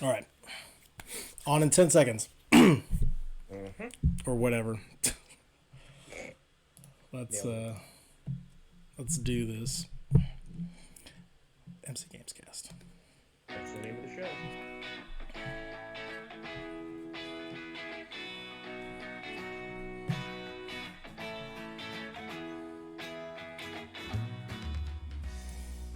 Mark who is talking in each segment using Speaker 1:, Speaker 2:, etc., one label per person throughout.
Speaker 1: All right. On in 10 seconds. Or whatever. Let's let's do this. MC Gamescast.
Speaker 2: That's the name of the show.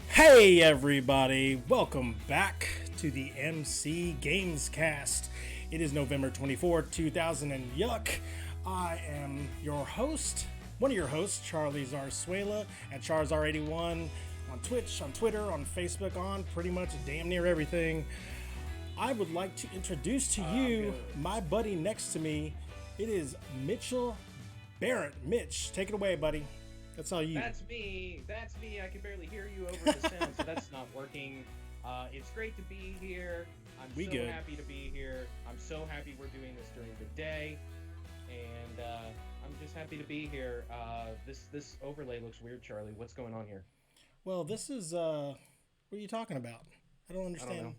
Speaker 1: Hey everybody, welcome back to the MC Gamescast. It is November 24th, 2000 and yuck. I am your host, one of your hosts, Charlie Zarsuela at CharZar81 on Twitch, on Twitter, on Facebook, on pretty much damn near everything. I would like to introduce to you my buddy next to me. It is Mitchell Barrett. Mitch, take it away, buddy. That's all you.
Speaker 2: That's me. That's me. I can barely hear you over the sound, so that's not working. It's great to be here. I'm so happy to be here. I'm so happy we're doing this during the day, and I'm just happy to be here. This overlay looks weird, Charlie. What's going on here?
Speaker 1: Well, this is what are you talking about? I don't understand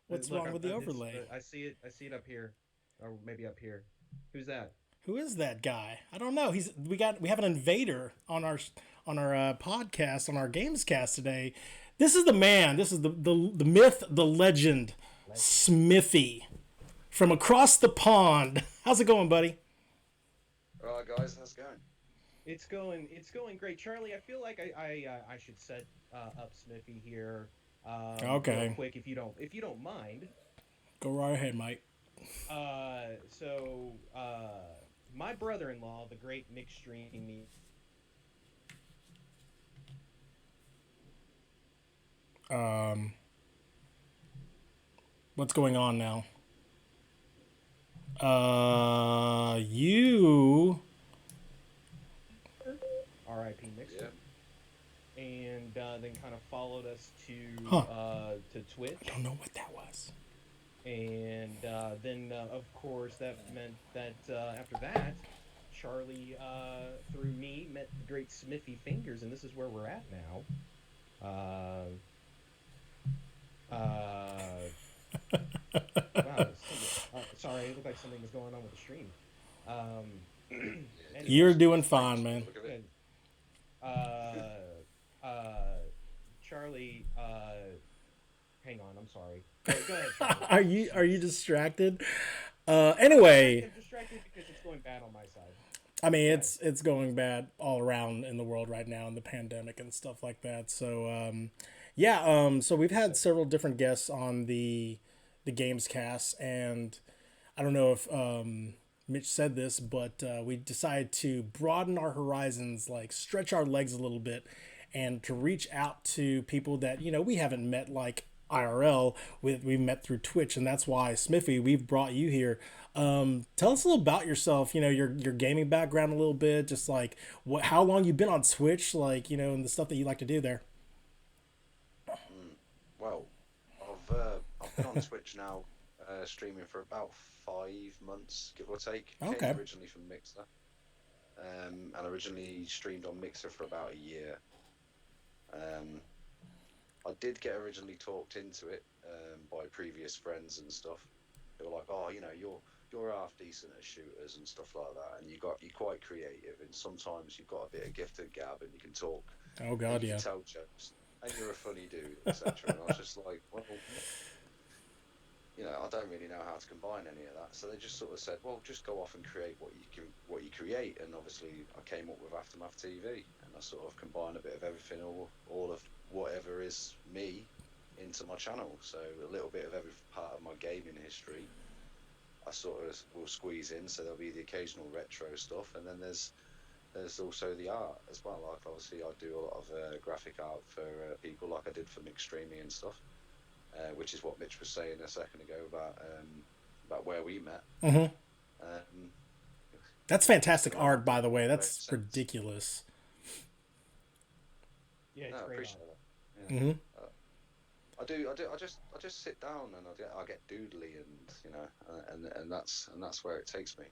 Speaker 1: what's wrong with the overlay.
Speaker 2: I see it. I see it up here, or maybe up here. Who's that?
Speaker 1: Who is that guy? I don't know. We have an invader on our podcast, on our Gamescast today. This is the man. This is the myth, the legend, Smiffy from across the pond. How's it going, buddy?
Speaker 3: All right, guys, how's it going?
Speaker 2: It's going great, Charlie. I feel like I should set up Smiffy here.
Speaker 1: Okay.
Speaker 2: Real quick, if you don't mind.
Speaker 1: Go right ahead, Mike.
Speaker 2: My brother-in-law, the great Nick Streamy.
Speaker 1: What's going on now? You.
Speaker 2: R.I.P. Nick.
Speaker 3: Yeah.
Speaker 2: And then kind of followed us to Twitch.
Speaker 1: I don't know what that was.
Speaker 2: And then, of course, that meant that after that, Charlie, through me, met the great Smiffy Fingers, and this is where we're at now. Wow, sorry, it looked like something was going on with the stream. Anyway,
Speaker 1: You're doing fine, man.
Speaker 2: Charlie, hang on, I'm sorry. Go ahead, Charlie.
Speaker 1: Are you distracted? Anyway.
Speaker 2: I'm distracted because it's going bad on my side.
Speaker 1: I mean, it's going bad all around in the world right now, in the pandemic and stuff like that. So, so we've had several different guests on the Gamescast, and I don't know if Mitch said this, but we decided to broaden our horizons, like stretch our legs a little bit, and to reach out to people that we haven't met, like IRL. We met through Twitch, and that's why Smiffy, we've brought you here. Tell us a little about yourself. Your gaming background a little bit, just like how long you've been on Twitch, like and the stuff that you like to do there.
Speaker 3: Well, I've been on Twitch now, streaming for about 5 months, give or take.
Speaker 1: Okay.
Speaker 3: Came originally from Mixer, and originally streamed on Mixer for about a year. I did get originally talked into it by previous friends and stuff. They were like, "Oh, you're half decent at shooters and stuff like that, and you're quite creative, and sometimes you've got a bit of gifted gab, and you can talk.
Speaker 1: Oh God,
Speaker 3: you
Speaker 1: yeah.
Speaker 3: can tell jokes, and you're a funny dude, etc." And I was just like, well, I don't really know how to combine any of that. So they just sort of said, well, just go off and create what you create. And obviously, I came up with Aftermath TV, and I sort of combine a bit of everything, all of whatever is me, into my channel. So a little bit of every part of my gaming history, I sort of will squeeze in. So there'll be the occasional retro stuff, and then there's also the art as well. Like obviously, I do a lot of graphic art for people, like I did for Mixed Streaming and stuff. Which is what Mitch was saying a second ago about where we met.
Speaker 1: Mm-hmm. That's fantastic art, by the way. That's ridiculous.
Speaker 2: Yeah, it's great art.
Speaker 3: Yeah.
Speaker 1: Mm-hmm.
Speaker 3: I just sit down and I get doodly, and that's where it takes me.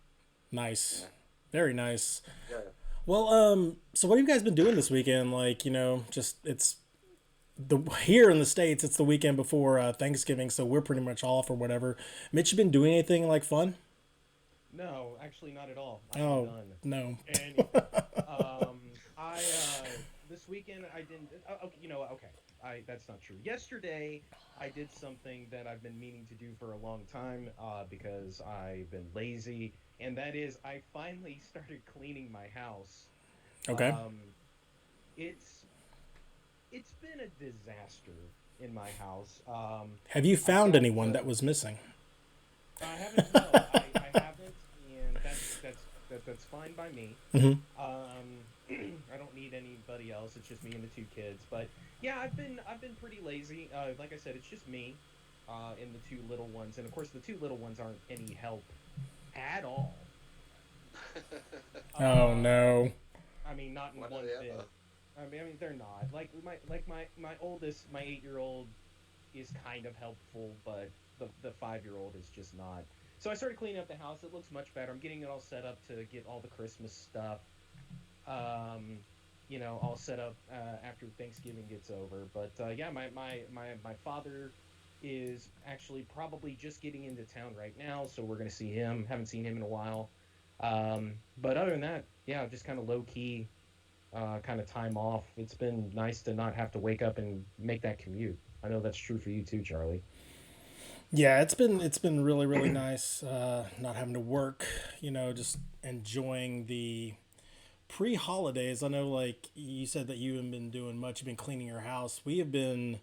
Speaker 1: Nice. Yeah. Very nice.
Speaker 3: Yeah.
Speaker 1: Well, so what have you guys been doing this weekend? Like, just it's the here in the states, it's the weekend before Thanksgiving, so we're pretty much off or whatever. Mitch, you been doing anything like fun?
Speaker 2: No, actually, not at all. I have
Speaker 1: Oh
Speaker 2: done
Speaker 1: no.
Speaker 2: anything. I This weekend I didn't. Okay, you know what? Okay, I that's not true. Yesterday I did something that I've been meaning to do for a long time. Because I've been lazy, and that is I finally started cleaning my house.
Speaker 1: Okay.
Speaker 2: Um, it's it's been a disaster in my house.
Speaker 1: Have you
Speaker 2: I've
Speaker 1: found
Speaker 2: got
Speaker 1: anyone that was missing?
Speaker 2: I haven't. No, I haven't, and that's fine by me.
Speaker 1: Hmm.
Speaker 2: I don't need anybody else. It's just me and the two kids. But yeah, I've been pretty lazy. Like I said, it's just me, and the two little ones, and of course the two little ones aren't any help at all.
Speaker 1: Oh
Speaker 2: Um,
Speaker 1: no.
Speaker 2: I mean, not in
Speaker 3: When are
Speaker 2: one
Speaker 3: they ever?
Speaker 2: bit. I mean, they're not. My oldest, my 8 year old is kind of helpful, but the 5 year old is just not. So I started cleaning up the house. It looks much better. I'm getting it all set up to get all the Christmas stuff, um, all set up after Thanksgiving gets over. But yeah, my father is actually probably just getting into town right now, so we're gonna see him. Haven't seen him in a while. But other than that, yeah, just kind of low key, kind of time off. It's been nice to not have to wake up and make that commute. I know that's true for you too, Charlie.
Speaker 1: Yeah, it's been really really nice not having to work. Just enjoying the pre-holidays. I know, like you said, that you haven't been doing much. You've been cleaning your house. We have been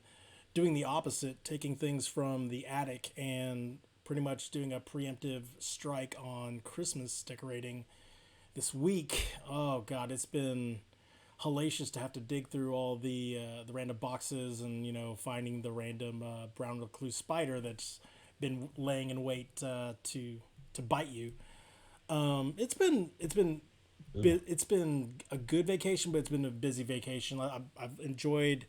Speaker 1: doing the opposite, taking things from the attic and pretty much doing a preemptive strike on Christmas decorating this week. Oh God, it's been hellacious to have to dig through all the random boxes and finding the random brown recluse spider that's been laying in wait to bite you.
Speaker 2: Ugh.
Speaker 1: It's been a good vacation, but it's been a busy vacation. I've enjoyed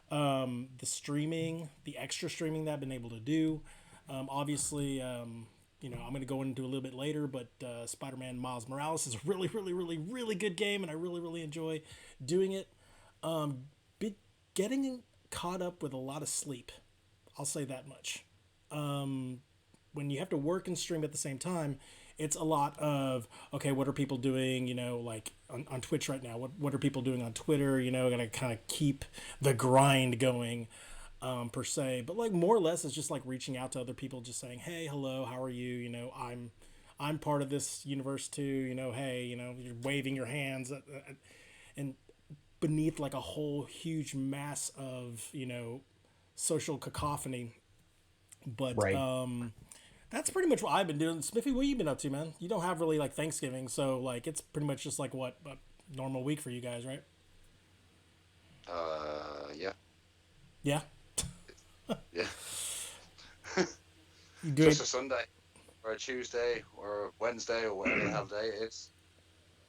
Speaker 1: the streaming, the extra streaming that I've been able to do. Obviously, I'm going to go into a little bit later, but Spider-Man Miles Morales is a really, really, really, really good game, and I really, really enjoy doing it. Be, Getting caught up with a lot of sleep. I'll say that much. When you have to work and stream at the same time, it's a lot of okay, what are people doing? Like on Twitch right now. What are people doing on Twitter? Gonna kind of keep the grind going, per se. But like more or less, it's just like reaching out to other people, just saying, hey, hello, how are you? I'm part of this universe too. Hey, you're waving your hands, and beneath like a whole huge mass of social cacophony. But
Speaker 2: Right.
Speaker 1: that's pretty much what I've been doing. Smithy, what you been up to, man? You don't have really like Thanksgiving, so like it's pretty much just like what a normal week for you guys, right?
Speaker 3: Yeah,
Speaker 1: Yeah.
Speaker 3: yeah.
Speaker 1: You
Speaker 3: Just
Speaker 1: good?
Speaker 3: a Sunday or a Tuesday or a Wednesday or whatever the hell day it is.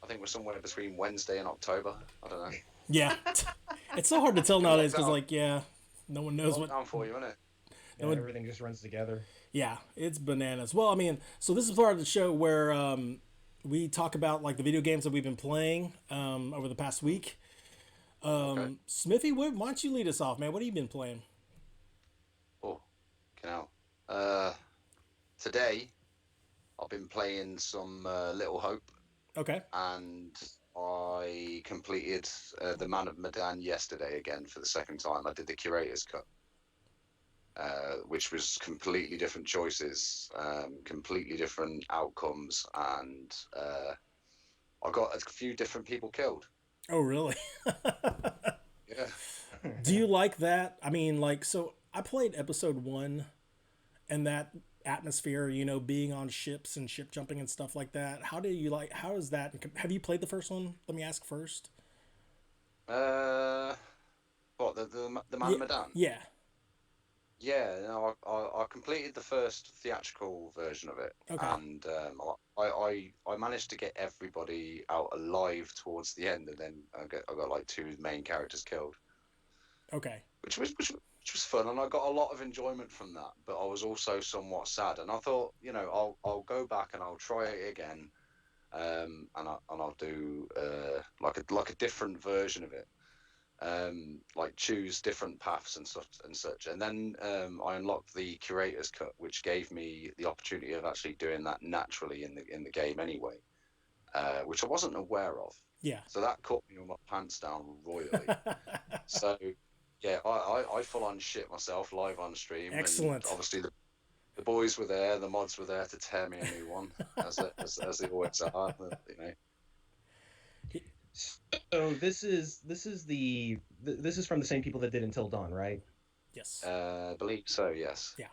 Speaker 3: I think we're somewhere between Wednesday and October. I don't know.
Speaker 1: Yeah. It's so hard to tell
Speaker 3: Been
Speaker 1: nowadays
Speaker 3: locked
Speaker 1: because
Speaker 3: down,
Speaker 1: like yeah, no one knows
Speaker 3: locked
Speaker 1: what.
Speaker 3: down for you, isn't it?
Speaker 1: No
Speaker 2: Yeah,
Speaker 1: one.
Speaker 2: everything just runs together.
Speaker 1: Yeah, it's bananas. Well, I mean, so this is part of the show where we talk about like the video games that we've been playing over the past
Speaker 3: Mm,
Speaker 1: week.
Speaker 3: okay.
Speaker 1: Smithy, why don't you lead us off, man? What have you been playing?
Speaker 3: Oh, canal. Uh, Today I've been playing some Little Hope,
Speaker 1: Okay.
Speaker 3: and I completed the Man of Medan yesterday again for the second time. I did the curator's cut, which was completely different choices, completely different outcomes, and I got a few different people killed.
Speaker 1: Oh, really?
Speaker 3: Yeah.
Speaker 1: Do you like that? I mean, like, so I played episode one and that atmosphere, being on ships and ship jumping and stuff like that. How do you like, how is that? Have you played the first one? Let me ask first.
Speaker 3: Uh, what the Man
Speaker 1: Yeah.
Speaker 3: of Medan?
Speaker 1: Yeah.
Speaker 3: Yeah, no, I completed the first theatrical version of it,
Speaker 1: Okay.
Speaker 3: and I managed to get everybody out alive towards the end, and then I got like two main characters killed,
Speaker 1: Okay.
Speaker 3: which was fun, and I got a lot of enjoyment from that. But I was also somewhat sad, and I thought, I'll go back and I'll try it again, and I'll do like a different version of it. like choose different paths and such. And then I unlocked the curator's cut, which gave me the opportunity of actually doing that naturally in the game anyway, which I wasn't aware of.
Speaker 1: Yeah.
Speaker 3: So that caught me with my pants down royally. So yeah, I full on shit myself live on stream, and
Speaker 1: Excellent.
Speaker 3: obviously the boys were there, the mods were there to tear me a new one, as they always are, you know.
Speaker 2: So this is from the same people that did Until Dawn, right?
Speaker 1: Yes.
Speaker 3: I believe so, yes.
Speaker 1: Yeah.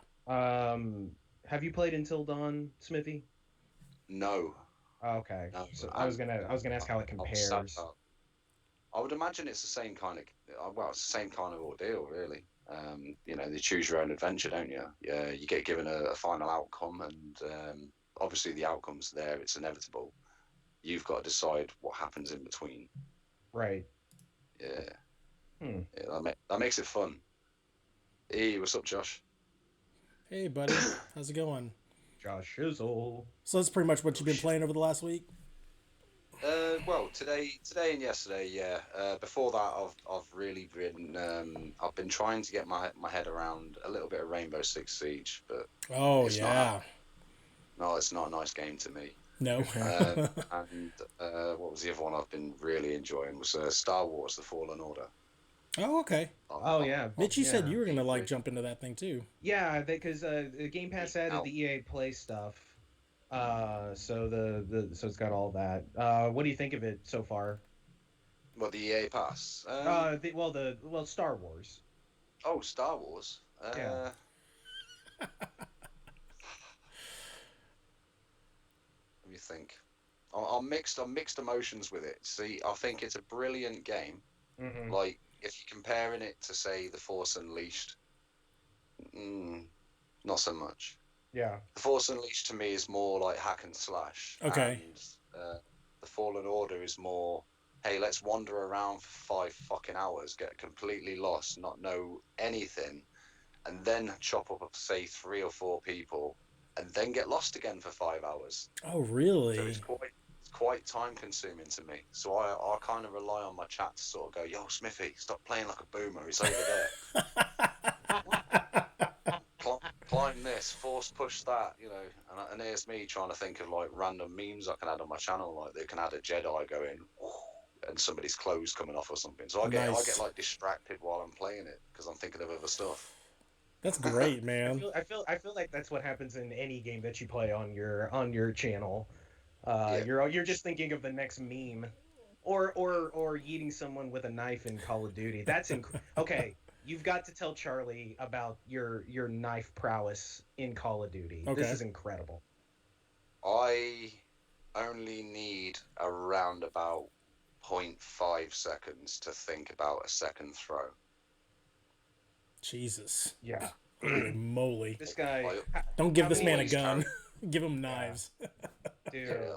Speaker 2: Have you played Until Dawn, Smithy?
Speaker 3: No,
Speaker 2: Okay.
Speaker 3: no.
Speaker 2: So I was gonna ask how it
Speaker 3: I was sad
Speaker 2: compares.
Speaker 3: about. I would imagine it's the same kind of, well, it's the same kind of ordeal, really. You know, you choose your own adventure, don't you? Yeah, you get given a final outcome, and obviously the outcome's there; it's inevitable. You've got to decide what happens in between.
Speaker 2: Right.
Speaker 3: Yeah,
Speaker 2: Hmm.
Speaker 3: yeah, that makes it fun. Hey, what's up, Josh?
Speaker 1: Hey, buddy. How's it going?
Speaker 2: Josh Shizzle.
Speaker 1: So that's pretty much what
Speaker 3: Oh,
Speaker 1: you've been
Speaker 3: shit.
Speaker 1: playing over the last week?
Speaker 3: Well, today and yesterday, yeah. Before that, I've really been I've been trying to get my head around a little bit of Rainbow Six Siege, but
Speaker 1: Oh,
Speaker 3: it's not.
Speaker 1: yeah.
Speaker 3: No, it's not a nice game to me.
Speaker 1: No.
Speaker 3: And what was the other one I've been really enjoying was Star Wars: The Fallen Order.
Speaker 1: Oh, okay.
Speaker 2: Oh yeah,
Speaker 1: Mitch, you said
Speaker 2: yeah,
Speaker 1: you were going to like jump into that thing too.
Speaker 2: yeah. Because the Game Pass added
Speaker 3: Now,
Speaker 2: the EA Play stuff. So so it's got all that. What do you think of it so far?
Speaker 3: what the EA Pass?
Speaker 2: Well, Star Wars.
Speaker 3: Oh, Star Wars.
Speaker 2: Yeah.
Speaker 3: Let me think. I'm mixed emotions with it. See, I think it's a brilliant game.
Speaker 2: Mm-hmm.
Speaker 3: Like if you're comparing it to say The Force Unleashed, mm, not so much.
Speaker 2: Yeah.
Speaker 3: The Force Unleashed to me is more like hack and slash,
Speaker 1: Okay.
Speaker 3: and the Fallen Order is more, hey, let's wander around for 5 fucking hours, get completely lost, not know anything, and then chop up say 3 or 4 people, and then get lost again for 5 hours.
Speaker 1: Oh,
Speaker 3: So
Speaker 1: really?
Speaker 3: it's quite time consuming to me. So I kind of rely on my chat to sort of go, yo, Smithy, stop playing like a boomer. He's over there. Climb this, force push that, you know. And here's me trying to think of like random memes I can add on my channel, like they can add a Jedi going, and somebody's clothes coming off or something. So I get
Speaker 1: Nice.
Speaker 3: like distracted while I'm playing it because I'm thinking of other stuff.
Speaker 1: That's great, man.
Speaker 2: I feel like that's what happens in any game that you play on your channel.
Speaker 3: Yeah.
Speaker 2: You're just thinking of the next meme, or eating someone with a knife in Call of Duty. Okay. You've got to tell Charlie about your knife prowess in Call of Duty. This
Speaker 1: Okay.
Speaker 2: is incredible.
Speaker 3: I only need around about 0.5 seconds to think about a second throw.
Speaker 1: Jesus.
Speaker 2: Yeah.
Speaker 1: Holy moly.
Speaker 2: This guy.
Speaker 1: Don't give
Speaker 2: how
Speaker 1: this
Speaker 2: many-
Speaker 1: man a
Speaker 3: Always
Speaker 1: gun.
Speaker 3: carry-
Speaker 1: Give him knives.
Speaker 2: Dude.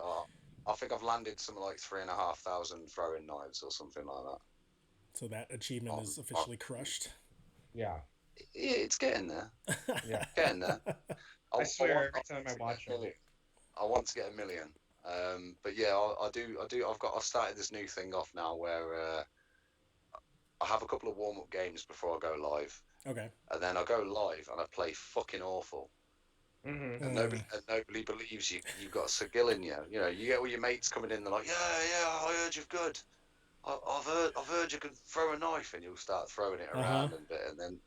Speaker 3: I think I've landed something like 3,500 throwing knives or something like that.
Speaker 1: So that achievement is officially crushed.
Speaker 2: Yeah.
Speaker 3: Yeah, it's getting there.
Speaker 2: Yeah.
Speaker 3: Getting there.
Speaker 2: I swear every time I watch
Speaker 3: it.
Speaker 2: it.
Speaker 3: I want to get 1,000,000. But yeah, I do. I've started this new thing off now where I have a couple of warm-up games before I go live,
Speaker 1: Okay.
Speaker 3: and then I go live and I play fucking awful,
Speaker 2: Mm-hmm.
Speaker 3: and nobody believes you. You've got a skill in you. You know, you get all your mates coming in. They're like, yeah, I heard you're good. I've heard you can throw a knife, and you'll start throwing it around and bit, and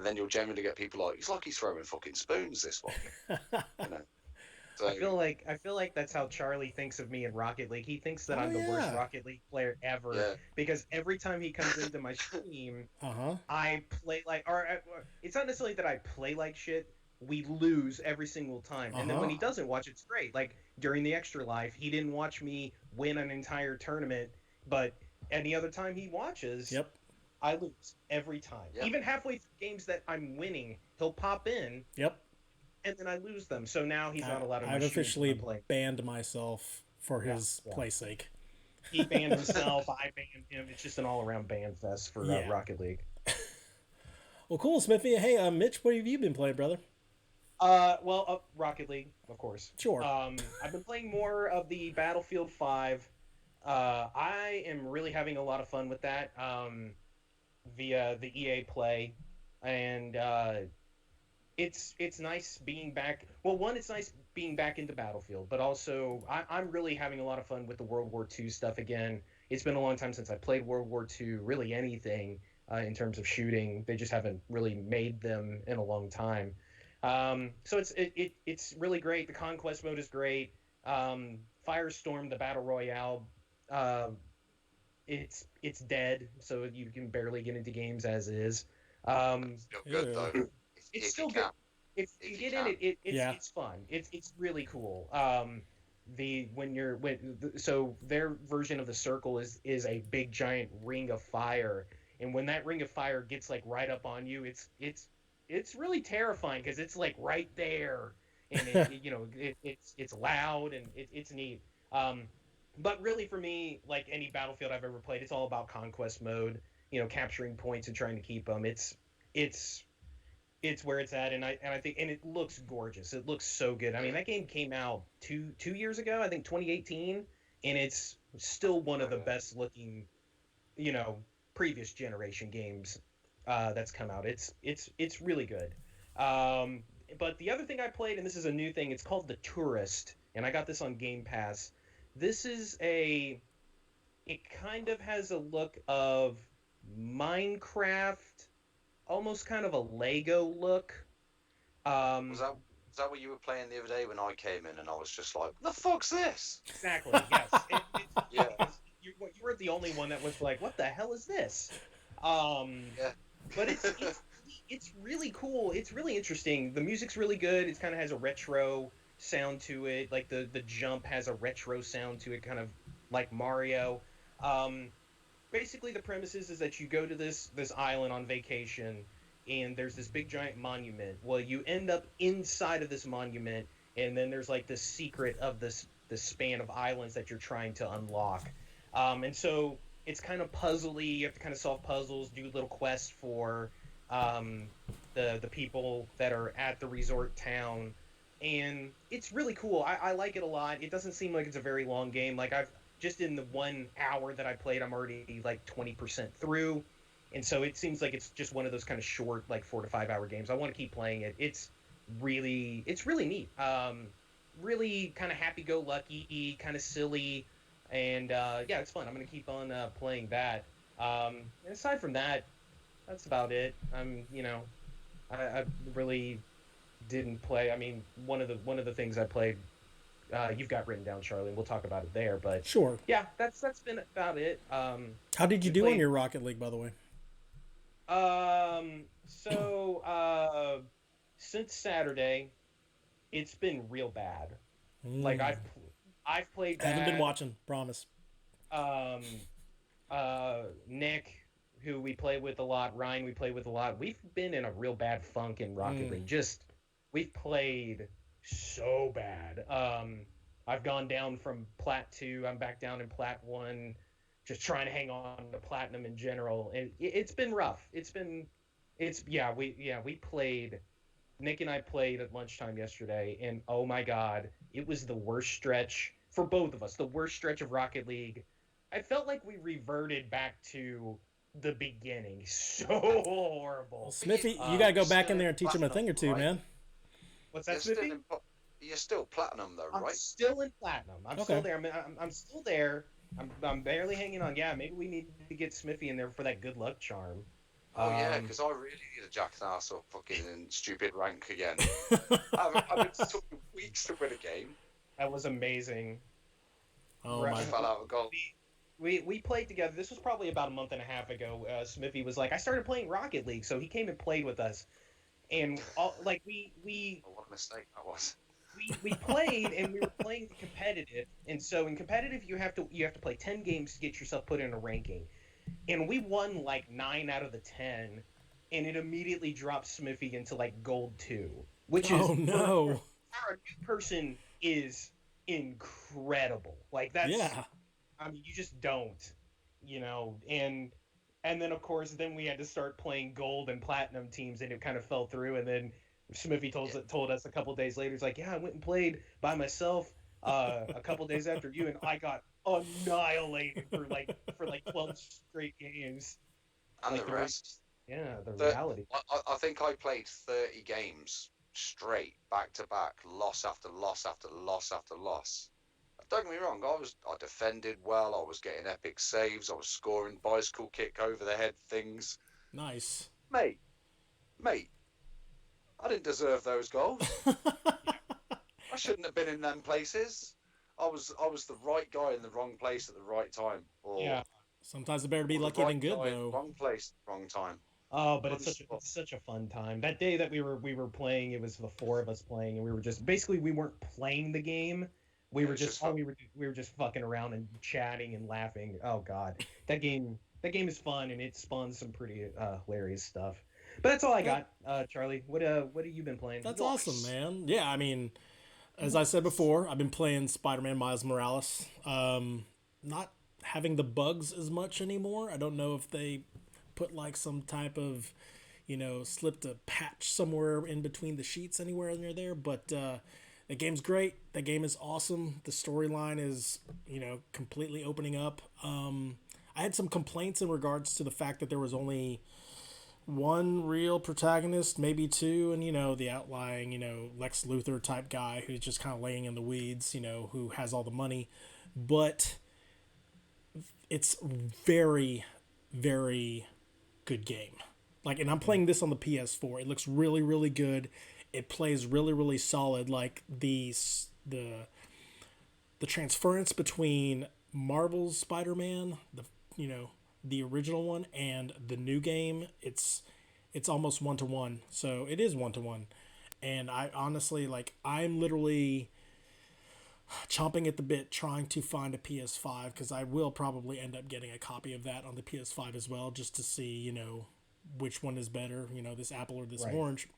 Speaker 3: then you'll generally get people like, he's throwing fucking spoons, this one, you know. So
Speaker 2: I feel like that's how Charlie thinks of me in Rocket League. He thinks that
Speaker 1: Oh,
Speaker 2: I'm the worst
Speaker 1: yeah.
Speaker 2: Rocket League player ever
Speaker 3: yeah,
Speaker 2: because every time he comes into my stream,
Speaker 1: Uh-huh.
Speaker 2: I play like, or it's not necessarily that I play like shit. We lose every single time, and then when he doesn't watch, it's great. Like during the Extra Life, he didn't watch me win an entire tournament, but any other time he watches,
Speaker 1: Yep.
Speaker 2: I lose every time.
Speaker 3: Yep.
Speaker 2: Even halfway through games that I'm winning, he'll pop in,
Speaker 1: Yep.
Speaker 2: and then I lose them. So now he's not allowed in my
Speaker 1: I've
Speaker 2: streams
Speaker 1: officially
Speaker 2: when I'm playing.
Speaker 1: banned myself for his
Speaker 2: yeah.
Speaker 1: play sake.
Speaker 2: He banned himself. I banned him. It's just an all-around ban fest for
Speaker 1: Yeah.
Speaker 2: Rocket League.
Speaker 1: Well, cool, Smithy. Hey, Mitch, what have you been playing, brother?
Speaker 2: Rocket League, of course.
Speaker 1: Sure.
Speaker 2: I've been playing more of the Battlefield 5. I am really having a lot of fun with that. via the EA Play, and it's nice being back. Well, one, it's nice being back into Battlefield, but also I'm really having a lot of fun with the World War II stuff again. It's been a long time since I played World War II, really anything in terms of shooting. They just haven't really made them in a long time. So it's really great. The conquest mode is great. Firestorm, the battle royale, uh, it's dead, so you can barely get into games as is. Um,
Speaker 3: Still good though.
Speaker 2: it's
Speaker 3: If you
Speaker 2: still good.
Speaker 3: can,
Speaker 2: If
Speaker 3: if
Speaker 2: you
Speaker 3: you
Speaker 2: get in
Speaker 3: can.
Speaker 2: it,
Speaker 1: Yeah.
Speaker 2: it's fun. It's really cool. The when you're when so their version of the circle is a big giant ring of fire, and when that ring of fire gets like right up on you, it's really terrifying because it's like right there, and it's loud and it's neat. Um, but really for me, like any Battlefield I've ever played, it's all about conquest mode. Capturing points and trying to keep them. It's it's where it's at, and I think, and it looks gorgeous. It looks so good. I mean,
Speaker 3: Yeah.
Speaker 2: that game came out two years ago, I think 2018, and it's still one of the
Speaker 3: Yeah.
Speaker 2: best looking, you know, previous generation games that's come out. It's really good. Um, but the other thing I played, and this is a new thing, it's called The Tourist, and I got this on Game Pass. This is a it kind of has a look of Minecraft, almost kind of a Lego look.
Speaker 3: Was
Speaker 2: Um,
Speaker 3: that was that what you were playing the other day when I came in and I was just like, "The fuck's this?"
Speaker 2: exactly. Yes. It's funny
Speaker 3: Yeah.
Speaker 2: because you were the only one that was like, "What the hell is this?" Um,
Speaker 3: Yeah.
Speaker 2: but it's really cool. It's really interesting. The music's really good. It kind of has a retro sound to it. Like the jump has a retro sound to it, kind of like Mario. Um, Basically the premise is that you go to this island on vacation, and there's this big giant monument. Well, you end up inside of this monument, and then there's like this secret of this span of islands that you're trying to unlock. And so it's kind of puzzly. You have to kind of solve puzzles, do little quests for um, the people that are at the resort town, and it's really cool. I like it a lot. It doesn't seem like it's a very long game. Like I've just in the 1 hour that I played, I'm already like 20% through. And so it seems like it's just one of those kind of short, like 4 to 5 hour games. I want to keep playing it. It's really neat. Really kind of happy go lucky, kind of silly. And yeah, it's fun. I'm going to keep on playing that. And aside from that, that's about it. I really didn't play. I mean, one of the things I played you've got written down, Charlie. And we'll talk about it there. But
Speaker 1: Sure.
Speaker 2: yeah, that's been about it.
Speaker 1: How did you
Speaker 2: We
Speaker 1: do on
Speaker 2: played.
Speaker 1: your Rocket League, by the way?
Speaker 2: So since Saturday, it's been real bad. Like
Speaker 1: Mm.
Speaker 2: I've played
Speaker 1: I haven't been
Speaker 2: bad.
Speaker 1: watching. Promise.
Speaker 2: Um, Nick, who we play with a lot, Ryan, we play with a lot. We've been in a real bad funk in Rocket
Speaker 1: Mm.
Speaker 2: League. Just we've played so bad. I've gone down from Plat 2. I'm back down in Plat 1, just trying to hang on to Platinum in general. And it's been rough. It's we played. Nick and I played at lunchtime yesterday, and oh my God, it was the worst stretch for both of us. The worst stretch of Rocket League. I felt like we reverted back to the beginning. So
Speaker 1: Well,
Speaker 2: horrible.
Speaker 1: Smithy, you
Speaker 2: Um,
Speaker 1: got to go
Speaker 3: You're
Speaker 1: back
Speaker 3: still
Speaker 1: in
Speaker 3: in
Speaker 1: there and teach him a
Speaker 3: platinum,
Speaker 1: thing or two,
Speaker 3: right?
Speaker 1: man.
Speaker 2: what's
Speaker 3: You're
Speaker 2: that,
Speaker 3: still
Speaker 2: Smithy?
Speaker 3: in. You're still platinum though,
Speaker 2: I'm
Speaker 3: right?
Speaker 2: still in platinum. I'm
Speaker 1: Okay.
Speaker 2: still there. I'm still there. I'm barely hanging on. Yeah, maybe we need to get Smithy in there for that good luck charm.
Speaker 3: Oh yeah,
Speaker 2: Um,
Speaker 3: because I really need to jack an ass up fucking in stupid rank again. It took me weeks to win a game.
Speaker 2: that was amazing.
Speaker 1: Oh
Speaker 3: I
Speaker 1: my.
Speaker 3: fell out of goal.
Speaker 2: We played together. This was probably about a month and a half ago. Smithy was like, I started playing Rocket League, so he came and played with us, and all like
Speaker 3: Oh, what a mistake that was.
Speaker 2: we played, and we were playing competitive, and so in competitive you have to play 10 games to get yourself put in a ranking, and we won like 9 out of the 10, and it immediately dropped Smithy into like gold 2, which is
Speaker 1: Oh no.
Speaker 2: for a new person is incredible. Like that's
Speaker 1: Yeah.
Speaker 2: I mean, you just don't, and then of course, then we had to start playing gold and platinum teams, and it kind of fell through. And then Smithy
Speaker 3: Yeah.
Speaker 2: told us a couple days later, he's like, "Yeah, I went and played by myself a couple days after you, and I got annihilated for like 12 straight games."
Speaker 3: And
Speaker 2: like
Speaker 3: the rest.
Speaker 2: the
Speaker 3: The,
Speaker 2: reality.
Speaker 3: I think I played 30 games straight, back to back, loss after loss after loss after loss. Don't get me wrong, I defended well, I was getting epic saves, I was scoring bicycle kick over the head things.
Speaker 1: Nice.
Speaker 3: Mate, mate, I didn't deserve those goals. I shouldn't have been in them places. I was the right guy in the wrong place at the right time,
Speaker 2: Yeah.
Speaker 1: Sometimes it better be
Speaker 3: or the
Speaker 1: lucky
Speaker 3: right
Speaker 1: than good,
Speaker 3: guy in
Speaker 1: though.
Speaker 3: the wrong place, wrong time.
Speaker 2: Oh, but
Speaker 3: Bloody spot.
Speaker 2: it's such a fun time. That day that we were playing, it was the four of us playing, and we were just basically we weren't playing the game. We
Speaker 3: It
Speaker 2: were
Speaker 3: was
Speaker 2: just
Speaker 3: just fun.
Speaker 2: we were just fucking around and chatting and laughing. Oh God, that game is fun and it spawns some pretty hilarious stuff. But that's all I
Speaker 1: That
Speaker 2: got, Charlie. What have you been playing?
Speaker 1: that's awesome,
Speaker 3: Nice.
Speaker 1: man. Yeah, I mean, as I said before, I've been playing Spider-Man Miles Morales. Not having the bugs as much anymore. I don't know if they put like some type of, slipped a patch somewhere in between the sheets anywhere near there. But the game's great. The game is awesome. The storyline is, completely opening up. I had some complaints in regards to the fact that there was only one real protagonist, maybe two, and the outlying, Lex Luthor type guy who's just kind of laying in the weeds, who has all the money. But it's very, very good game. Like, and I'm playing this on the PS4. It looks really, really good. It plays really, really solid. Like the transference between Marvel's Spider-Man, you know the original one, and the new game, it's almost 1-to-1. So it is 1-to-1, and I honestly, like, I'm literally chomping at the bit trying to find a PS5 because I will probably end up getting a copy of that on the PS5 as well, just to see which one is better, this apple or this
Speaker 2: Right.
Speaker 1: orange.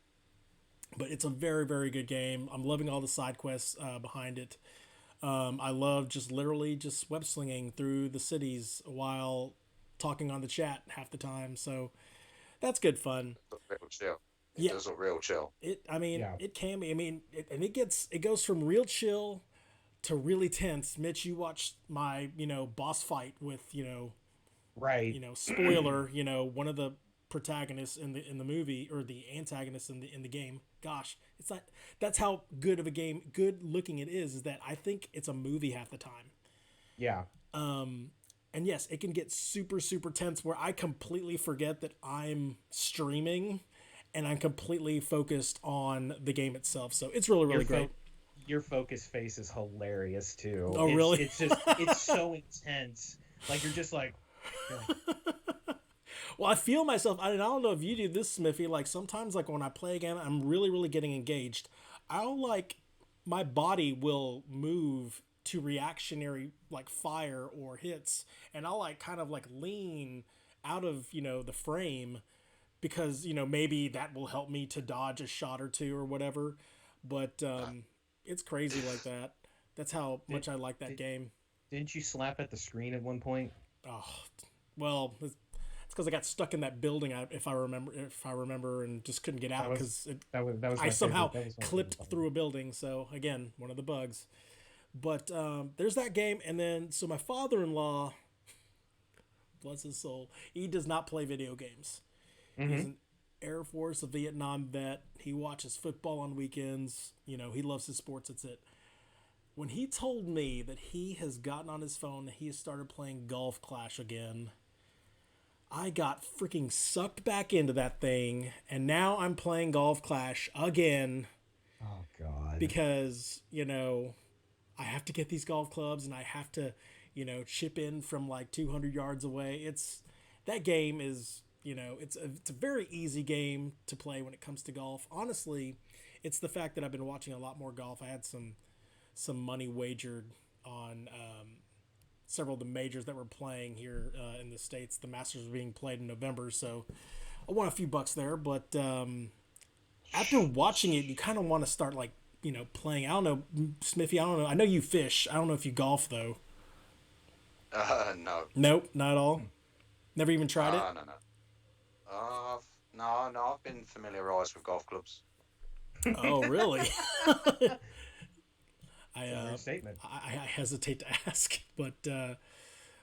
Speaker 1: But it's a very, very good game. I'm loving all the side quests behind it. I love just literally just web slinging through the cities while talking on the chat half the time. So that's good fun.
Speaker 3: Real chill. It
Speaker 1: Yeah,
Speaker 3: does look real chill.
Speaker 1: I mean,
Speaker 2: Yeah.
Speaker 1: it can be. I mean, and it goes from real chill to really tense. Mitch, you watched my boss fight with
Speaker 2: Right.
Speaker 1: spoiler, one of the protagonists in the movie, or the antagonist in the game. Gosh, it's not. That's how good of a game, good looking it is that I think it's a movie half the time.
Speaker 2: Yeah.
Speaker 1: And yes, it can get super, super tense where I completely forget that I'm streaming and I'm completely focused on the game itself. So it's really,
Speaker 2: Your
Speaker 1: really great.
Speaker 2: your focus face is hilarious too.
Speaker 1: Oh, really?
Speaker 2: It's so intense. Like you're like
Speaker 1: Well, I feel myself. I don't know if you do this, Smiffy. Like sometimes, like when I play a game, I'm really, really getting engaged. I'll like my body will move to reactionary like fire or hits, and I'll like kind of like lean out of the frame because maybe that will help me to dodge a shot or two or whatever. But it's crazy like that. That's how
Speaker 2: did,
Speaker 1: much I like that
Speaker 2: did
Speaker 1: game.
Speaker 2: didn't you slap at the screen at one point?
Speaker 1: Oh, well, it's because I got stuck in that building. If I remember, and just couldn't get
Speaker 2: That
Speaker 1: out
Speaker 2: was
Speaker 1: because
Speaker 2: that was
Speaker 1: I
Speaker 2: my
Speaker 1: somehow
Speaker 2: favorite. That was my favorite
Speaker 1: clipped
Speaker 2: part.
Speaker 1: through a building. So again, one of the bugs. But there's that game, and then so my father-in-law, bless his soul, he does not play video games. He's
Speaker 2: Mm-hmm.
Speaker 1: an Air Force, a Vietnam vet. He watches football on weekends. He loves his sports. That's it. When he told me that he has gotten on his phone, he has started playing Golf Clash again, I got freaking sucked back into that thing, and now I'm playing Golf Clash again
Speaker 2: Oh God.
Speaker 1: because, I have to get these golf clubs and I have to, chip in from like 200 yards away. That game is, it's a very easy game to play when it comes to golf. Honestly, it's the fact that I've been watching a lot more golf. I had some money wagered on several of the majors that were playing here in the States. The Masters were being played in November, so I won a few bucks there. But after watching it, you kind of want to start like playing. I don't know, Smithy. I don't know. I know you fish. I don't know if you golf though.
Speaker 3: No.
Speaker 1: Nope, not at all. Never even tried it.
Speaker 3: No, no, no. No, no, I've been familiarised with golf clubs.
Speaker 1: Oh, really? I,
Speaker 2: It's an
Speaker 1: uh,
Speaker 2: understatement.
Speaker 1: I hesitate to ask, but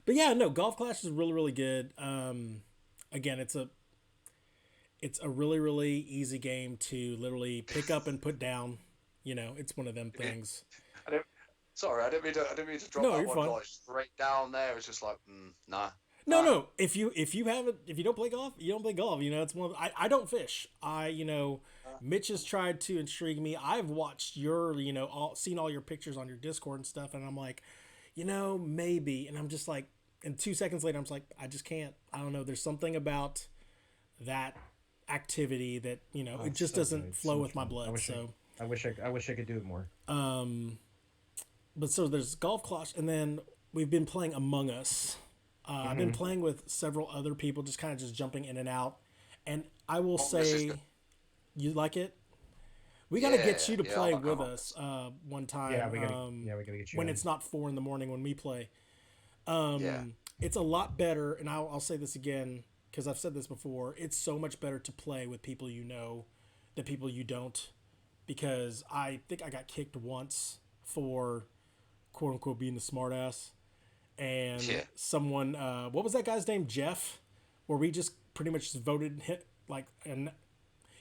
Speaker 1: yeah, no. Golf Clash is really, really good. again, it's a really really easy game to literally pick up and put down. It's one of them things.
Speaker 3: I didn't, sorry, I didn't mean to drop
Speaker 1: No,
Speaker 3: that
Speaker 1: you're
Speaker 3: one
Speaker 1: fine.
Speaker 3: like straight down there. It's just like, nah,
Speaker 1: No,
Speaker 3: nah.
Speaker 1: no. If you don't play golf, you don't play golf. It's one. I don't fish. Mitch has tried to intrigue me. I've watched seen all your pictures on your Discord and stuff, and I'm like, maybe. And I'm just like, and 2 seconds later, I'm just like, I just can't. I don't know. There's something about that activity that
Speaker 2: Oh,
Speaker 1: it
Speaker 2: it's
Speaker 1: just
Speaker 2: so good.
Speaker 1: doesn't
Speaker 2: It's
Speaker 1: flow
Speaker 2: so much
Speaker 1: with my
Speaker 2: fun.
Speaker 1: blood. So,
Speaker 2: I wish I could do it more.
Speaker 1: but so there's golf clash, and then we've been playing Among Us. I've been
Speaker 2: Hmm.
Speaker 1: playing with several other people, just kind of just jumping in and out. And I will
Speaker 3: This is good.
Speaker 1: say, you like it. We got to get
Speaker 3: Yeah,
Speaker 1: you to
Speaker 3: yeah, I
Speaker 1: play
Speaker 3: like
Speaker 1: with
Speaker 3: Among
Speaker 1: us
Speaker 3: Us.
Speaker 1: one
Speaker 2: Yeah,
Speaker 1: time
Speaker 2: we gotta get you
Speaker 1: when
Speaker 2: in.
Speaker 1: it's not 4 in the morning when we play.
Speaker 3: Yeah,
Speaker 1: It's a lot better, and I'll say this again because I've said this before. It's so much better to play with people you know than people you don't. Because I think I got kicked once for quote unquote being the smartass, and
Speaker 3: yeah.
Speaker 1: someone what was that guy's name, Jeff, where we just pretty much just voted him, like, and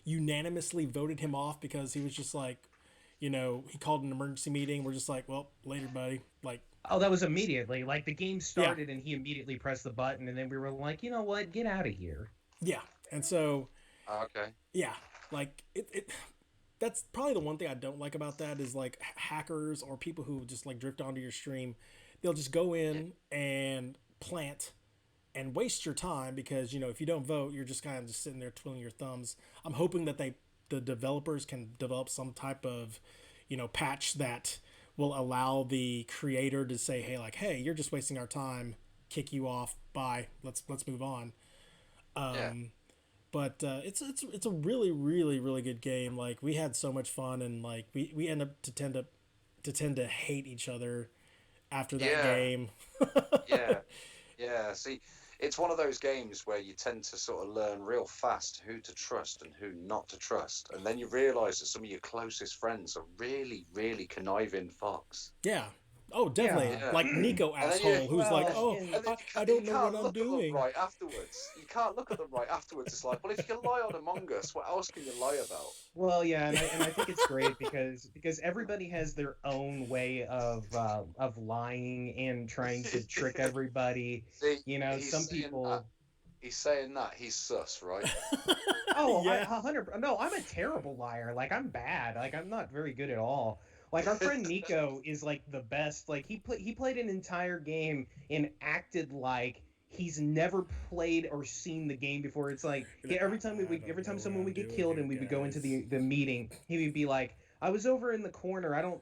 Speaker 1: unanimously voted him off because he was just like, he called an emergency meeting. We're just like, well, later, buddy. Like,
Speaker 2: Oh, that was immediately. Like the game
Speaker 1: yeah,
Speaker 2: started and he immediately pressed the button, and then we were like, you know what? Get out of here.
Speaker 1: yeah. And so,
Speaker 3: Okay.
Speaker 1: yeah, like it that's probably the one thing I don't like about that is like hackers or people who just like drift onto your stream. They'll just go
Speaker 3: Yeah,
Speaker 1: in and plant and waste your time because if you don't vote, you're just kind of just sitting there twiddling your thumbs. I'm hoping that the developers can develop some type of patch that will allow the creator to say, hey, like, hey, you're just wasting our time, kick you off, bye, let's move on.
Speaker 3: yeah,
Speaker 1: But it's a really really really good game. Like, we had so much fun, and like we end up to tend to hate each other after that
Speaker 3: yeah,
Speaker 1: game.
Speaker 3: yeah, yeah. See, it's one of those games where you tend to sort of learn real fast who to trust and who not to trust, and then you realise that some of your closest friends are really, really conniving fucks.
Speaker 1: Yeah. Oh, definitely.
Speaker 2: Yeah.
Speaker 3: Yeah.
Speaker 1: Like Nico
Speaker 3: And then you,
Speaker 1: asshole who's like,
Speaker 2: Well,
Speaker 1: oh,
Speaker 2: and
Speaker 3: and then
Speaker 1: I
Speaker 3: you
Speaker 1: don't know what
Speaker 3: can't
Speaker 1: I'm
Speaker 3: look at them
Speaker 1: doing.
Speaker 3: right afterwards. You can't look at them right afterwards. It's like, well, if you can lie on Among Us, what else can you lie about?
Speaker 2: well, yeah, and I think it's great because everybody has their own way of lying and trying to trick everybody.
Speaker 3: See,
Speaker 2: You know,
Speaker 3: he's
Speaker 2: some
Speaker 3: saying that.
Speaker 2: people.
Speaker 3: He's saying that. He's sus, right?
Speaker 2: Oh,
Speaker 1: Yeah.
Speaker 2: 100. No, I'm a terrible liar. Like I'm bad. Like I'm not very good at all. Like our friend Nico is like the best. Like he played an entire game and acted like he's never played or seen the game before. It's like
Speaker 1: You're
Speaker 2: yeah,
Speaker 1: like, I
Speaker 2: every
Speaker 1: don't know
Speaker 2: time
Speaker 1: what
Speaker 2: someone
Speaker 1: I'm
Speaker 2: would get
Speaker 1: doing
Speaker 2: killed
Speaker 1: here,
Speaker 2: and we would go into
Speaker 1: guys.
Speaker 2: the meeting, he would be like, I was over in the corner. I don't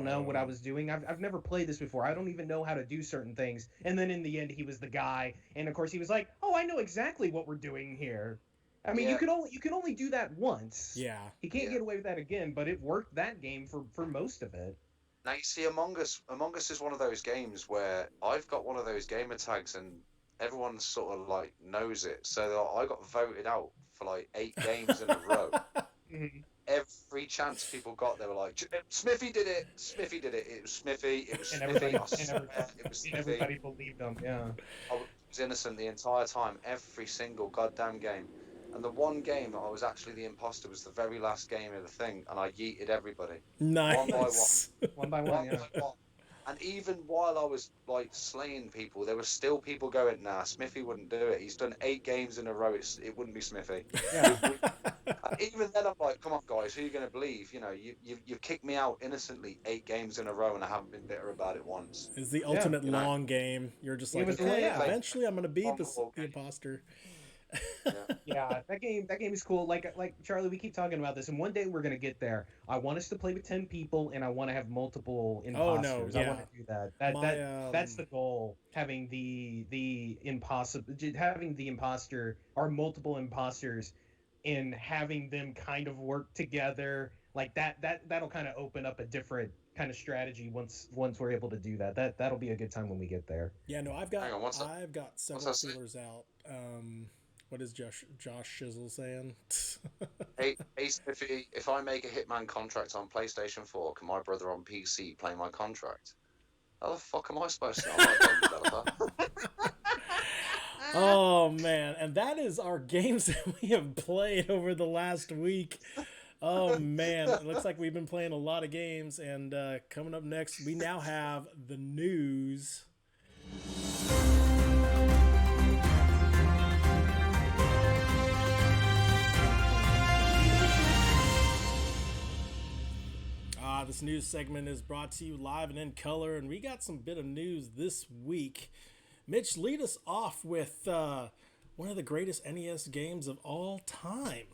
Speaker 2: know what I
Speaker 1: Um,
Speaker 2: was doing. I've never played this before. I don't even know how to do certain things. And then in the end, he was the guy. And of course, he was like, "Oh, I know exactly what we're doing here." I mean,
Speaker 3: Yeah,
Speaker 2: you can only do that once.
Speaker 1: yeah.
Speaker 2: He can't
Speaker 3: yeah.
Speaker 2: get away with that again. But it worked that game for most of it.
Speaker 3: Now you see, Among Us is one of those games where I've got one of those gamer tags, and everyone sort of like knows it. So I got voted out for like 8 games in a row.
Speaker 2: Mhm.
Speaker 3: Every chance people got, they were like, "Smiffy did it! Smiffy did it! It was Smiffy! It was
Speaker 2: And
Speaker 3: Smiffy!
Speaker 2: everybody
Speaker 3: I swear it was
Speaker 2: and
Speaker 3: Smiffy!"
Speaker 2: everybody believed him. Yeah.
Speaker 3: I was innocent the entire time, every single goddamn game. And the one game that I was actually the imposter was the very last game of the thing, and I yeeted everybody one by one,
Speaker 1: Nice.
Speaker 2: One by one.
Speaker 3: one
Speaker 2: Yeah.
Speaker 3: by one. And even while I was like slaying people, there were still people going, "Nah, Smithy wouldn't do it. He's done 8 games in a row. It wouldn't be Smithy."
Speaker 2: Yeah.
Speaker 3: And even then, I'm like, "Come on, guys, who are you going to believe? You know, you've kicked me out innocently 8 games in a row, and I haven't been bitter about it once."
Speaker 1: It's the
Speaker 2: Yeah.
Speaker 1: ultimate
Speaker 3: You know,
Speaker 1: long game. You're just
Speaker 2: It
Speaker 1: like,
Speaker 2: was
Speaker 1: okay,
Speaker 2: yeah.
Speaker 1: eventually I'm gonna beat
Speaker 3: long
Speaker 1: this
Speaker 3: ball
Speaker 1: the
Speaker 3: game.
Speaker 1: imposter.
Speaker 3: Yeah.
Speaker 2: Yeah, that game is cool. Like Charlie, we keep talking about this, and one day we're gonna get there. I want us to play with 10 people, and I want to have multiple
Speaker 1: Oh no,
Speaker 2: imposters. I want
Speaker 1: yeah.
Speaker 2: to do that. That
Speaker 1: My
Speaker 2: that's the goal. Having the impossible, having the imposter or multiple imposters, and having them kind of work together. Like that'll kind of open up a different kind of strategy once we're able to do that. That'll be a good time when we get there.
Speaker 1: yeah, no,
Speaker 3: Hang on,
Speaker 1: I've got
Speaker 3: what's
Speaker 1: several
Speaker 3: that say?
Speaker 1: feelers out. What is Josh Shizzle saying?
Speaker 3: Hey, Smithy, if I make a Hitman contract on PlayStation 4, can my brother on PC play my contract? How the fuck am I supposed to know? I'm not a game developer.
Speaker 1: Oh man, and that is our games that we have played over the last week. Oh man, it looks like we've been playing a lot of games, and coming up next, we now have the news. This news segment is brought to you live and in color, and we got some bit of news this week. Mitch, lead us off with one of the greatest NES games of all time.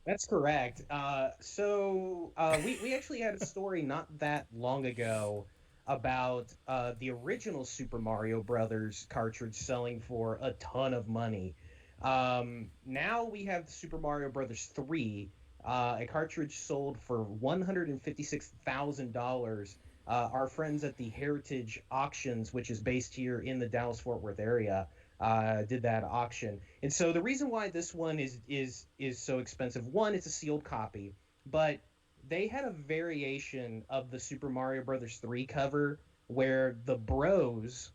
Speaker 2: That's correct. We actually had a story not that long ago about the original Super Mario Brothers cartridge selling for a ton of money. Now we have Super Mario Brothers 3, a cartridge sold for $156,000. Our friends at the Heritage Auctions, which is based here in the Dallas-Fort Worth area, did that auction. And so the reason why this one is so expensive, one, it's a sealed copy, but they had a variation of the Super Mario Brothers 3 cover where the Bros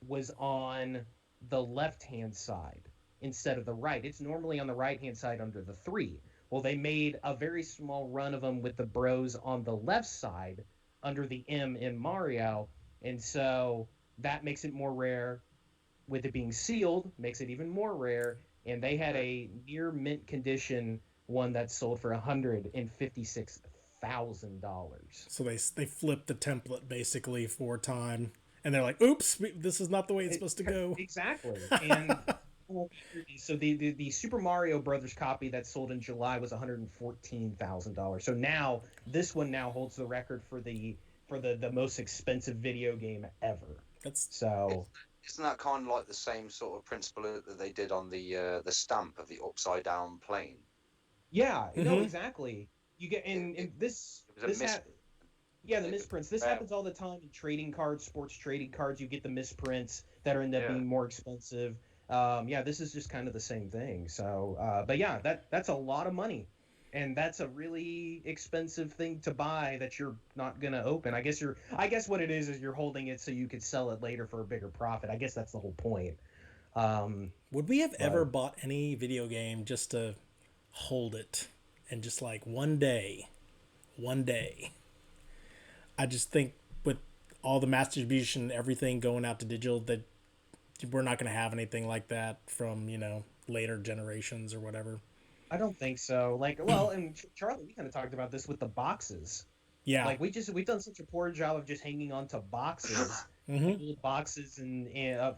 Speaker 2: was on the left-hand side instead of the right. It's normally on the right-hand side under the 3. Well, they made a very small run of them with the Bros on the left side under the M in Mario, and so that makes it more rare. With it being sealed, makes it even more rare. And they had a near mint condition one that sold for $156,000.
Speaker 1: So they flipped the template basically for time, and they're like, "Oops, this is not the way it's supposed to go."
Speaker 2: Exactly. And so the Super Mario Brothers copy that sold in July was $114,000. So now this one now holds the record for the most expensive video game ever.
Speaker 1: That's
Speaker 2: so.
Speaker 3: Isn't that kind of like the same sort of principle that they did on the stamp of the upside down plane?
Speaker 2: Yeah, no, exactly. You get in this yeah, the misprints. This happens all the time in trading cards, sports trading cards. You get the misprints that are end up being more expensive. Yeah, this is just kind of the same thing. So, but yeah, that's a lot of money, and that's a really expensive thing to buy that you're not gonna open. I guess what it is you're holding it so you could sell it later for a bigger profit. I guess that's the whole point.
Speaker 1: Would we have ever bought any video game just to hold it and just like one day? I just think with all the mass distribution, everything going out to digital, that we're not going to have anything like that from later generations or whatever.
Speaker 2: I don't think so. Like, well, and Charlie, we kind of talked about this with the boxes.
Speaker 1: Yeah.
Speaker 2: Like we've done such a poor job of just hanging on to boxes, old boxes, and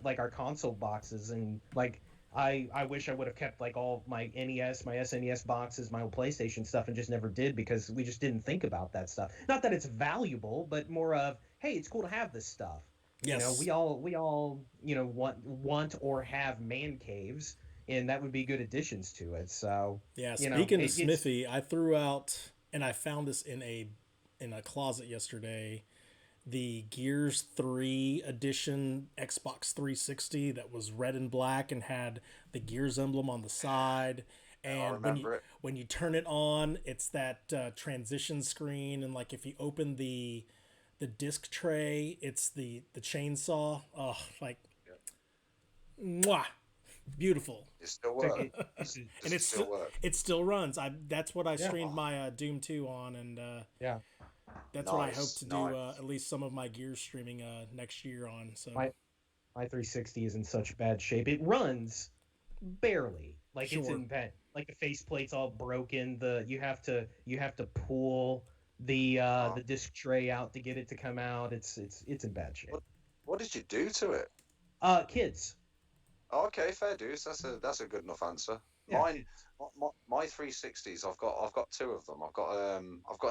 Speaker 2: like our console boxes, and like I wish I would have kept like all my NES, my SNES boxes, my old PlayStation stuff, and just never did because we just didn't think about that stuff. Not that it's valuable, but more of, hey, it's cool to have this stuff.
Speaker 1: Yes.
Speaker 2: We all want or have man caves, and that would be good additions to it. So
Speaker 1: yeah, speaking of Smiffy, I threw out, and I found this in a closet yesterday, the Gears 3 edition Xbox 360 that was red and black and had the Gears emblem on the side. And when you turn it on, it's that transition screen, and like if you open the disc tray, it's the chainsaw. Oh, like, mwah, beautiful.
Speaker 3: It still works.
Speaker 1: And it still runs. That's what I streamed my Doom 2 on, and that's what I hope to do at least some of my Gears streaming next year on. So
Speaker 2: my 360 is in such bad shape. It runs barely. Like it's in bad. Like the faceplate's all broken. You have to pull the disc tray out to get it to come out. It's in bad shape.
Speaker 3: What did you do to it?
Speaker 2: Kids.
Speaker 3: Okay, fair dues. That's a good enough answer. Yeah. My 360s, I've got two of them. I've got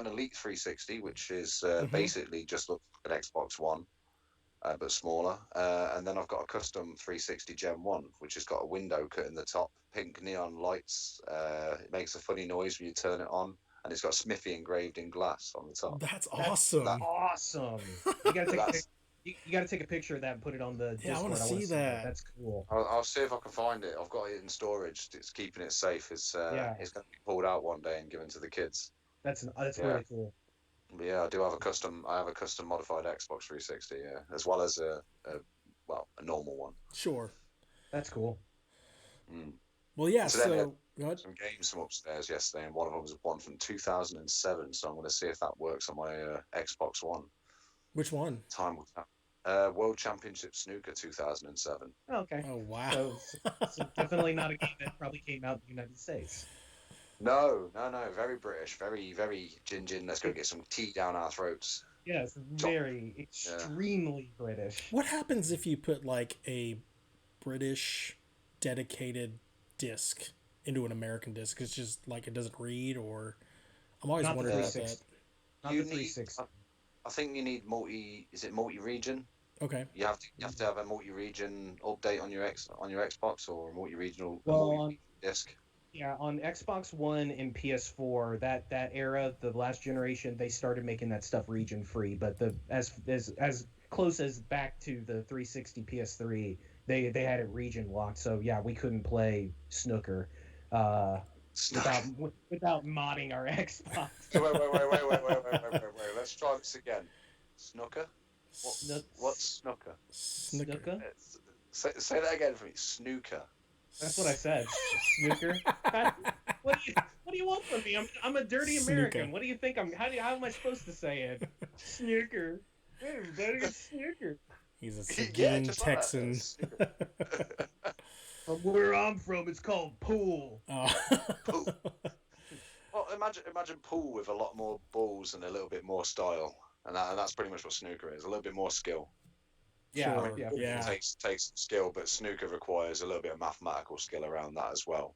Speaker 3: an Elite 360, which is basically just looks like an Xbox One, but smaller. And then I've got a custom 360 Gen 1, which has got a window cut in the top, pink neon lights. It makes a funny noise when you turn it on, and it's got Smiffy engraved in glass on the top.
Speaker 1: That's awesome.
Speaker 2: That's awesome. You gotta take you got to take a picture of that and put it on the Discord.
Speaker 1: I want to see that.
Speaker 2: That's cool.
Speaker 3: I'll see if I can find it. I've got it in storage. It's keeping it safe. It's going to be pulled out one day and given to the kids.
Speaker 2: That's really cool.
Speaker 3: But yeah, I have a custom modified Xbox 360. Yeah, as well as a normal one.
Speaker 1: Sure.
Speaker 2: That's cool.
Speaker 3: Mm.
Speaker 1: Well, yeah.
Speaker 3: So then we had
Speaker 1: So go ahead.
Speaker 3: some games from upstairs yesterday, and one of them was one from 2007. So I'm going to see if that works on my Xbox One.
Speaker 1: Which one?
Speaker 3: Time will tell. World Championship Snooker 2007.
Speaker 2: Okay.
Speaker 1: Oh wow.
Speaker 2: So definitely not a game that probably came out in the United States.
Speaker 3: No, no, no. Very British. Very, very gin. Let's go get some tea down our throats.
Speaker 2: Yes,
Speaker 3: John.
Speaker 2: very extremely British.
Speaker 1: What happens if you put like a British dedicated disc into an American disc? It's just like it doesn't read, or I'm always
Speaker 2: Not the
Speaker 1: wondering about that.
Speaker 2: 360. Not
Speaker 3: You
Speaker 2: the
Speaker 3: need.
Speaker 2: 360.
Speaker 3: I think you need multi. Is it multi-region?
Speaker 1: Okay.
Speaker 3: You have to have a multi-region update on your Xbox or a multi-regional
Speaker 2: Well,
Speaker 3: disc.
Speaker 2: yeah, on Xbox One and PS4, that era, the last generation, they started making that stuff region free. But the as close as back to the 360 PS3, they had it region locked. So yeah, we couldn't play snooker without without modding our Xbox.
Speaker 3: Wait. Let's try this again. Snooker? What's snooker?
Speaker 1: Snooker.
Speaker 3: Say that again for me. Snooker.
Speaker 2: That's what I said. Snooker. What do you want from me? I'm a dirty American.
Speaker 1: Snooker.
Speaker 2: What do you think how am I supposed to say it? Snooker. Snooker.
Speaker 1: He's a Seguin Texan.
Speaker 2: From where I'm from, it's called pool.
Speaker 3: Pool. Well, imagine pool with a lot more balls and a little bit more style, and that's pretty much what snooker is. A little bit more skill.
Speaker 2: Yeah,
Speaker 1: Sure. Yeah.
Speaker 3: It takes skill, but snooker requires a little bit of mathematical skill around that as well.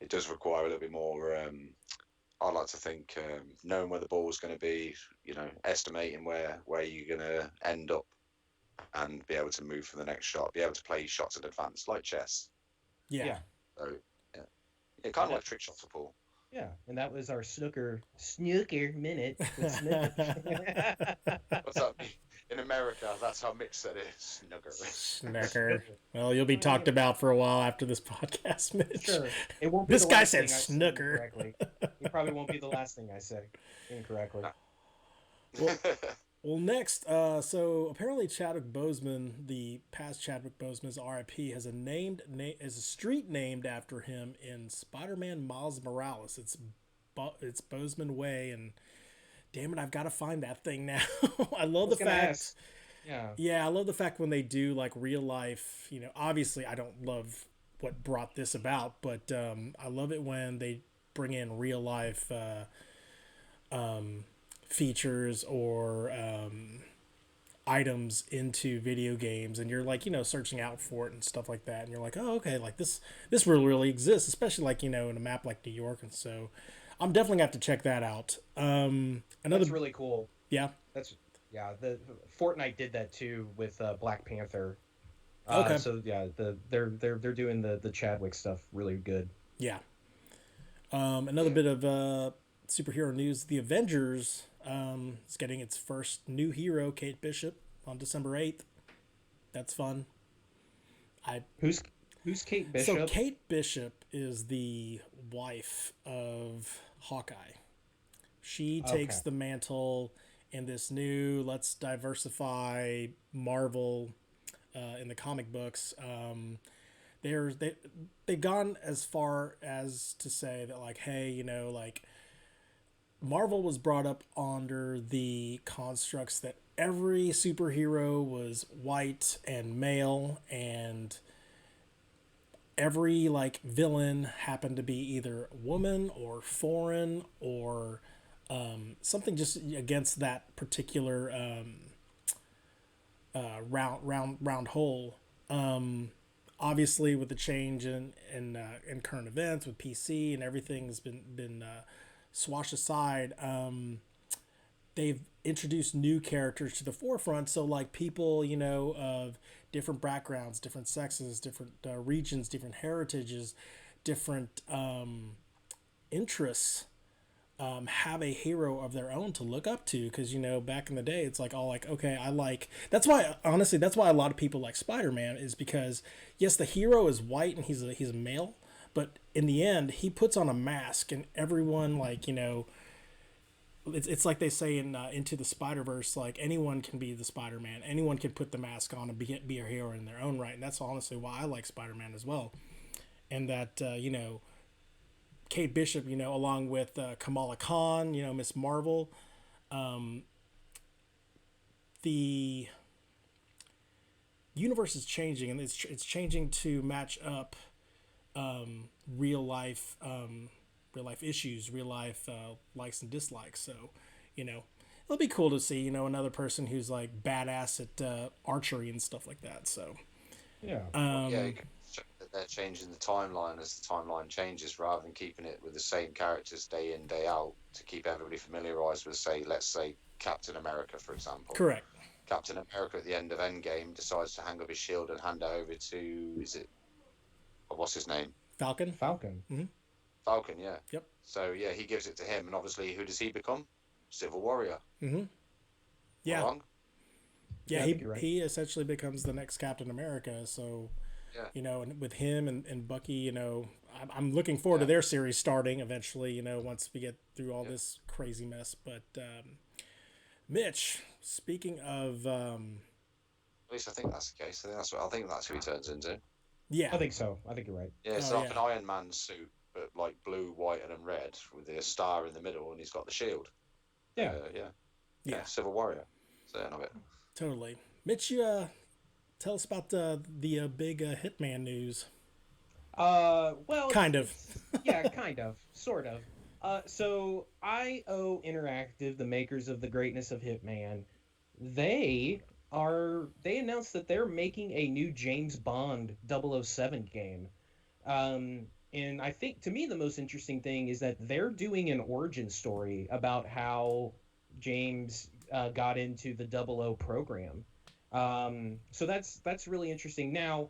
Speaker 3: It does require a little bit more. I like to think knowing where the ball's going to be, estimating where you're going to end up, and be able to move for the next shot. Be able to play shots in advance, like chess.
Speaker 1: Yeah.
Speaker 3: So kind of like trick shots for pool.
Speaker 2: Yeah, and that was our snooker minute. What's
Speaker 3: that mean? In America, that's how Mitch said it.
Speaker 1: Snooker. Well, you'll be talked about for a while after this podcast, Mitch.
Speaker 2: Sure. It won't be
Speaker 1: This
Speaker 2: the
Speaker 1: guy
Speaker 2: last
Speaker 1: said
Speaker 2: thing I
Speaker 1: snooker.
Speaker 2: Incorrectly. It probably won't be the last thing I say incorrectly.
Speaker 1: Well, next, so apparently Chadwick Boseman, the past Chadwick Boseman's RIP, has a street named after him in Spider-Man Miles Morales. It's Boseman Way, and damn it, I've got to find that thing now. I love the fact. Yeah, I love the fact when they do like real life. Obviously, I don't love what brought this about, but I love it when they bring in real life. Features or items into video games, and you're like searching out for it and stuff like that, and you're like, oh, okay, like this really exists, especially like in a map like New York. And so I'm definitely gonna have to check that out.
Speaker 2: That's really cool.
Speaker 1: Yeah,
Speaker 2: the Fortnite did that too with Black Panther.
Speaker 1: Okay.
Speaker 2: So yeah, they're doing the Chadwick stuff really good.
Speaker 1: Yeah. Another bit of superhero news: the Avengers is getting its first new hero, Kate Bishop, on December 8th. That's fun.
Speaker 2: Who's Kate Bishop?
Speaker 1: So Kate Bishop is the wife of Hawkeye. She takes the mantle in this new let's diversify Marvel in the comic books. They've gone as far as to say that like, hey, like Marvel was brought up under the constructs that every superhero was white and male, and every like villain happened to be either woman or foreign or something just against that particular round hole. Obviously, with the change in current events with PC and everything's been swashed aside, they've introduced new characters to the forefront. So like people, of different backgrounds, different sexes, different regions, different heritages, different interests, have a hero of their own to look up to. Because back in the day, it's like all like, okay, that's why a lot of people like Spider-Man, is because yes, the hero is white and he's a male, but in the end he puts on a mask and everyone like it's like they say in Into the Spider-Verse, like anyone can be the Spider-Man, anyone can put the mask on and be a hero in their own right, and that's honestly why I like Spider-Man as well. And that Kate Bishop, along with Kamala Khan, Miss Marvel, the universe is changing, and it's changing to match up real life real life issues, real life likes and dislikes. So, it'll be cool to see another person who's like badass at archery and stuff like that. So
Speaker 2: yeah,
Speaker 3: Yeah, you can check that they're changing the timeline as the timeline changes, rather than keeping it with the same characters day in day out to keep everybody familiarized with, say, let's say Captain America, for example.
Speaker 1: correct.
Speaker 3: Captain America at the end of Endgame decides to hang up his shield and hand it over to, is it, what's his name?
Speaker 1: Falcon.
Speaker 2: Falcon.
Speaker 1: Mm-hmm.
Speaker 3: Falcon, yeah.
Speaker 1: Yep.
Speaker 3: So yeah, he gives it to him, and obviously, who does he become? Civil Warrior.
Speaker 1: Mm-hmm. Yeah.
Speaker 3: Wrong?
Speaker 1: Yeah,
Speaker 2: Yeah, right.
Speaker 1: he essentially becomes the next Captain America. So,
Speaker 3: Yeah.
Speaker 1: And with him and Bucky, I'm looking forward to their series starting eventually. Once we get through all this crazy mess. But Mitch, speaking of,
Speaker 3: At least I think that's the case. I think that's who he turns into.
Speaker 1: yeah,
Speaker 2: I think so. I think you're right.
Speaker 3: Yeah, it's
Speaker 1: Oh,
Speaker 3: like
Speaker 1: yeah.
Speaker 3: an Iron Man suit, but like blue, white, and red with a star in the middle, and he's got the shield.
Speaker 2: Yeah.
Speaker 3: Yeah. Civil Warrior. So yeah, it.
Speaker 1: Totally. Mitch, you tell us about the big Hitman news.
Speaker 2: Well,
Speaker 1: Kind of.
Speaker 2: yeah, kind of, sort of. So IO Interactive, the makers of the greatness of Hitman, they announced that they're making a new James Bond 007 game. And I think, to me, the most interesting thing is that they're doing an origin story about how James got into the 00 program. So that's really interesting. Now,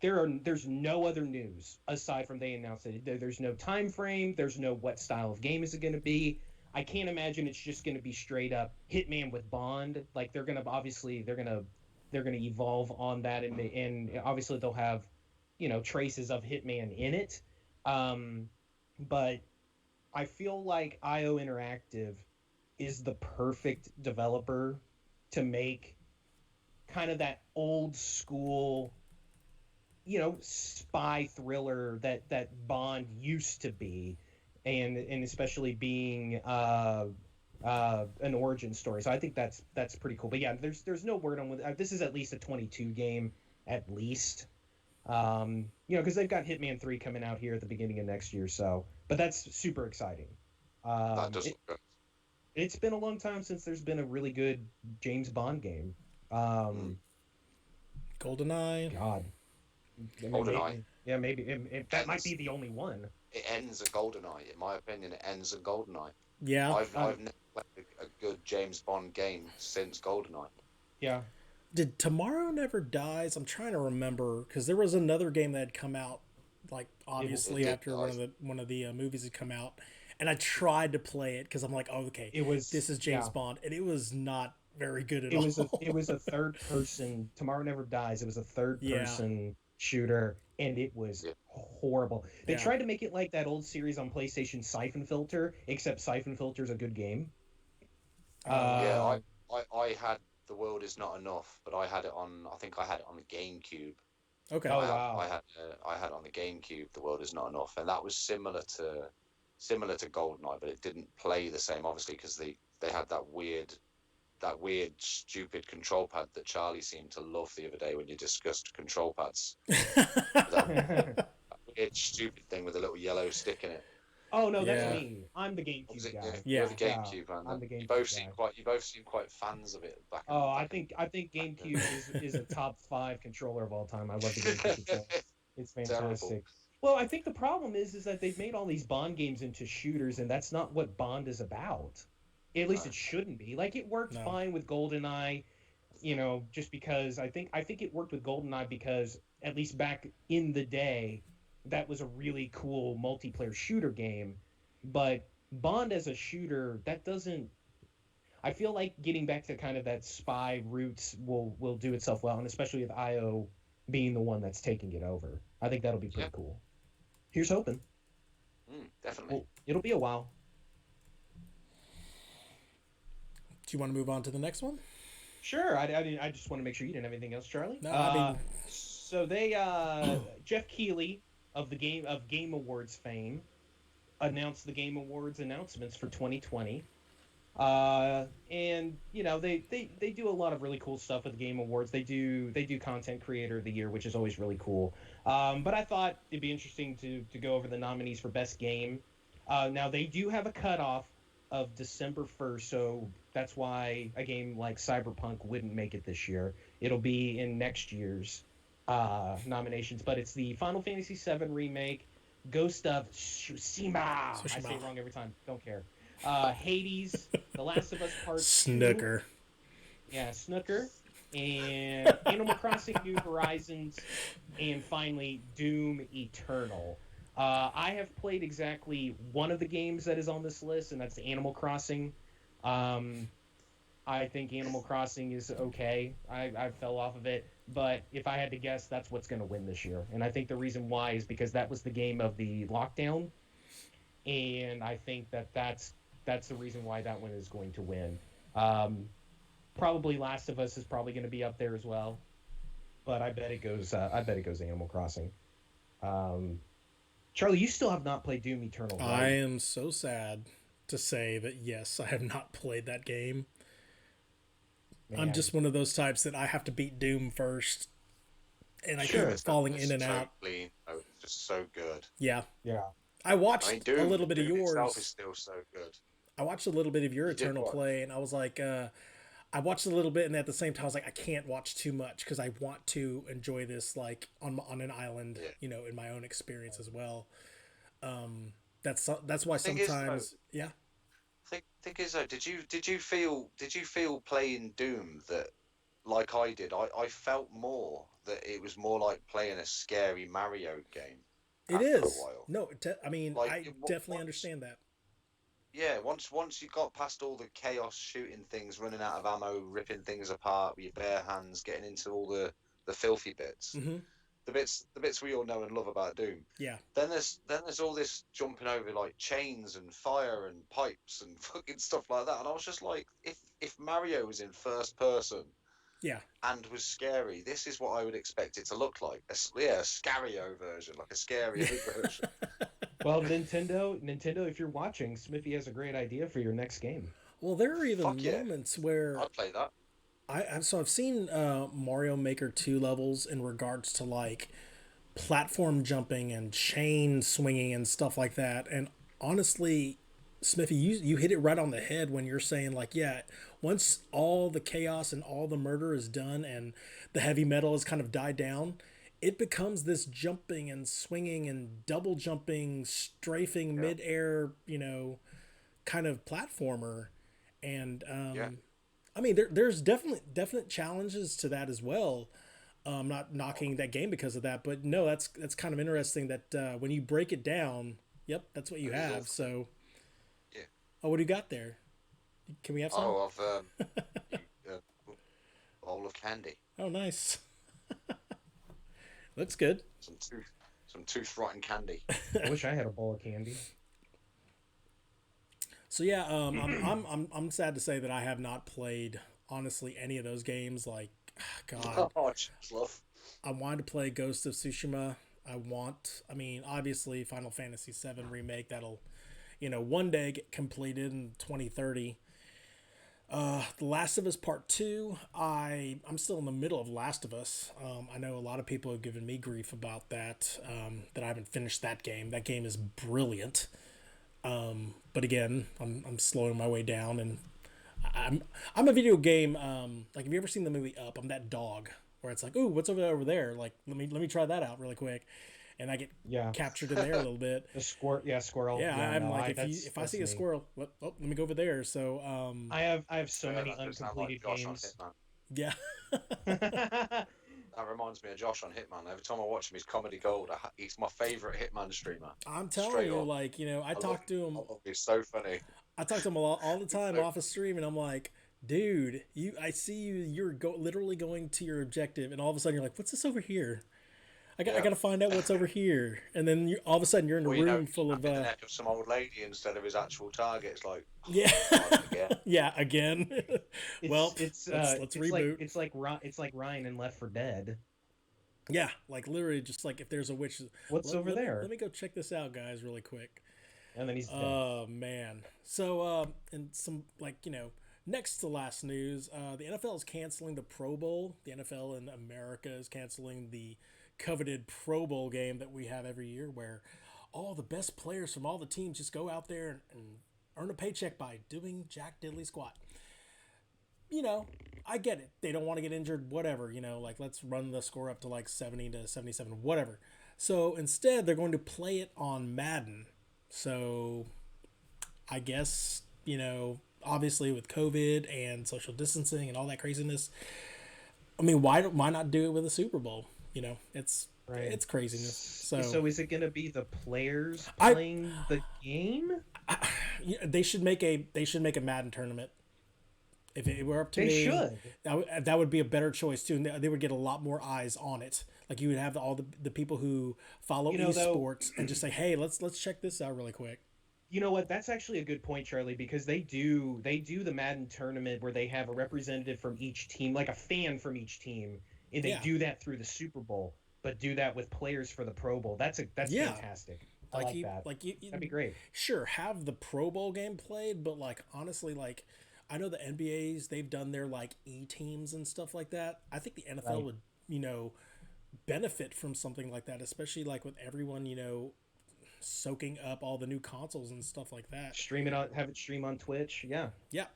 Speaker 2: there's no other news aside from they announced it. There's no time frame. There's no what style of game is it going to be. I can't imagine it's just going to be straight up Hitman with Bond. Like they're going to evolve on that, and obviously they'll have traces of Hitman in it. But I feel like IO Interactive is the perfect developer to make kind of that old school spy thriller that Bond used to be, and especially being an origin story. So I think that's pretty cool. But yeah, there's no word on whether this is at least a 22 game at least. Because they've got Hitman 3 coming out here at the beginning of next year. So, but that's super exciting.
Speaker 3: That does look good.
Speaker 2: It's been a long time since there's been a really good James Bond game.
Speaker 1: GoldenEye.
Speaker 2: God.
Speaker 3: GoldenEye.
Speaker 2: Maybe that might be the only one.
Speaker 3: It ends at GoldenEye. In my opinion, it ends at GoldenEye.
Speaker 1: Yeah.
Speaker 3: I've never played a good James Bond game since GoldenEye.
Speaker 2: Yeah.
Speaker 1: Did Tomorrow Never Dies? I'm trying to remember because there was another game that had come out, like obviously after one of the movies had come out, and I tried to play it because I'm like, oh, okay, this is James Bond, and it was not very good at all.
Speaker 2: It was a third person. Tomorrow Never Dies. It was a third person shooter, and it was horrible. They tried to make it like that old series on PlayStation, Siphon Filter, except Siphon Filter's a good game.
Speaker 3: I had The World Is Not Enough, but I had it on. I think I had it on the GameCube.
Speaker 1: Okay.
Speaker 2: Oh wow.
Speaker 3: I had it on the GameCube. The World Is Not Enough, and that was similar to GoldenEye, but it didn't play the same, obviously, because they had that weird stupid control pad that Charlie seemed to love the other day when you discussed control pads. that weird stupid thing with a little yellow stick in it.
Speaker 2: Oh no, that's me. I'm the GameCube guy.
Speaker 3: You're the GameCube man.
Speaker 2: I'm the GameCube
Speaker 3: you both
Speaker 2: guy.
Speaker 3: seem quite fans of it back.
Speaker 2: I think GameCube is a top 5 controller of all time. I love the GameCube controller. It's fantastic.
Speaker 3: Terrible.
Speaker 2: Well, I think the problem is that they've made all these Bond games into shooters, and that's not what Bond is about. At least it shouldn't be. Like, it worked fine with GoldenEye, just because I think it worked with GoldenEye because, at least back in the day, that was a really cool multiplayer shooter game. But Bond as a shooter, that doesn't... I feel like getting back to kind of that spy roots will do itself well, and especially with IO being the one that's taking it over. I think that'll be pretty cool. Here's hoping.
Speaker 3: Definitely.
Speaker 2: Well, it'll be a while.
Speaker 1: Do you want to move on to the next one?
Speaker 2: Sure. I just want to make sure you didn't have anything else, Charlie.
Speaker 1: No, I mean,
Speaker 2: So they Jeff Keighley of the Game Awards fame announced the Game Awards announcements for 2020. And they do a lot of really cool stuff with the Game Awards. They do Content Creator of the Year, which is always really cool. But I thought it'd be interesting to go over the nominees for Best Game. Now they do have a cutoff of December 1st, so that's why a game like Cyberpunk wouldn't make it this year. It'll be in next year's nominations, but it's the Final Fantasy VII remake, Ghost of Tsushima. I say it wrong every time. Don't care. Hades, The Last of Us Part 2.
Speaker 1: Snooker.
Speaker 2: Yeah, Snooker. And Animal Crossing New Horizons. And finally, Doom Eternal. I have played exactly one of the games that is on this list, and that's Animal Crossing. I think Animal Crossing is okay. I fell off of it. But if I had to guess, that's what's going to win this year. And I think the reason why is because that was the game of the lockdown. And I think that's the reason why that one is going to win. Probably Last of Us is probably going to be up there as well. But I bet it goes Animal Crossing. Charlie, you still have not played Doom Eternal, right?
Speaker 1: I am so sad to say that yes, I have not played that game. Man. I'm just one of those types that I have to beat Doom first, and I keep falling in and out.
Speaker 3: Clean. Oh, it's just so good.
Speaker 1: Yeah.
Speaker 2: Yeah.
Speaker 1: I watched a little bit of
Speaker 3: Doom
Speaker 1: yours.
Speaker 3: Itself is still so good.
Speaker 1: I watched a little bit of your Eternal play, and I was like, I watched a little bit, and at the same time, I was like, I can't watch too much because I want to enjoy this like on an island, in my own experience as well. That's why sometimes, yeah.
Speaker 3: Thing is though, did you feel playing Doom that like I did? I felt more that it was more like playing a scary Mario game.
Speaker 1: It is. A while. No, I mean, like, I definitely understand that.
Speaker 3: Yeah, once you got past all the chaos, shooting things, running out of ammo, ripping things apart with your bare hands, getting into all the filthy bits, the bits we all know and love about Doom.
Speaker 1: Yeah.
Speaker 3: Then there's all this jumping over like chains and fire and pipes and fucking stuff like that, and I was just like, if Mario was in first person,
Speaker 1: yeah,
Speaker 3: and was scary, this is what I would expect it to look like. A Scario version, like a scary version.
Speaker 2: Well, Nintendo, if you're watching, Smiffy has a great idea for your next game.
Speaker 1: Well, there are even moments where
Speaker 3: I'd play that.
Speaker 1: I've seen Mario Maker 2 levels in regards to like platform jumping and chain swinging and stuff like that. And honestly, Smithy, you hit it right on the head when you're saying like, yeah, once all the chaos and all the murder is done and the heavy metal has kind of died down, it becomes this jumping and swinging and double jumping, strafing midair, kind of platformer. And I mean, there's definite challenges to that as well. I'm not knocking that game because of that, but no, that's kind of interesting that when you break it down, yep, that's what you have. So,
Speaker 3: yeah.
Speaker 1: Oh, what do you got there? Can we have some?
Speaker 3: Oh, I've bowl of candy.
Speaker 1: Oh, nice. Looks good.
Speaker 3: Some tooth-rotten candy.
Speaker 2: I wish I had a bowl of candy.
Speaker 1: So yeah, I'm sad to say that I have not played honestly any of those games. Like, God,
Speaker 3: love.
Speaker 1: I wanted to play Ghost of Tsushima. I mean, obviously Final Fantasy VII remake that'll, one day get completed in 2030. The Last of Us Part 2, I'm still in the middle of Last of Us. I know a lot of people have given me grief about that I haven't finished that game. That game is brilliant. But again, I'm slowing my way down, and I'm a video game. Like, have you ever seen the movie Up? I'm that dog where it's like, ooh, what's over there? Like, let me try that out really quick, and I get captured in there a little bit.
Speaker 2: Squirrel.
Speaker 1: Yeah, I'm like, if I see a squirrel, let me go over there. So
Speaker 2: I have so many uncompleted games.
Speaker 1: Yeah.
Speaker 3: That reminds me of Josh on Hitman. Every time I watch him, he's comedy gold. He's my favorite Hitman streamer.
Speaker 1: I'm telling you, like, I talk to him.
Speaker 3: He's so funny.
Speaker 1: I talk to him all the time off of stream, and I'm like, dude, I see you. You're literally going to your objective, and all of a sudden you're like, what's this over here? I
Speaker 3: Yeah.
Speaker 1: got to find out what's over here, and then all of a sudden you're in a
Speaker 3: Or
Speaker 1: room full of
Speaker 3: in the neck of some old lady instead of his actual target. It's like,
Speaker 1: yeah,
Speaker 3: oh, God, again.
Speaker 1: yeah, again. Well, let's reboot.
Speaker 2: It's like Ryan in Left 4 Dead.
Speaker 1: Yeah, like literally, just like if there's a witch,
Speaker 2: What's over
Speaker 1: let
Speaker 2: there?
Speaker 1: me go check this out, guys, really quick.
Speaker 2: And then he's dead.
Speaker 1: Oh man. So and some like next to last news, the NFL is canceling the Pro Bowl. The NFL in America is canceling the coveted Pro Bowl game that we have every year, where all the best players from all the teams just go out there and earn a paycheck by doing jack diddly squat. I get it. They don't want to get injured, whatever, like let's run the score up to like 70 to 77, whatever. So instead, they're going to play it on Madden. So I guess, obviously with COVID and social distancing and all that craziness, I mean, why not do it with a Super Bowl? It's
Speaker 2: Right.
Speaker 1: it's craziness.
Speaker 2: So is it going to be the players
Speaker 1: I
Speaker 2: playing the game?
Speaker 1: they should make a Madden tournament. If it were up to
Speaker 2: They
Speaker 1: me,
Speaker 2: should.
Speaker 1: that would be a better choice too, and they would get a lot more eyes on it. Like you would have all the people who follow esports and just say, "Hey, let's check this out really quick."
Speaker 2: You know what? That's actually a good point, Charlie, because they do the Madden tournament where they have a representative from each team, like a fan from each team, and they
Speaker 1: Yeah.
Speaker 2: do that through the Super Bowl, but do that with players for the Pro Bowl. That's
Speaker 1: Yeah.
Speaker 2: fantastic. I like that. That'd be great.
Speaker 1: Sure, have the Pro Bowl game played, but like honestly, like I know the NBA's they've done their like teams and stuff like that. I think the NFL
Speaker 2: Right.
Speaker 1: would benefit from something like that, especially like with everyone soaking up all the new consoles and stuff like that.
Speaker 2: Have it stream on Twitch. Yeah,
Speaker 1: Yeah.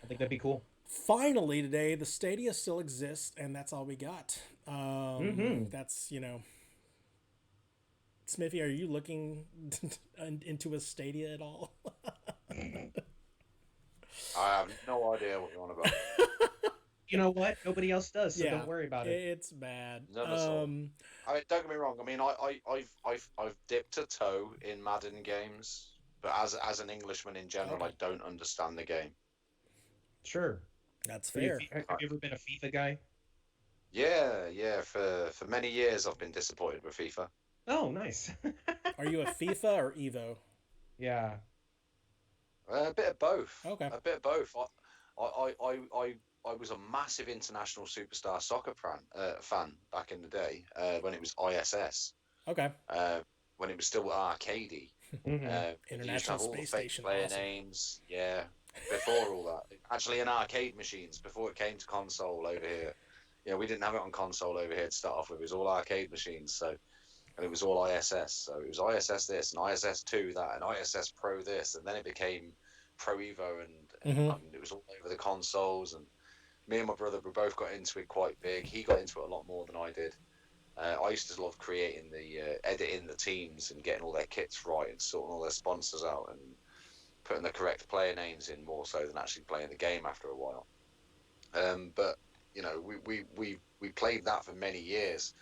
Speaker 2: I think that'd be cool.
Speaker 1: Finally, today the Stadia still exists, and that's all we got. That's Smithy. Are you looking into a Stadia at all?
Speaker 3: I have no idea what you're on about.
Speaker 2: You know what? Nobody else does, so
Speaker 1: Yeah,
Speaker 2: don't worry about it.
Speaker 1: It's bad.
Speaker 3: None at all. I mean, don't get me wrong. I mean, I've dipped a toe in Madden games, but as an Englishman in general, I don't understand the game.
Speaker 2: Sure.
Speaker 1: That's
Speaker 2: Have you,
Speaker 1: fair.
Speaker 2: have you ever been a FIFA guy?
Speaker 3: Yeah. For many years, I've been disappointed with FIFA.
Speaker 2: Oh, nice.
Speaker 1: Are you a FIFA or Evo?
Speaker 2: Yeah.
Speaker 3: A bit of both.
Speaker 1: Okay.
Speaker 3: A bit of both. I was a massive international superstar soccer fan back in the day when it was ISS.
Speaker 1: Okay.
Speaker 3: When it was still arcadey.
Speaker 2: Mhm.
Speaker 1: International Space Station.
Speaker 3: Player
Speaker 1: Awesome.
Speaker 3: names, yeah. Before all that, actually in arcade machines before it came to console over here. Yeah, we didn't have it on console over here to start off with. It was all arcade machines, and it was all ISS. So it was ISS this and ISS 2 that and ISS Pro this, and then it became Pro Evo, and it was all over the consoles. And me and my brother we both got into it quite big. He got into it a lot more than I did. I used to love creating editing the teams and getting all their kits right and sorting all their sponsors out and putting the correct player names in more so than actually playing the game after a while. But we played that for many years,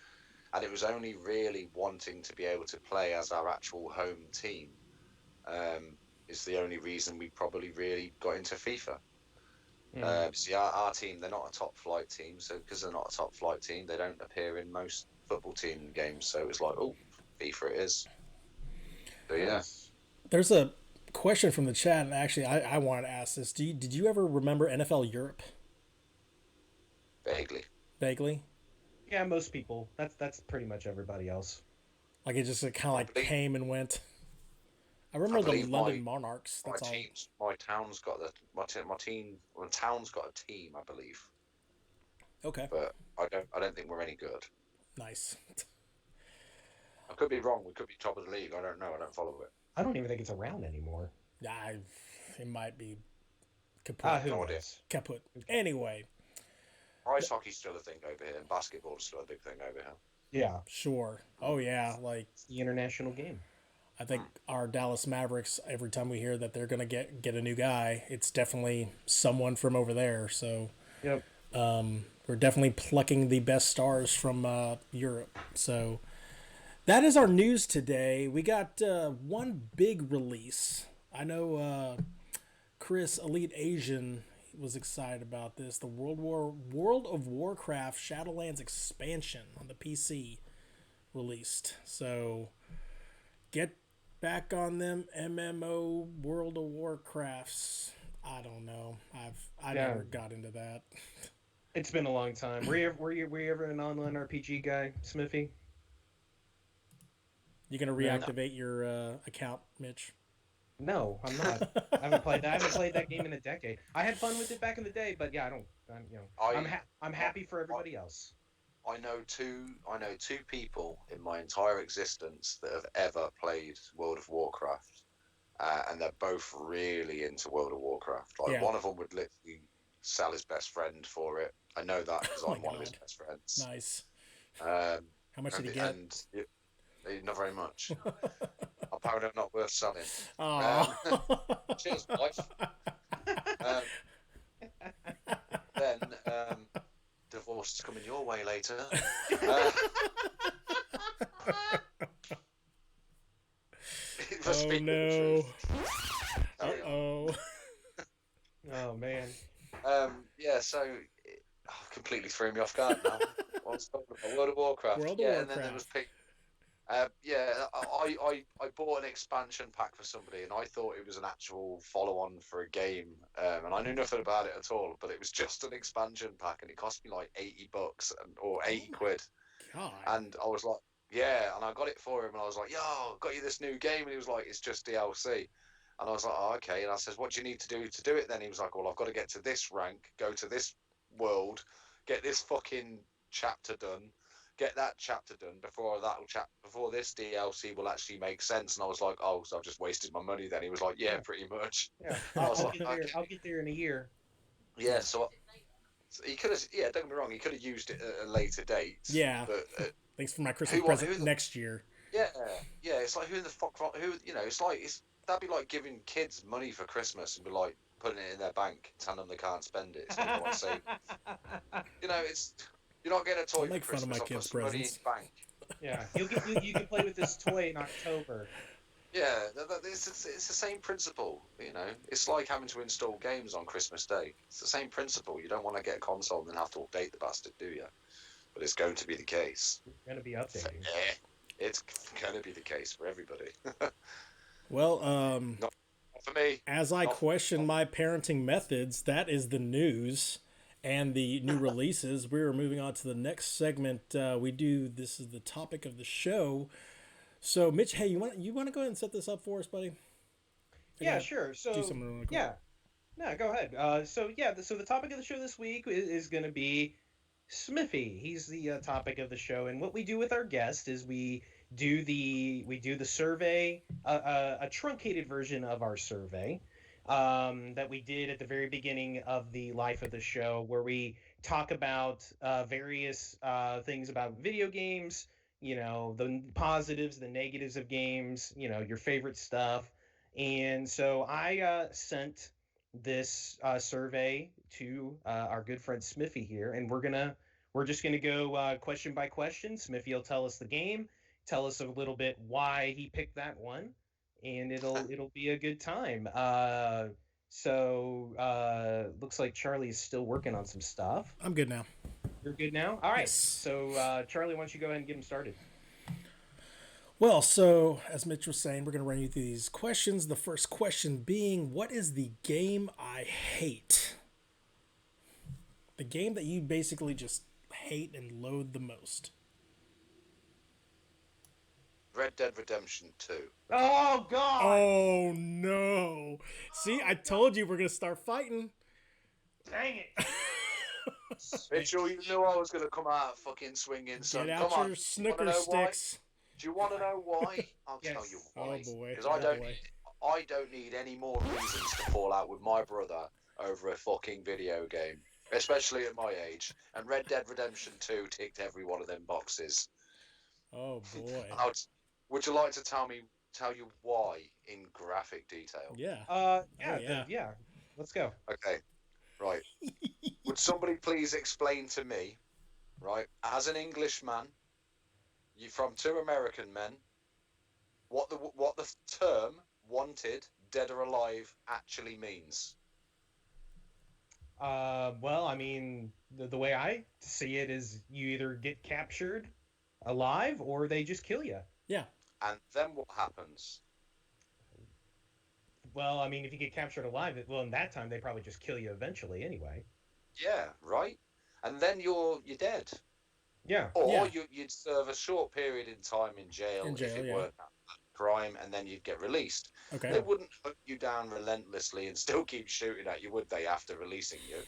Speaker 3: and it was only really wanting to be able to play as our actual home team is the only reason we probably really got into FIFA. See, our team, they're not a top flight team, so because they're not a top flight team, they don't appear in most football team games. So it's like, oh, FIFA it is. So yeah.
Speaker 1: There's a question from the chat, and actually, I wanted to ask this. Did you ever remember NFL Europe?
Speaker 3: Vaguely.
Speaker 1: Vaguely.
Speaker 2: Yeah, most people. That's pretty much everybody else.
Speaker 1: Like it just kind of like came and went. I remember the London Monarchs. That's all.
Speaker 3: My town's got my town's got a team, I believe.
Speaker 1: Okay.
Speaker 3: But I don't think we're any good.
Speaker 1: Nice.
Speaker 3: I could be wrong. We could be top of the league. I don't know. I don't follow it.
Speaker 2: I don't even think it's around anymore.
Speaker 1: It might be kaput.
Speaker 2: Who
Speaker 3: No
Speaker 2: knows?
Speaker 3: idea.
Speaker 1: Kaput. Anyway,
Speaker 3: Ice hockey's still a thing over here, and basketball's still a big thing over here.
Speaker 2: Yeah,
Speaker 1: sure. Oh yeah, like
Speaker 2: it's the international game.
Speaker 1: I think our Dallas Mavericks. Every time we hear that they're gonna get a new guy, it's definitely someone from over there. So
Speaker 2: Yep.
Speaker 1: we're definitely plucking the best stars from Europe. So that is our news today. We got one big release. I know Chris, Elite Asian, was excited about this. The World of Warcraft Shadowlands expansion on the PC released. So get back on them MMO World of Warcrafts. I don't know. I
Speaker 2: Yeah,
Speaker 1: never got into that.
Speaker 2: it's been a long time. Were you ever an online RPG guy, Smithy?
Speaker 1: You gonna
Speaker 2: No.
Speaker 1: reactivate your account, Mitch?
Speaker 2: No, I'm not. I haven't played that. I haven't played that game in a decade. I had fun with it back in the day, but yeah, I don't.
Speaker 3: I,
Speaker 2: I'm
Speaker 3: I,
Speaker 2: happy for
Speaker 3: I
Speaker 2: everybody else.
Speaker 3: I know two people in my entire existence that have ever played World of Warcraft, and they're both really into World of Warcraft. Like
Speaker 1: Yeah.
Speaker 3: one of them would literally sell his best friend for it. I know that because
Speaker 1: Oh my
Speaker 3: I'm one of his
Speaker 1: god.
Speaker 3: best friends.
Speaker 1: Nice.
Speaker 3: Um,
Speaker 1: How much did
Speaker 3: and
Speaker 1: he get?
Speaker 3: and it, not very much. Apparently, not worth selling.
Speaker 1: Oh.
Speaker 3: Cheers, wife. Um, then divorce is coming your way later. Uh, it must
Speaker 1: Oh
Speaker 3: be the
Speaker 1: no.
Speaker 3: truth. Carry on.
Speaker 1: Uh-oh.
Speaker 2: Oh man.
Speaker 3: Yeah, so completely threw me off guard now. What was talking about? World of Warcraft.
Speaker 1: World of
Speaker 3: Yeah, and then there was
Speaker 1: Warcraft.
Speaker 3: yeah, I bought an expansion pack for somebody, and I thought it was an actual follow-on for a game, and I knew nothing about it at all. But it was just an expansion pack, and it cost me like $80 or
Speaker 1: Oh
Speaker 3: 80
Speaker 1: my
Speaker 3: quid.
Speaker 1: god.
Speaker 3: And I was like, yeah, and I got it for him, and I was like, yo, got you this new game, and he was like, it's just DLC. And I was like, oh, okay. And I says, what do you need to do it then? He was like, well, I've got to get to this rank, go to this world, get this fucking chapter done, get that chapter done before this DLC will actually make sense. And I was like, oh, so I've just wasted my money then. He was like, yeah,
Speaker 2: Yeah.
Speaker 3: pretty much.
Speaker 2: Yeah.
Speaker 3: And I
Speaker 2: I'll,
Speaker 3: was
Speaker 2: I'll
Speaker 3: like,
Speaker 2: get there.
Speaker 3: okay.
Speaker 2: I'll get there in a year.
Speaker 3: Yeah, so he could have, yeah, don't get me wrong, he could have used it at a later date,
Speaker 1: Yeah.
Speaker 3: but
Speaker 1: Thanks for my Christmas present next year.
Speaker 3: yeah, yeah, it's like who the fuck, it's like that'd be like giving kids money for Christmas and be like putting it in their bank, telling them they can't spend it. So they want to save. It's you're not getting a toy
Speaker 1: Don't
Speaker 3: for
Speaker 1: make fun of
Speaker 3: Christmas.
Speaker 1: my
Speaker 3: I'll put
Speaker 1: kids'
Speaker 3: some money in
Speaker 1: presents.
Speaker 3: your bank.
Speaker 2: Yeah, you can play with this toy in October.
Speaker 3: Yeah, it's the same principle. It's like having to install games on Christmas Day. It's the same principle. You don't want to get a console and then have to update the bastard, do you? But it's going to be the case.
Speaker 2: It's gonna be updating.
Speaker 3: It's going to be the case for everybody.
Speaker 1: Well,
Speaker 3: Not for me.
Speaker 1: as I question my parenting methods, that is the news and the new releases. We're moving on to the next segment. This is the topic of the show. So, Mitch, hey, you want to go ahead and set this up for us, buddy?
Speaker 2: Yeah, sure.
Speaker 1: Do
Speaker 2: So
Speaker 1: something really quick.
Speaker 2: yeah, no, go ahead. So the topic of the show this week is going to be Smiffy. He's the topic of the show, and what we do with our guest is we do the survey, a truncated version of our survey that we did at the very beginning of the life of the show, where we talk about various things about video games. The positives, the negatives of games. Your favorite stuff. And so I sent this survey to our good friend Smiffy here, and we're just gonna go question by question. Smiffy will tell us the game, tell us a little bit why he picked that one, and it'll be a good time. Looks like Charlie is still working on some stuff.
Speaker 1: I'm good now.
Speaker 2: You're good now. All right.
Speaker 1: Yes.
Speaker 2: So Charlie, why don't you go ahead and get him started?
Speaker 1: Well, so as Mitch was saying, we're going to run you through these questions. The first question being, what is the game I hate? The game that you basically just hate and loathe the most.
Speaker 3: Red Dead Redemption 2.
Speaker 2: Oh God!
Speaker 1: Oh no! See, I told you we're going to start fighting.
Speaker 2: Dang it!
Speaker 3: Mitchell, you knew I was going to come out fucking swinging, son.
Speaker 1: Get
Speaker 3: Come
Speaker 1: out
Speaker 3: on.
Speaker 1: your
Speaker 3: Do
Speaker 1: Snickers sticks.
Speaker 3: you want to know why? I'll
Speaker 2: Yes.
Speaker 3: tell you why.
Speaker 1: Oh boy.
Speaker 3: Because
Speaker 1: Oh,
Speaker 3: I don't need any more reasons to fall out with my brother over a fucking video game, especially at my age. And Red Dead Redemption 2 ticked every one of them boxes.
Speaker 1: Oh boy.
Speaker 3: Would you like to tell you why in graphic detail?
Speaker 1: Yeah.
Speaker 2: Yeah. Let's go.
Speaker 3: Okay, right. Would somebody please explain to me, right, as an Englishman, you from two American men, what the term "wanted, dead or alive" actually means?
Speaker 2: Well, I mean, the way I see it is you either get captured alive, or they just kill you.
Speaker 1: Yeah.
Speaker 3: And then what happens?
Speaker 2: Well, I mean, if you get captured alive, well, in that time they probably just kill you eventually anyway.
Speaker 3: Yeah, right. And then you're dead.
Speaker 2: Yeah.
Speaker 3: Or
Speaker 1: Yeah.
Speaker 3: you'd serve a short period in time in
Speaker 1: In
Speaker 3: jail if
Speaker 1: jail.
Speaker 3: it
Speaker 1: Yeah.
Speaker 3: weren't that crime, and then you'd get released.
Speaker 1: Okay.
Speaker 3: They wouldn't hunt you down relentlessly and still keep shooting at you, would they, after releasing you?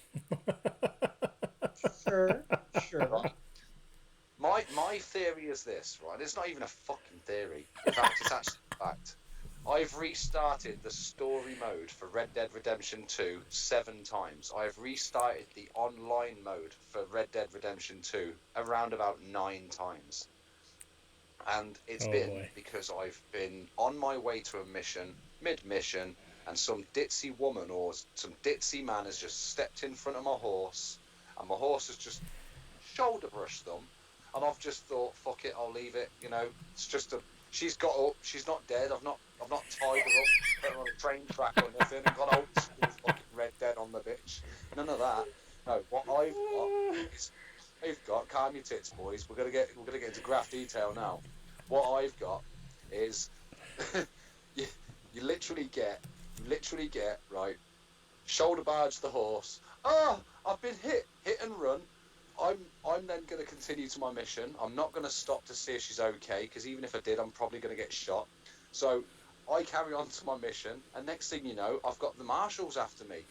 Speaker 2: Sure. Sure.
Speaker 3: Right. My theory is this, right? It's not even a fucking theory. In fact, it's actually a fact. I've restarted the story mode for Red Dead Redemption 2 7 times. I've restarted the online mode for Red Dead Redemption 2 around about 9 times. And it's
Speaker 1: Oh
Speaker 3: been
Speaker 1: boy.
Speaker 3: because I've been on my way to a mission, mid-mission, and some ditzy woman or some ditzy man has just stepped in front of my horse, and my horse has just shoulder brushed them, and I've just thought, fuck it, I'll leave it. It's just a. She's got up. She's not dead. I've not tied her up, put her on a train track or nothing, and got old school fucking Red Dead on the bitch. None of that. No, what I've got is I've got. Calm your tits, boys. We're gonna get into graph detail now. What I've got is you, you literally get right. Shoulder barge the horse. I've been hit and run. I'm then going to continue to my mission. I'm not going to stop to see if she's okay, because even if I did, I'm probably going to get shot. So I carry on to my mission, and next thing you know, I've got the marshals after me.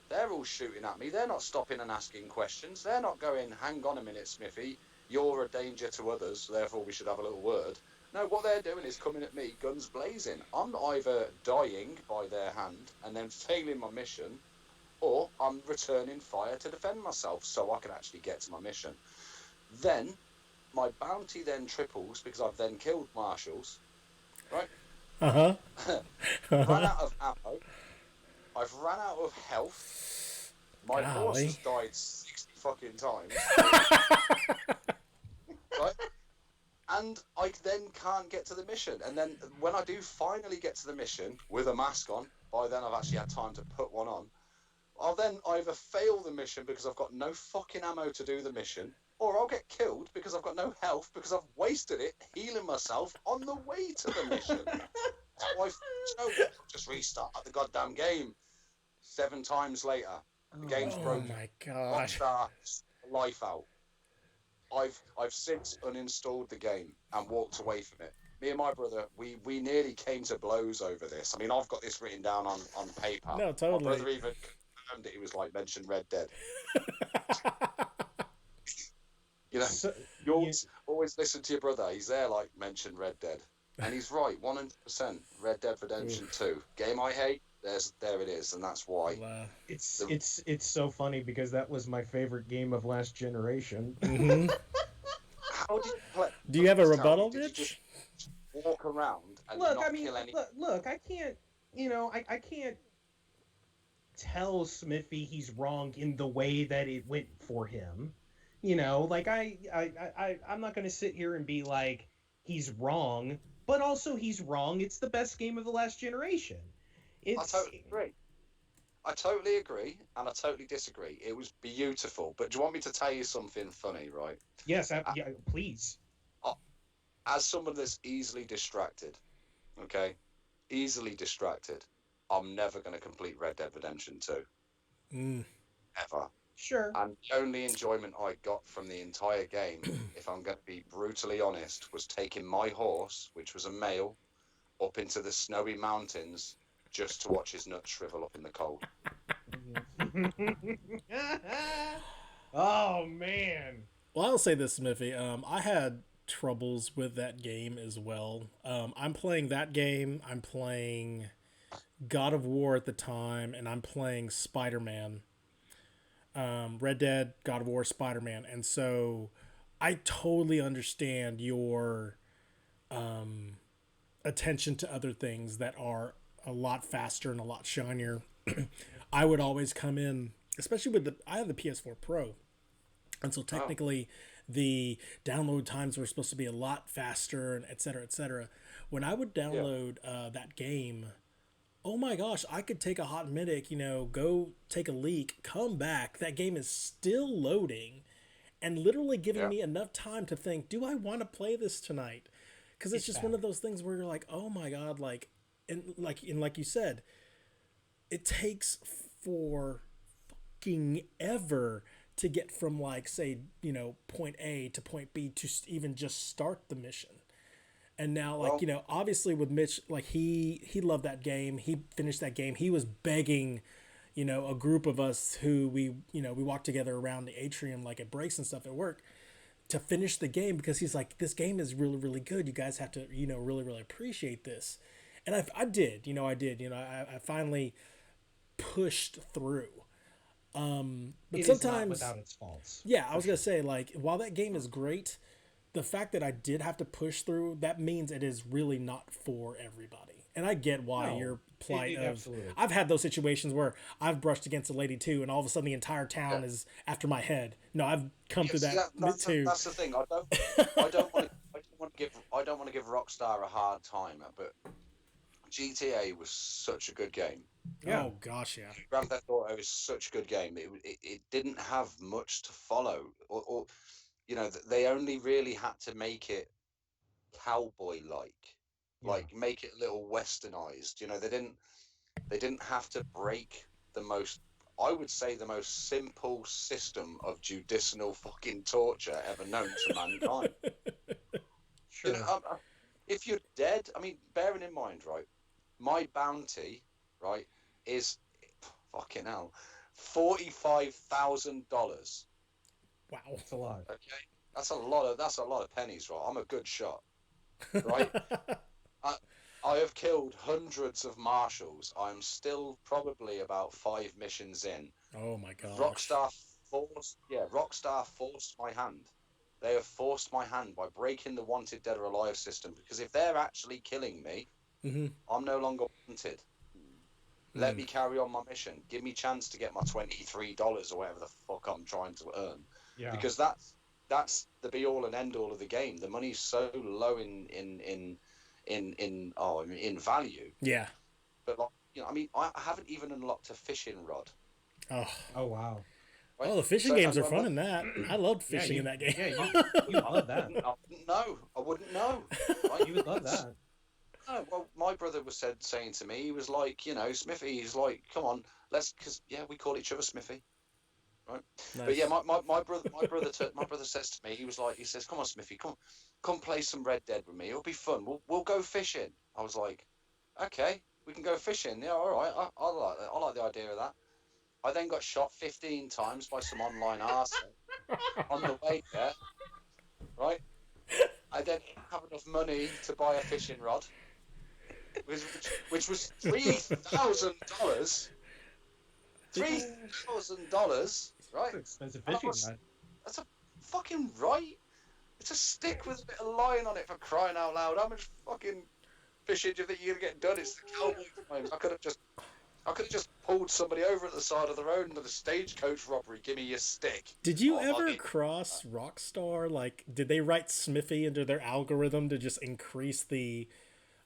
Speaker 3: They're all shooting at me. They're not stopping and asking questions. They're not going, hang on a minute, Smiffy, you're a danger to others, therefore we should have a little word. No, what they're doing is coming at me, guns blazing. I'm either dying by their hand and then failing my mission, or I'm returning fire to defend myself so I can actually get to my mission. Then, my bounty then triples because I've then killed marshals, right?
Speaker 1: Uh huh.
Speaker 3: Ran out of ammo. I've ran out of health. My horse
Speaker 1: Golly.
Speaker 3: has died 60 fucking times, right? And I then can't get to the mission. And then when I do finally get to the mission with a mask on, by then I've actually had time to put one on, I'll then either fail the mission because I've got no fucking ammo to do the mission, or I'll get killed because I've got no health because I've wasted it healing myself on the way to the mission. So I've just restart the goddamn game 7 times later. The game's
Speaker 1: Oh
Speaker 3: broken.
Speaker 1: my god.
Speaker 3: Rockstar, life out. I've since uninstalled the game and walked away from it. Me and my brother, we nearly came to blows over this. I mean, I've got this written down on paper.
Speaker 1: No, totally.
Speaker 3: My brother even confirmed that he was like, mentioned Red Dead.
Speaker 2: So,
Speaker 3: you always listen to your brother. He's there, like, mentioned Red Dead. And he's right, 100%. Red Dead Redemption 2. Game I hate, there it is, and that's why.
Speaker 2: It's so funny because that was my favorite game of last generation.
Speaker 1: Mm-hmm.
Speaker 3: How did you play?
Speaker 1: Do you have a rebuttal,
Speaker 3: Did you
Speaker 1: bitch?
Speaker 3: just walk around and
Speaker 2: Look,
Speaker 3: not
Speaker 2: I mean,
Speaker 3: kill any?
Speaker 2: look, I can't, I can't tell Smithy he's wrong in the way that it went for him. Like I'm not going to sit here and be like he's wrong, but also he's wrong. It's the best game of the last generation.
Speaker 3: I totally agree, and I totally disagree. It was beautiful, but do you want me to tell you something funny, right?
Speaker 2: Yes, yeah, please.
Speaker 3: As someone that's easily distracted, okay, I'm never going to complete Red Dead Redemption 2. Ever.
Speaker 2: Sure.
Speaker 3: And the only enjoyment I got from the entire game, if I'm going to be brutally honest, was taking my horse, which was a male, up into the snowy mountains just to watch his nuts shrivel up in the cold.
Speaker 2: Oh, man.
Speaker 1: Well, I'll say this, Smithy. I had troubles with that game as well. I'm playing that game. I'm playing God of War at the time, and I'm playing Spider-Man. Red Dead, God of War, Spider-Man. And so I totally understand your attention to other things that are a lot faster and a lot shinier. I would always come in, especially with I have the PS4 Pro. And so technically the download times were supposed to be a lot faster and et cetera, et cetera. When I would download that game, oh my gosh, I could take a hot minute, go take a leak, come back. That game is still loading. and literally giving me enough time to think, do I want to play this tonight? Because it's just one of those things where you're like, oh my god, like, and like you said, it takes for fucking ever to get from, like, say, point A to point B to even just start the mission. And now, like, obviously with Mitch, like, he loved that game. He finished that game. He was begging, a group of us who we walked together around the atrium, like at breaks and stuff at work, to finish the game, because he's like, this game is really, really good. You guys have to, really, really appreciate this. And I did, I finally pushed through. But
Speaker 4: it
Speaker 1: sometimes,
Speaker 4: is not without its faults.
Speaker 1: yeah, I was gonna say, like, while that game is great, the fact that I did have to push through, that means it is really not for everybody. And I get why your plight of...
Speaker 4: Absolutely.
Speaker 1: I've had those situations where I've brushed against a lady too, and all of a sudden the entire town is after my head. No, I've come through that too.
Speaker 3: That's the thing. I don't want to give Rockstar a hard time, but GTA was such a good game.
Speaker 1: Yeah. Oh gosh, yeah.
Speaker 3: Grand Theft Auto is such a good game. It didn't have much to follow, or they only really had to make it cowboy-like, make it a little westernized. They didn't have to break I would say the most simple system of judicial fucking torture ever known to mankind.
Speaker 4: Sure.
Speaker 3: If you're dead, I mean, bearing in mind, right, my bounty, right, is fucking hell, $45,000.
Speaker 1: Wow,
Speaker 4: that's a lot.
Speaker 3: Okay, that's a lot of pennies, right? I'm a good shot, right? I have killed hundreds of marshals. I'm still probably about 5 missions in.
Speaker 1: Oh my gosh.
Speaker 3: Rockstar forced my hand. They have forced my hand by breaking the wanted dead or alive system, because if they're actually killing me, I'm no longer wanted. Let me carry on my mission. Give me a chance to get my $23 or whatever the fuck I'm trying to earn. Yeah. Because that's the be all and end all of the game. The money's so low in value.
Speaker 1: Yeah.
Speaker 3: But I mean, I haven't even unlocked a fishing rod.
Speaker 4: Oh wow.
Speaker 3: Right?
Speaker 1: Oh, the fishing games are fun in that. I loved fishing in that game.
Speaker 4: Yeah, you love that.
Speaker 3: I wouldn't know.
Speaker 4: Right? You would love that.
Speaker 3: Oh, well, my brother was saying to me, he was like, Smiffy, he's like, come on, because we call each other Smiffy, right? Nice. But yeah, my brother says to me, he says, come on, Smiffy, come play some Red Dead with me. It'll be fun. We'll go fishing. I was like, okay, we can go fishing. Yeah, all right. I like that. I like the idea of that. I then got shot 15 times by some online arsehole on the way there, right? I then didn't have enough money to buy a fishing rod, which was $3,000. $3,000, right?
Speaker 4: That's an expensive fishing rod.
Speaker 3: That's a fucking right. It's a stick with a bit of line on it, for crying out loud. How much fucking fishing do you think you're gonna get done? It's the cowboy times. I could have just pulled somebody over at the side of the road into the stagecoach robbery. Give me your stick.
Speaker 1: Did you ever cross Rockstar? Like, did they write Smiffy into their algorithm to just increase the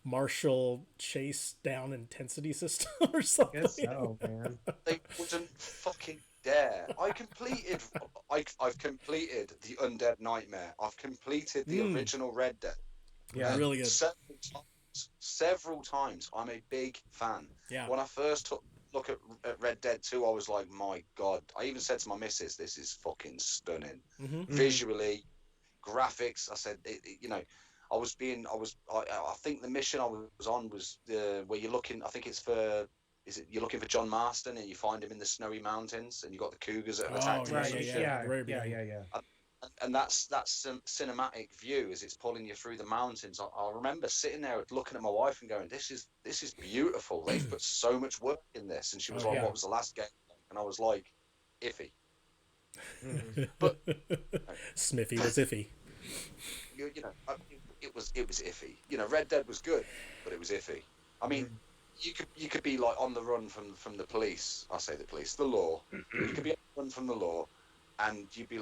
Speaker 1: Marshall chase down intensity system or something?
Speaker 4: I guess so, man.
Speaker 3: They wouldn't fucking dare. I've completed the Undead Nightmare. I've completed the original Red Dead.
Speaker 1: Yeah, really good.
Speaker 3: Several times. I'm a big fan.
Speaker 1: Yeah.
Speaker 3: When I first took a look at Red Dead 2, I was like, my God. I even said to my missus, this is fucking stunning. Visually, graphics. I said, I think the mission I was on was where you're looking, I think it's for, you're looking for John Marston, and you find him in the snowy mountains, and you got the cougars that have attacked him.
Speaker 4: Yeah.
Speaker 3: And that's cinematic view as it's pulling you through the mountains. I remember sitting there looking at my wife and going, "This is beautiful. They've put so much work in this." And she was like, "What was the last game?" And I was like, "Iffy." But
Speaker 1: Smiffy was iffy.
Speaker 3: It was iffy. Red Dead was good, but it was iffy. I mean, you could be like on the run from the police. I say the police, the law. You could be on the run from the law, and you'd be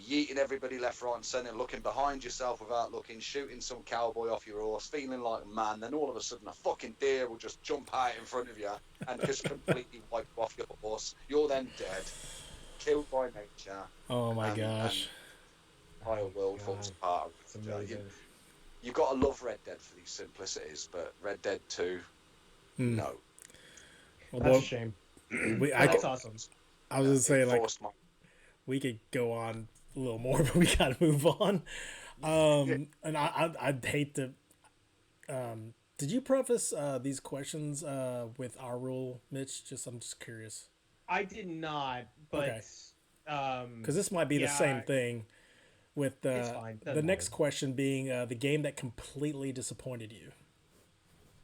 Speaker 3: yeeting everybody left, right, and centre, looking behind yourself without looking, shooting some cowboy off your horse, feeling like a man. Then all of a sudden, a fucking deer will just jump out in front of you and just completely wipe you off your horse. You're then dead. killed by nature,
Speaker 1: Oh my
Speaker 3: and
Speaker 1: gosh.
Speaker 3: the entire world falls apart.
Speaker 4: It's amazing.
Speaker 3: You've got to love Red Dead for these simplicities, but Red Dead 2,
Speaker 1: Hmm.
Speaker 3: no.
Speaker 4: That's a
Speaker 1: Well,
Speaker 4: shame.
Speaker 1: I
Speaker 4: But
Speaker 1: could,
Speaker 4: that's awesome.
Speaker 1: I was gonna
Speaker 3: It
Speaker 1: say like
Speaker 3: forced my.
Speaker 1: we could go on a little more, but we gotta move on. And I'd hate to. Did you preface these questions with our rule, Mitch? I'm just curious.
Speaker 2: I did not,
Speaker 1: Okay,
Speaker 2: but
Speaker 1: because this might be the same
Speaker 2: yeah,
Speaker 1: thing with
Speaker 2: it's fine.
Speaker 1: the
Speaker 2: Doesn't
Speaker 1: next
Speaker 2: matter.
Speaker 1: question being the game that completely disappointed you.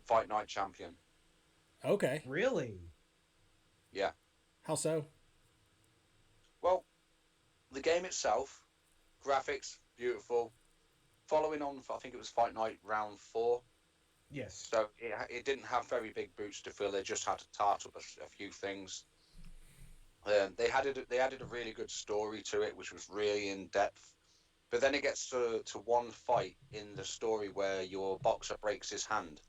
Speaker 3: Fight Night Champion.
Speaker 1: Okay,
Speaker 2: Really?
Speaker 3: Yeah.
Speaker 1: how so?
Speaker 3: Well, the game itself, graphics, beautiful. Following on, I think it was Fight Night Round 4.
Speaker 2: Yes.
Speaker 3: So it didn't have very big boots to fill. They just had to tart up a few things. They added a really good story to it, which was really in depth. But then it gets to one fight in the story where your boxer breaks his hand.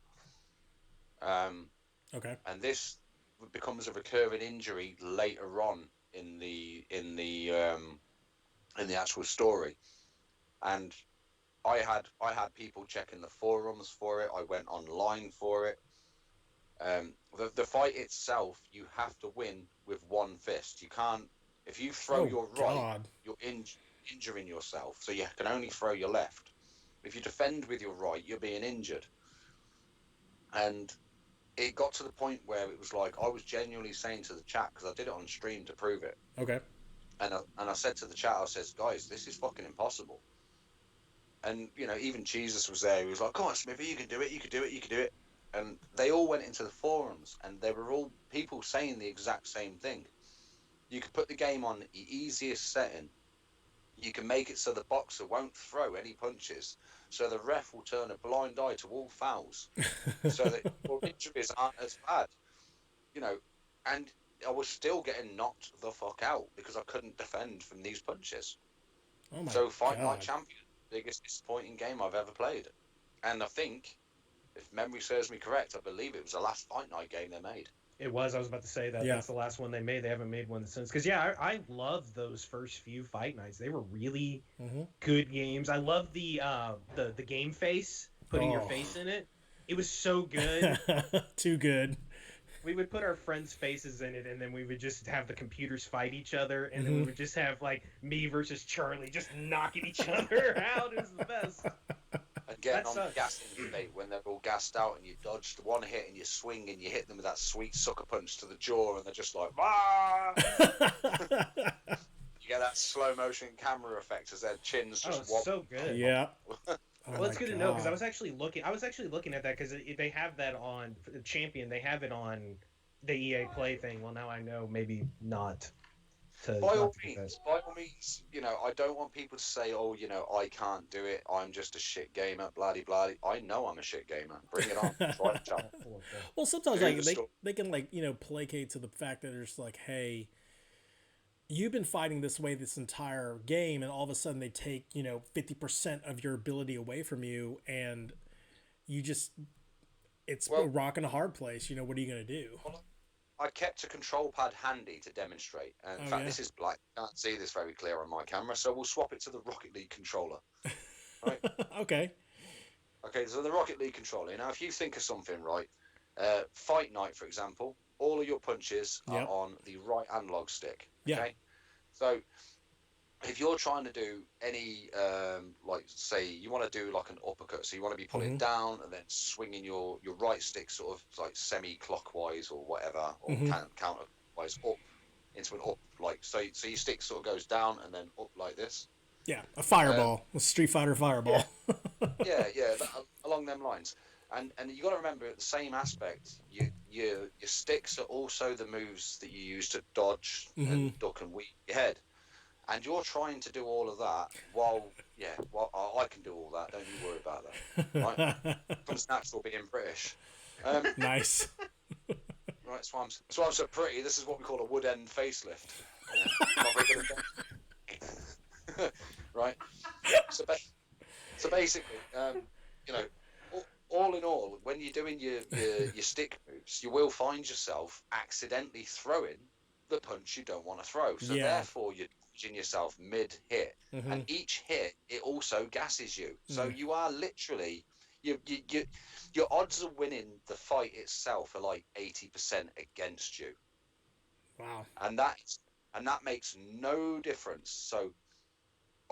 Speaker 1: Okay.
Speaker 3: And this becomes a recurring injury later on in the actual story. And I had people checking the forums for it. I went online for it. The fight itself, you have to win with one fist. You can't. If you throw
Speaker 1: Oh
Speaker 3: your right,
Speaker 1: God.
Speaker 3: you're injuring yourself. So you can only throw your left. If you defend with your right, you're being injured. And it got to the point where it was like I was genuinely saying to the chat, because I did it on stream to prove it.
Speaker 1: Okay.
Speaker 3: And I said to the chat, I says, guys, this is fucking impossible. And even Jesus was there. He was like, "Come on, Smithy, you can do it. You can do it. You can do it." And they all went into the forums, and they were all people saying the exact same thing. You could put the game on the easiest setting. You can make it so the boxer won't throw any punches, so the ref will turn a blind eye to all fouls, so that your injuries aren't as bad. And I was still getting knocked the fuck out because I couldn't defend from these punches.
Speaker 1: Oh my
Speaker 3: So Fight Night
Speaker 1: God.
Speaker 3: Champion, biggest disappointing game I've ever played. And I think, if memory serves me correct, I believe it was the last Fight Night game they made.
Speaker 2: It was. I was about to say that.
Speaker 1: Yeah.
Speaker 2: That's the last one they made. They haven't made one since. Because yeah, I love those first few Fight Nights. They were really good games. I love the game face, putting your face in it. It was so good.
Speaker 1: Too good.
Speaker 2: We would put our friends' faces in it, and then we would just have the computers fight each other, and then we would just have like me versus Charlie just knocking each other out. It was the best.
Speaker 3: And getting on the gassing debate when they're all gassed out and you dodge the one hit and you swing and you hit them with that sweet sucker punch to the jaw and they're just like, "Ah!" You get that slow motion camera effect as their chins just wobble.
Speaker 2: So good.
Speaker 1: Yeah.
Speaker 2: Well, it's good to know because I was actually looking at that because they have that on Champion. They have it on the EA Play thing. Well, now I know maybe not.
Speaker 3: By all means, I don't want people to say, "Oh, I can't do it. I'm just a shit gamer." Bloody bloody. I know I'm a shit gamer. Bring it on. Try it, chap.
Speaker 1: Well, sometimes they can placate to the fact that it's like, hey, you've been fighting this way this entire game, and all of a sudden they take 50% of your ability away from you, and you just it's a rock and a hard place. What are you gonna do?
Speaker 3: Well, I kept a control pad handy to demonstrate. And in fact, this is black. I can't see this very clear on my camera, so we'll swap it to the Rocket League controller. Right?
Speaker 1: Okay.
Speaker 3: Okay, so the Rocket League controller. Now, if you think of something, right, Fight Night, for example, all of your punches are on the right analog stick. Okay?
Speaker 1: Yeah.
Speaker 3: So if you're trying to do any, say you want to do like an uppercut, so you want to be pulling down and then swinging your right stick sort of like semi-clockwise or whatever, or counterclockwise up into an up, so your stick sort of goes down and then up like this.
Speaker 1: Yeah, a fireball, a Street Fighter fireball.
Speaker 3: Yeah, along them lines. And you got to remember, at the same aspect, your sticks are also the moves that you use to dodge and duck and weave your head. And you're trying to do all of that while I can do all that. Don't you worry about that. Right? Comes natural being British.
Speaker 1: Nice.
Speaker 3: Right, that's why I'm so pretty. This is what we call a wood end facelift. Right. So basically, all in all, when you're doing your stick moves, you will find yourself accidentally throwing the punch you don't want to throw. So
Speaker 1: Yeah.
Speaker 3: therefore, you're damaging yourself mid-hit. And each hit, it also gasses you. So you are literally... your odds of winning the fight itself are like 80% against you.
Speaker 1: Wow.
Speaker 3: And that makes no difference. So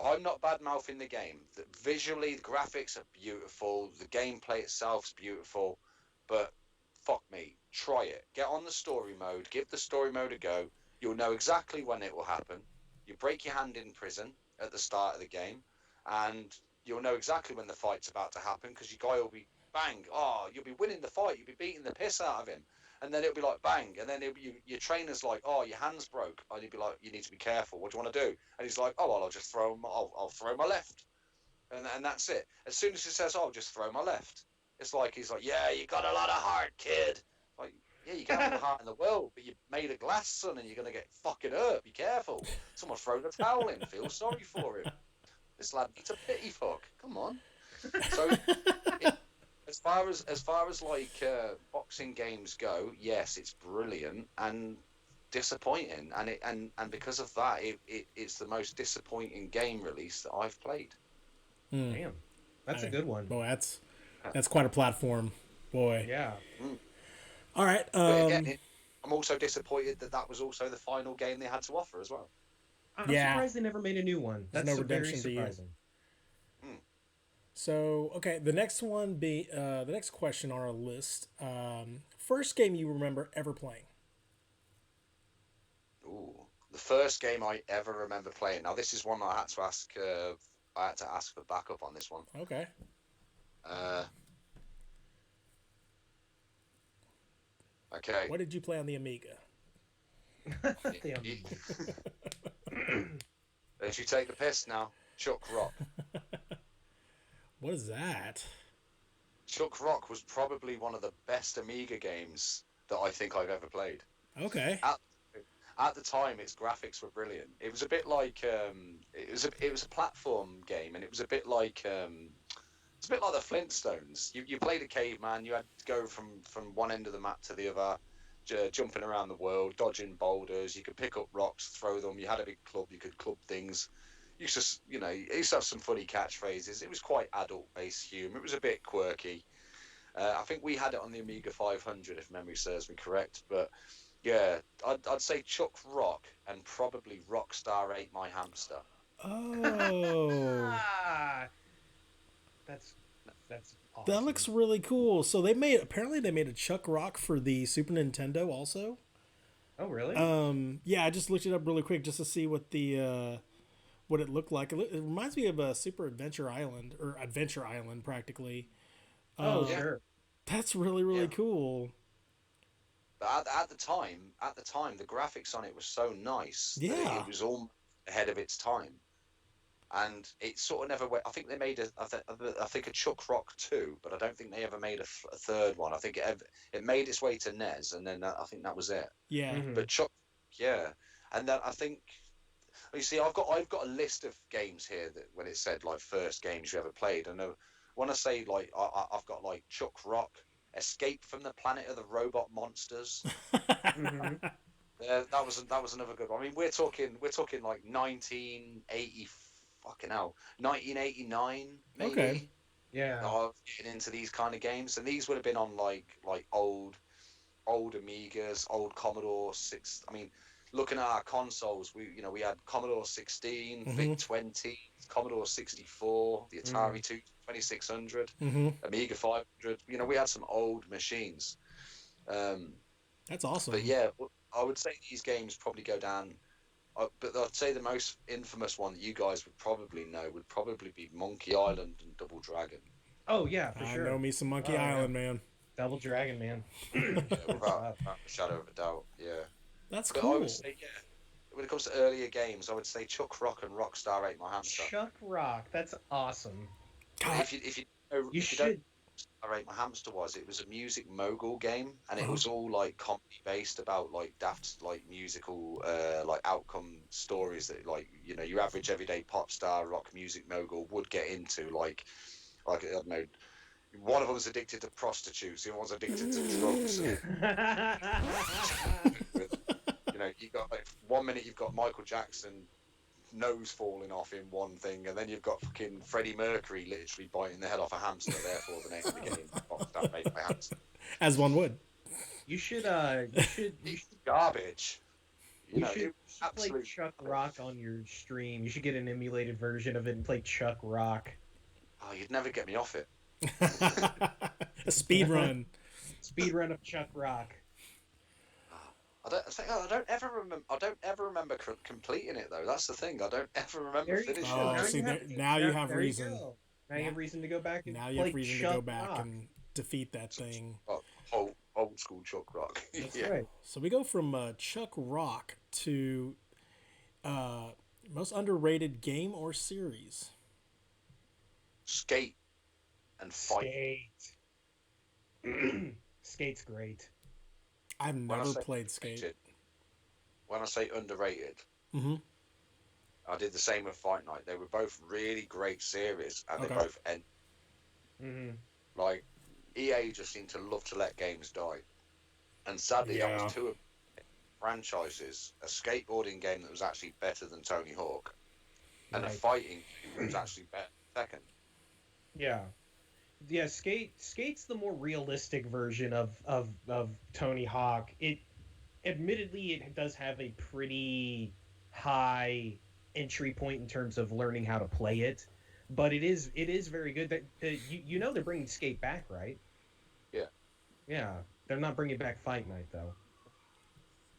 Speaker 3: I'm not bad mouthing the game. Visually, the graphics are beautiful. The gameplay itself's beautiful. But fuck me, try it. Get on the story mode. Give the story mode a go. You'll know exactly when it will happen. You break your hand in prison at the start of the game, and you'll know exactly when the fight's about to happen because your guy will be bang. Oh, you'll be winning the fight. You'll be beating the piss out of him. And then it'll be like bang, and then your trainer's like, "Oh, your hand's broke," and you'll be like, "You need to be careful. What do you want to do?" And he's like, "Oh, well, I'll just throw. I'll throw my left," and that's it. As soon as he says, "Oh, I'll just throw my left," it's like he's like, "Yeah, you got a lot of heart, kid." Like, yeah, you can have all the heart in the world, but you're made of glass, son, and you're gonna get fucking hurt. Be careful. Someone throw the towel in. Feel sorry for him. This lad needs a pity fuck. Come on. So. As far as like boxing games go, yes, it's brilliant and disappointing, and because of that, it's the most disappointing game release that I've played.
Speaker 4: Damn, that's a good one.
Speaker 1: Boy, that's quite a platform, boy.
Speaker 4: Yeah.
Speaker 1: All right.
Speaker 3: But again, I'm also disappointed that was also the final game they had to offer as well.
Speaker 4: I'm surprised they never made a new one. That's
Speaker 1: no redemption
Speaker 4: very surprising.
Speaker 1: So, okay, the next question on our list. First game you remember ever playing?
Speaker 3: Ooh, the first game I ever remember playing. Now, this is one I had to ask. I had to ask for backup on this one.
Speaker 1: Okay.
Speaker 3: Okay.
Speaker 1: What did you play on the Amiga?
Speaker 3: If you take the piss now, Chuck Rock.
Speaker 1: What is that?
Speaker 3: Chuck Rock was probably one of the best Amiga games that I think I've ever played.
Speaker 1: Okay.
Speaker 3: At the time, its graphics were brilliant. It was a bit like it was a platform game, and it was a bit like it's a bit like the Flintstones. You played a caveman. You had to go from one end of the map to the other, jumping around the world, dodging boulders. You could pick up rocks, throw them. You had a big club. You could club things. You used to have some funny catchphrases. It was quite adult-based humor. It was a bit quirky. I think we had it on the Amiga 500, if memory serves me correct. But yeah, I'd say Chuck Rock and probably Rockstar Ate My Hamster.
Speaker 1: Oh,
Speaker 4: that's awesome.
Speaker 1: That looks really cool. So apparently they made a Chuck Rock for the Super Nintendo also.
Speaker 4: Oh, really?
Speaker 1: Yeah, I just looked it up really quick just to see what what it looked like. It reminds me of a Super Adventure Island, or Adventure Island practically.
Speaker 4: Sure.
Speaker 1: That's really cool.
Speaker 3: But at the time, the graphics on it was so nice.
Speaker 1: Yeah.
Speaker 3: That it was all ahead of its time. And it sort of never went. I think they made a Chuck Rock 2, but I don't think they ever made a third one. I think it made its way to NES, and then I think that was it.
Speaker 1: Yeah.
Speaker 4: Mm-hmm.
Speaker 3: But Chuck, yeah, and then I think, you see, I've got a list of games here that when it said like first games you ever played, and when I say like I've got like Chuck Rock, Escape from the Planet of the Robot Monsters.
Speaker 4: Mm-hmm.
Speaker 3: That was another good one. I mean, we're talking like 1980. Fucking hell, 1989 maybe.
Speaker 1: Okay.
Speaker 4: Yeah.
Speaker 3: Getting into these kind of games, and these would have been on like old Amigas, old Commodore 6. I mean, looking at our consoles, we had Commodore 16, VIC 20, Commodore 64, the Atari 2600, Amiga 500. We had some old machines.
Speaker 1: That's awesome.
Speaker 3: But yeah, I would say these games probably go down. But I'd say the most infamous one that you guys would probably know would probably be Monkey Island and Double Dragon.
Speaker 4: Oh yeah, for sure.
Speaker 1: I know me some Monkey Island, man.
Speaker 4: Double Dragon, man.
Speaker 3: Yeah, without a shadow of a doubt, yeah.
Speaker 1: That's
Speaker 3: But
Speaker 1: cool.
Speaker 3: I would say, yeah, when it comes to earlier games, I would say Chuck Rock and Rockstar Ate My Hamster.
Speaker 4: Chuck Rock, that's awesome.
Speaker 1: God.
Speaker 3: If you don't know Rockstar Ate My Hamster it was a music mogul game, and it was all like comedy based about like daft like musical like outcome stories that like your average everyday pop star rock music mogul would get into, like I don't know. One of them was addicted to prostitutes. The other one's addicted to drugs. you've got like 1 minute you've got Michael Jackson nose falling off in one thing, and then you've got fucking Freddie Mercury literally biting the head off a hamster. Therefore, the name of the game, boxed up made by hamster.
Speaker 1: As one would.
Speaker 2: You should
Speaker 3: Garbage.
Speaker 2: You should play Chuck Rock on your stream. You should get an emulated version of it and play Chuck Rock.
Speaker 3: Oh, you'd never get me off it.
Speaker 1: A speed run.
Speaker 2: Speed run of Chuck Rock.
Speaker 3: I don't ever remember completing it though. That's the thing. I don't ever remember finishing it.
Speaker 1: Now you have reason.
Speaker 2: Now you have reason to go back and
Speaker 1: now you have reason to go back and defeat that thing.
Speaker 3: Old school Chuck Rock.
Speaker 2: That's right.
Speaker 1: So we go from Chuck Rock to most underrated game or series.
Speaker 3: Skate and fight.
Speaker 2: Skate's great.
Speaker 1: I've never played Skate.
Speaker 3: When I say underrated,
Speaker 1: I
Speaker 3: did the same with Fight Night. They were both really great series, and they both end. Like, EA just seemed to love to let games die. And sadly, that was two of franchises. A skateboarding game that was actually better than Tony Hawk, and a fighting game that was actually better second.
Speaker 2: Yeah, Skate's the more realistic version of Tony Hawk. Admittedly, it does have a pretty high entry point in terms of learning how to play it, but it is very good. That they're bringing Skate back, right? Yeah, they're not bringing back Fight Night though.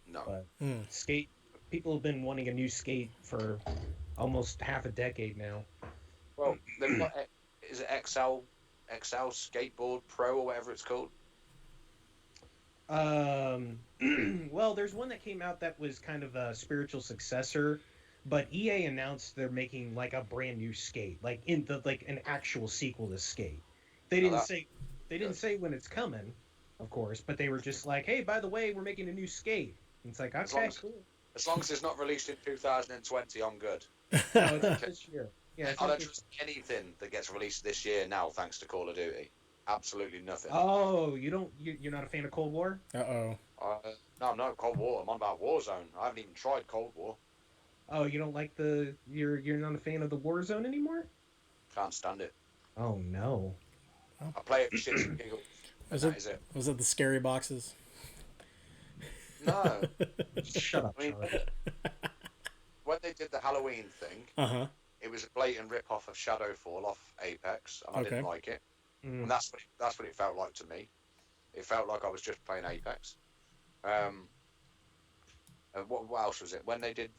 Speaker 3: No,
Speaker 2: but Skate, people have been wanting a new Skate for almost half a decade now.
Speaker 3: Well, they've got is it XL Skateboard Pro or whatever it's called?
Speaker 2: Well, there's one that came out that was kind of a spiritual successor, but EA announced they're making like a brand new Skate, like an actual sequel to Skate. They didn't say when it's coming, of course, but they were just like, hey, by the way, we're making a new Skate. And it's like, okay, cool.
Speaker 3: As long as it's not released in 2020, I'm good.
Speaker 2: No, it's this year. Yeah,
Speaker 3: I don't trust anything that gets released this year now, thanks to Call of Duty. Absolutely nothing.
Speaker 2: Oh, you're not a fan of Cold War?
Speaker 1: No,
Speaker 3: I'm not Cold War. I'm on about Warzone. I haven't even tried Cold War.
Speaker 2: Oh, you don't like you're not a fan of the Warzone anymore?
Speaker 3: Can't stand it.
Speaker 2: Oh no.
Speaker 3: I play it for shits and giggles.
Speaker 1: Was it the scary boxes?
Speaker 3: No.
Speaker 2: Shut up,
Speaker 3: When they did the Halloween thing, it was a blatant rip-off of Shadowfall off Apex, and I didn't like it. And that's what it felt like to me. It felt like I was just playing Apex. And what else was it? When they did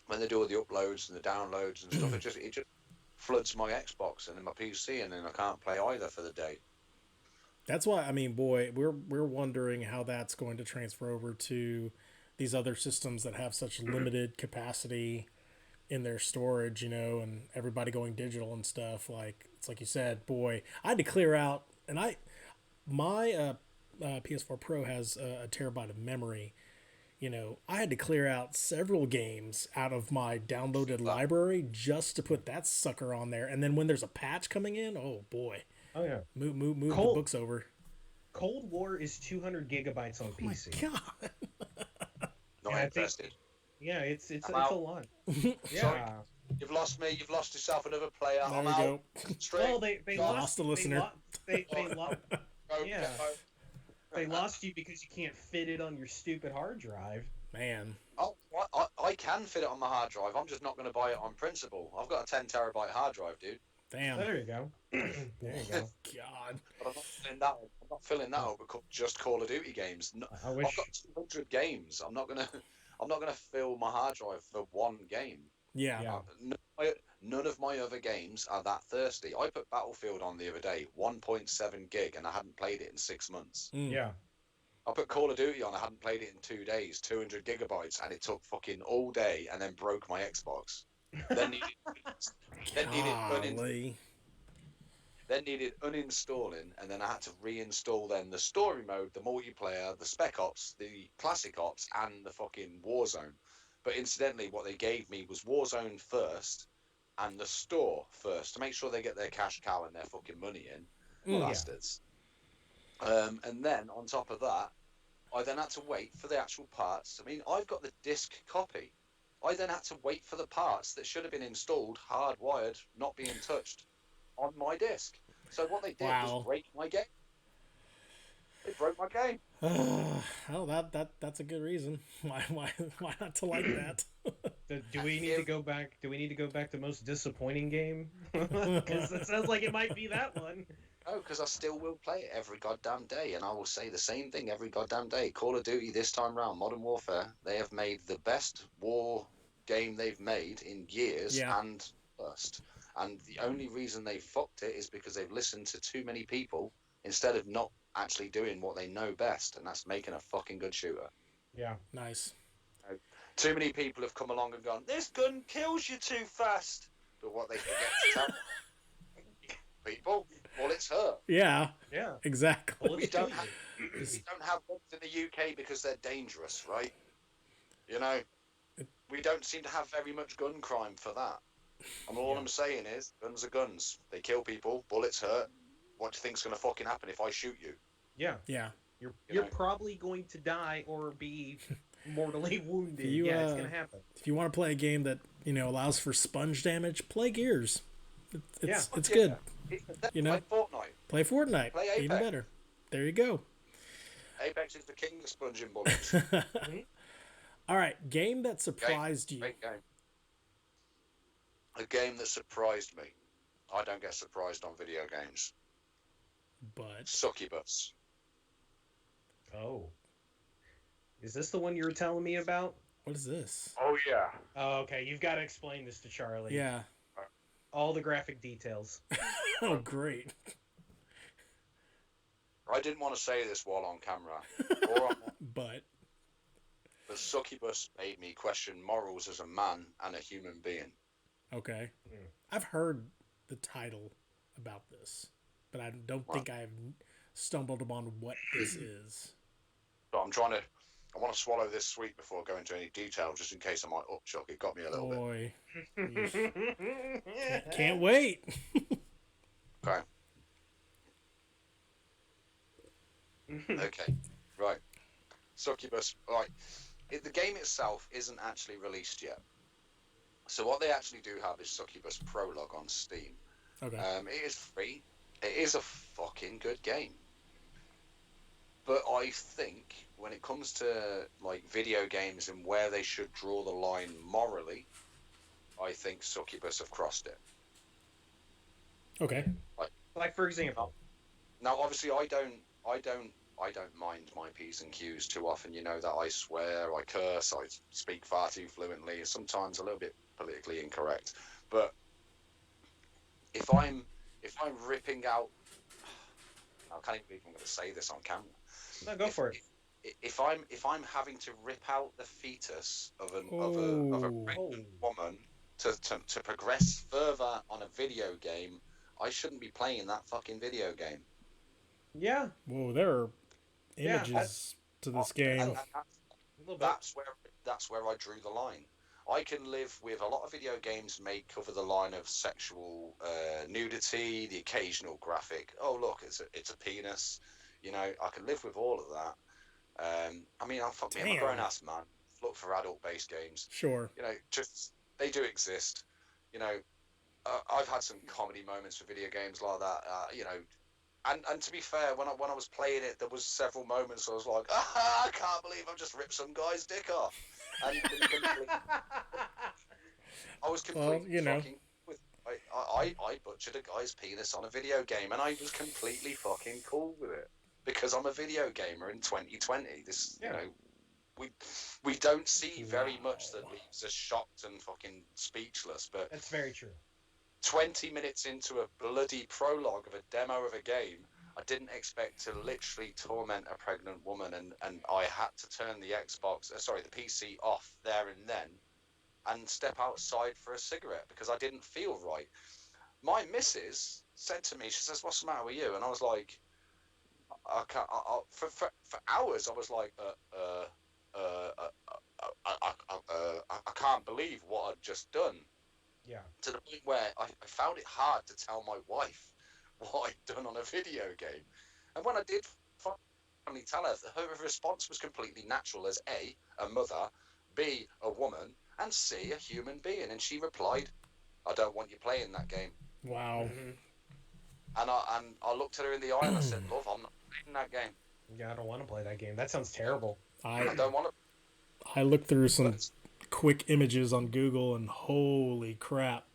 Speaker 3: when they do all the uploads and the downloads and stuff, it just floods my Xbox and then my PC, and then I can't play either for the day.
Speaker 1: That's why, I mean, boy, we're wondering how that's going to transfer over to these other systems that have such limited capacity in their storage, and everybody going digital and stuff. Like, it's like you said, boy, I had to clear out, and my PS4 Pro has a terabyte of memory. I had to clear out several games out of my downloaded library just to put that sucker on there. And then when there's a patch coming in, oh boy.
Speaker 2: Oh yeah.
Speaker 1: Move the books over.
Speaker 2: Cold War is 200 gigabytes on PC.
Speaker 1: My God.
Speaker 3: Not interested.
Speaker 2: Yeah, it's a lot. Yeah.
Speaker 3: Sorry. You've lost me. You've lost yourself another player.
Speaker 1: There
Speaker 3: I'm
Speaker 1: you
Speaker 3: out.
Speaker 1: go.
Speaker 3: Straight.
Speaker 2: Well, they
Speaker 1: lost the listener.
Speaker 2: They lost. Yeah. They lost you because you can't fit it on your stupid hard drive.
Speaker 1: Man.
Speaker 3: Oh, I can fit it on my hard drive. I'm just not going to buy it on principle. I've got a 10 terabyte hard drive, dude.
Speaker 1: Damn.
Speaker 2: There you go. There you go.
Speaker 1: God.
Speaker 3: But I'm not filling that up with just Call of Duty games. No,
Speaker 2: I wish.
Speaker 3: I've got 200 games. I'm not gonna fill my hard drive for one game.
Speaker 1: Yeah.
Speaker 3: None of my other games are that thirsty. I put Battlefield on the other day, 1.7 gig, and I hadn't played it in 6 months.
Speaker 2: Yeah.
Speaker 3: I put Call of Duty on, I hadn't played it in 2 days, 200 gigabytes, and it took fucking all day, and then broke my Xbox. Then needed uninstalling, and then I had to reinstall then the story mode, the multiplayer, the Spec Ops, the Classic Ops, and the fucking Warzone. But incidentally, what they gave me was Warzone first and the store first to make sure they get their cash cow and their fucking money in, bastards. And then on top of that, I then had to wait for the actual parts. I mean, I've got the disc copy. I then had to wait for the parts that should have been installed, hardwired, not being touched, on my disc. So what they did was
Speaker 1: Wow.
Speaker 3: break my game. They broke my game.
Speaker 1: Well, that's a good reason. Why not to like that?
Speaker 4: Do we need to go back? Do we need to go back to most disappointing game? Because it sounds like it might be that one.
Speaker 3: No, because I still will play it every goddamn day, and I will say the same thing every goddamn day. Call of Duty this time round, Modern Warfare, they have made the best war game they've made in years
Speaker 1: Yeah.
Speaker 3: and first. And the only reason they fucked it is because they've listened to too many people instead of not actually doing what they know best, and that's making a fucking good shooter.
Speaker 4: Yeah.
Speaker 1: Nice.
Speaker 3: Too many people have come along and gone, this gun kills you too fast. But what they forget to tell people, bullets hurt.
Speaker 1: Yeah.
Speaker 4: Yeah.
Speaker 1: Exactly.
Speaker 3: We don't have guns in the UK because they're dangerous, right? You know, we don't seem to have very much gun crime for that. And all I'm saying is, guns are guns. They kill people, bullets hurt. What do you think's going to fucking happen if I shoot you?
Speaker 4: Yeah.
Speaker 1: Yeah.
Speaker 4: You're probably going to die or be mortally wounded.
Speaker 1: You,
Speaker 4: it's gonna happen.
Speaker 1: If you want to play a game that allows for sponge damage, play Gears. It's good.
Speaker 3: Play Fortnite.
Speaker 1: Play Fortnite.
Speaker 3: Play Apex.
Speaker 1: Even better. There you go.
Speaker 3: Apex is the king of sponging bullets.
Speaker 1: All right, game that surprised you.
Speaker 3: Great game. A game that surprised me. I don't get surprised on video games.
Speaker 1: But
Speaker 3: Succubus.
Speaker 4: Oh. Is this the one you were telling me about?
Speaker 1: what is this?
Speaker 3: Oh yeah.
Speaker 4: Oh, okay. You've got to explain this to Charlie.
Speaker 1: Yeah.
Speaker 4: All the graphic details.
Speaker 1: Oh, great.
Speaker 3: I didn't want to say this while on camera. Or on,
Speaker 1: But
Speaker 3: but Succubus made me question morals as a man and a human being.
Speaker 1: okay.
Speaker 4: Hmm.
Speaker 1: I've heard the title about this, but I don't think I've stumbled upon what this is.
Speaker 3: But I want to swallow this sweet before going into any detail, just in case I might upchuck. It got me a little bit.
Speaker 1: Boy. Can't wait.
Speaker 3: Okay. Okay. Right. Succubus. Right. The game itself isn't actually released yet. So what they actually do have is Succubus Prologue on Steam.
Speaker 1: Okay.
Speaker 3: It is free. It is a fucking good game. But I think when it comes to like video games and where they should draw the line morally, I think Succubus have crossed it.
Speaker 1: Okay.
Speaker 4: Like for example.
Speaker 3: Now, obviously, I don't mind my P's and Q's too often. You know that I swear, I curse, I speak far too fluently, sometimes a little bit politically incorrect. But if I'm ripping out, I can't even believe I'm going to say this on camera.
Speaker 4: No, go for it.
Speaker 3: If I'm having to rip out the fetus of a pregnant woman to progress further on a video game, I shouldn't be playing that fucking video game.
Speaker 4: Yeah.
Speaker 1: Whoa, there are images to this game.
Speaker 3: That's where I drew the line. I can live with a lot of video games may cover the line of sexual nudity, the occasional graphic. Oh look, it's a penis. You know, I can live with all of that. I mean, I'm a grown ass man. Look for adult-based games.
Speaker 1: Sure.
Speaker 3: You know, just they do exist. You know, I've had some comedy moments for video games like that. You know, and to be fair, when I was playing it, there was several moments I was like, I can't believe I've just ripped some guy's dick off. And I was completely fucking. I butchered a guy's penis on a video game, and I was completely fucking cool with it because I'm a video gamer in 2020. You know, we don't see very much that leaves us shocked and fucking speechless. But
Speaker 4: that's very true.
Speaker 3: 20 minutes into a bloody prologue of a demo of a game, I didn't expect to literally torment a pregnant woman, and I had to turn the the PC off there and then, and step outside for a cigarette because I didn't feel right. My missus said to me, she says, "What's the matter with you?" And I was like, I can't. For hours, I was like, I can't believe what I'd just done.
Speaker 4: Yeah.
Speaker 3: To the point where I found it hard to tell my wife what I'd done on a video game. And when I did finally tell her that her response was completely natural as a mother, B, a woman, and C, a human being. And she replied, I don't want you playing that game.
Speaker 1: Wow.
Speaker 2: Mm-hmm.
Speaker 3: And I looked at her in the eye and I said, love, I'm not playing that game.
Speaker 2: Yeah, I don't want to play that game. That sounds terrible.
Speaker 3: I don't want to.
Speaker 1: I looked through some
Speaker 3: But
Speaker 1: quick images on Google and holy crap.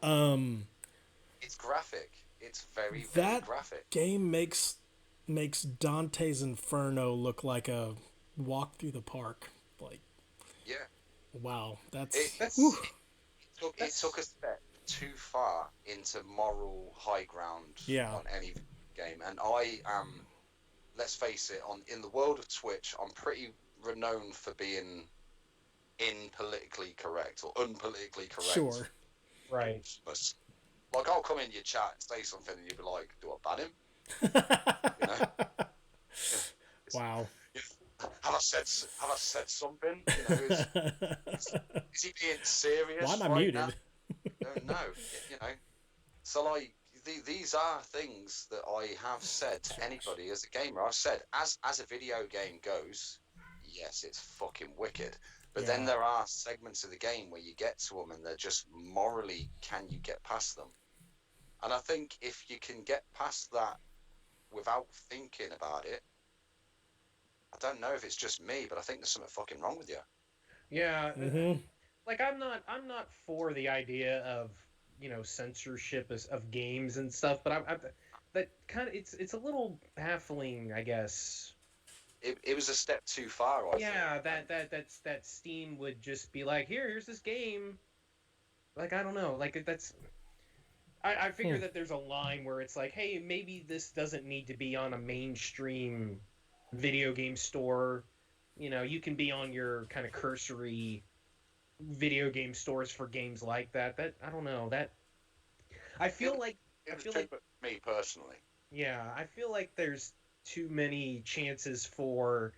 Speaker 3: it's graphic. It's very, very
Speaker 1: That
Speaker 3: graphic.
Speaker 1: game makes Dante's Inferno look like a walk through the park. Like,
Speaker 3: Yeah.
Speaker 1: wow,
Speaker 3: It,
Speaker 2: That's
Speaker 1: whew.
Speaker 3: it took a step too far into moral high ground
Speaker 1: Yeah.
Speaker 3: on any game. And I am, let's face it, in the world of Twitch, I'm pretty renowned for being politically correct or unpolitically correct.
Speaker 1: Sure.
Speaker 2: right.
Speaker 3: But, like, I'll come in your chat and say something and you'll be like, do I ban him? You know?
Speaker 1: Wow.
Speaker 3: Have I said something? You know, is he being serious?
Speaker 1: Why am I
Speaker 3: right
Speaker 1: muted?
Speaker 3: now? No, you know. So like these are things that I have said to anybody as a gamer. I've said as a video game goes, yes, it's fucking wicked. But then
Speaker 1: Yeah.
Speaker 3: there are segments of the game where you get to them and they're just morally, can you get past them? And I think if you can get past that without thinking about it, I don't know if it's just me, but I think there's something fucking wrong with you.
Speaker 2: Yeah.
Speaker 1: Mhm.
Speaker 2: Like I'm not for the idea of censorship of games and stuff, but I'm that kind of it's a little baffling, I guess.
Speaker 3: It was a step too far. I
Speaker 2: Yeah,
Speaker 3: think.
Speaker 2: that Steam would just be like, here's this game. Like I don't know, like that's. I figure that there's a line where it's like, hey, maybe this doesn't need to be on a mainstream video game store. You can be on your kind of cursory video game stores for games like that. That I don't know. That I feel like
Speaker 3: Me personally.
Speaker 2: yeah, I feel like there's too many chances for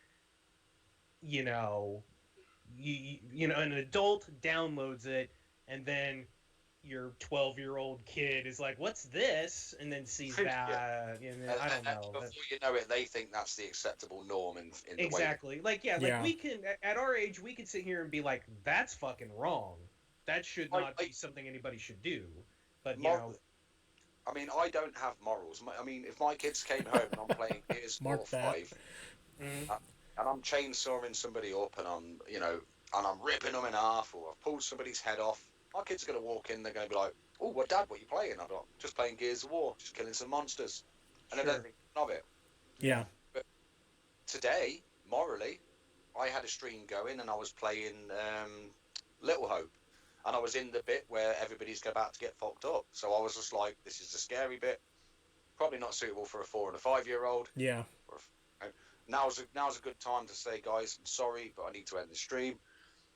Speaker 2: you know an adult downloads it and then your 12-year-old kid is like, "What's this?" and then sees that,
Speaker 3: Yeah.
Speaker 2: and then I don't know.
Speaker 3: Before you know it, they think that's the acceptable norm in the
Speaker 2: Exactly.
Speaker 3: way.
Speaker 2: Like, yeah, like
Speaker 1: Yeah.
Speaker 2: we can at our age we can sit here and be like, "That's fucking wrong. That should not be something anybody should do." But
Speaker 3: I mean, I don't have morals. I mean, if my kids came home and I'm playing Gears 4
Speaker 1: Mark
Speaker 3: or
Speaker 1: that.
Speaker 3: 5, and I'm chainsawing somebody up and I'm ripping them in half, or I've pulled somebody's head off, my kids are going to walk in, they're going to be like, oh, what, Dad, what are you playing? I'm like, just playing Gears of War, just killing some monsters. And I don't think of it.
Speaker 1: Yeah.
Speaker 3: But today, morally, I had a stream going and I was playing Little Hope. And I was in the bit where everybody's about to get fucked up. So I was just like, this is the scary bit. Probably not suitable for a 4 and a 5-year-old.
Speaker 1: Yeah.
Speaker 3: Now's a good time to say, guys, I'm sorry, but I need to end the stream.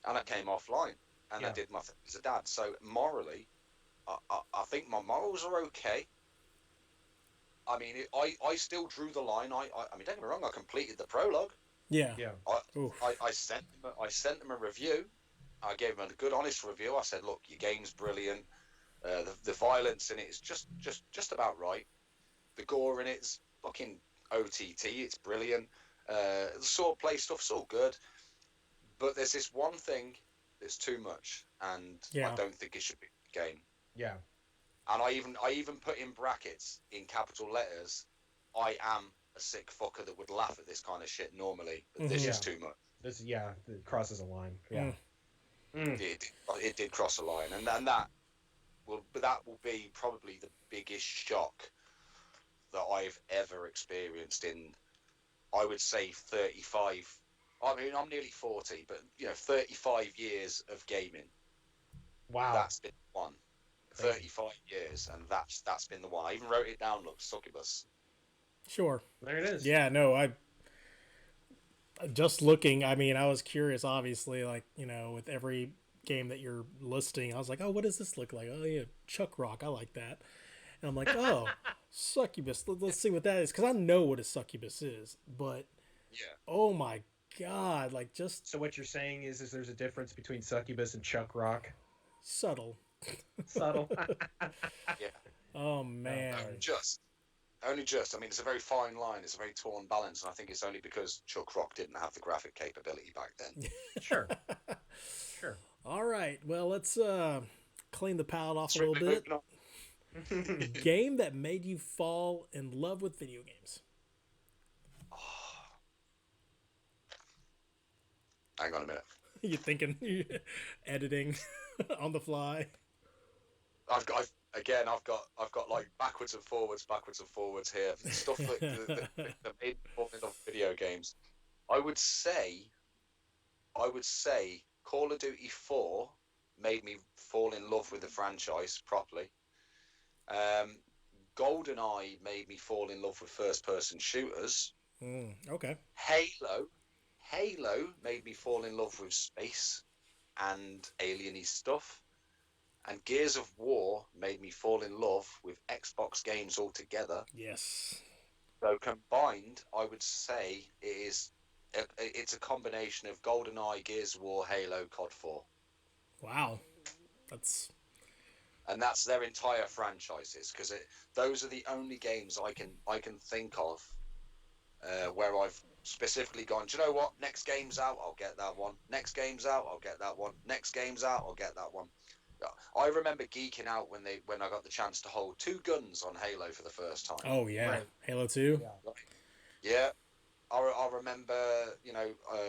Speaker 3: And I came offline. And I did my thing as a dad. So morally, I think my morals are okay. I mean, I still drew the line. I mean, don't get me wrong, I completed the prologue.
Speaker 1: Yeah.
Speaker 2: yeah.
Speaker 3: I sent them a review. I gave them a good, honest review. I said, look, your game's brilliant. The violence in it is just about right. The gore in it's fucking OTT. It's brilliant. The swordplay stuff's all good. But there's this one thing that's too much, and I don't think it should be a game.
Speaker 2: Yeah.
Speaker 3: And I even put in brackets in capital letters, I am a sick fucker that would laugh at this kind of shit normally, but this is too much.
Speaker 2: It crosses a line. Yeah.
Speaker 3: It did cross a line, and that will be probably the biggest shock that I've ever experienced in, I would say, 35. I mean, I'm nearly 40, but 35 years of gaming.
Speaker 2: Wow.
Speaker 3: That's been one.
Speaker 2: Crazy.
Speaker 3: 35 years, and that's been the one. I even wrote it down. Look, succubus.
Speaker 1: Sure.
Speaker 2: There it is.
Speaker 1: Yeah. No. I just looking. I mean, I was curious. Obviously, like with every game that you're listing, I was like, oh, what does this look like? Oh yeah, Chuck Rock. I like that. And I'm like, oh, succubus. Let's see what that is, because I know what a succubus is, but oh my god, like just
Speaker 2: So what you're saying is there's a difference between succubus and Chuck Rock.
Speaker 1: subtle.
Speaker 2: Subtle.
Speaker 3: Yeah.
Speaker 1: Oh man.
Speaker 3: Just. Only just. I mean, it's a very fine line. It's a very torn balance, and I think it's only because Chuck Rock didn't have the graphic capability back then.
Speaker 2: Sure. Sure.
Speaker 1: All right. Well, let's clean the palate off a
Speaker 3: Should
Speaker 1: little
Speaker 3: we
Speaker 1: bit.
Speaker 3: move on?
Speaker 1: Game that made you fall in love with video games.
Speaker 3: Hang on a minute.
Speaker 1: You thinking editing on the fly?
Speaker 3: I've got like backwards and forwards here. Stuff that made me fall in love with video games. I would say Call of Duty 4 made me fall in love with the franchise properly. GoldenEye made me fall in love with first-person shooters.
Speaker 1: Okay.
Speaker 3: Halo made me fall in love with space and alien-y stuff. And Gears of War made me fall in love with Xbox games altogether.
Speaker 1: Yes.
Speaker 3: So combined, I would say it's a combination of GoldenEye, Gears of War, Halo, COD 4.
Speaker 1: Wow.
Speaker 3: And that's their entire franchises, because those are the only games I can think of where I've specifically gone, do you know what? Next game's out, I'll get that one. Next game's out, I'll get that one. Next game's out, I'll get that one. I remember geeking out when I got the chance to hold 2 guns on Halo for the first time.
Speaker 1: Oh yeah, right. Halo 2.
Speaker 3: Yeah. I remember,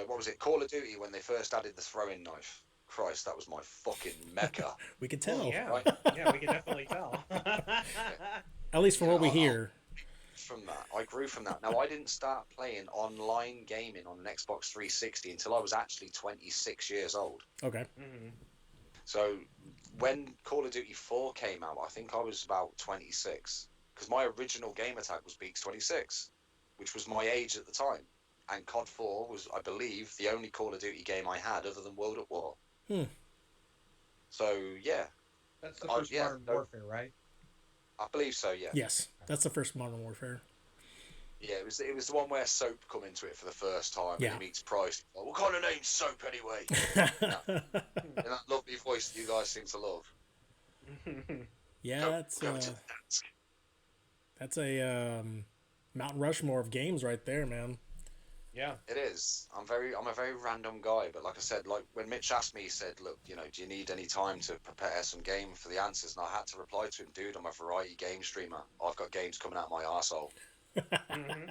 Speaker 3: what was it? Call of Duty when they first added the throwing knife. Christ, that was my fucking mecca.
Speaker 1: We could tell.
Speaker 2: Yeah,
Speaker 3: right?
Speaker 2: Yeah, we could definitely tell.
Speaker 1: At least from what we hear.
Speaker 3: I grew from that. Now, I didn't start playing online gaming on an Xbox 360 until I was actually 26 years old.
Speaker 1: Okay.
Speaker 2: Mm-hmm.
Speaker 3: So when Call of Duty 4 came out, I think I was about 26, because my original game tag was Beaks 26, which was my age at the time. And COD 4 was, I believe, the only Call of Duty game I had other than World at War. So, yeah.
Speaker 2: That's the first Modern Warfare, right?
Speaker 3: I believe so, yeah.
Speaker 1: Yes, that's the first Modern Warfare.
Speaker 3: Yeah, it was the one where Soap come into it for the first time, and he meets Price. Oh, what kind of name's Soap anyway? And that lovely voice that you guys seem to love.
Speaker 1: Yeah, that's a Mount Rushmore of games right there, man.
Speaker 2: Yeah,
Speaker 3: it is. I'm a very random guy, but like I said, like when Mitch asked me, he said, "Look, do you need any time to prepare some game for the answers?" And I had to reply to him, "Dude, I'm a variety game streamer. I've got games coming out my arsehole."
Speaker 2: Mm-hmm.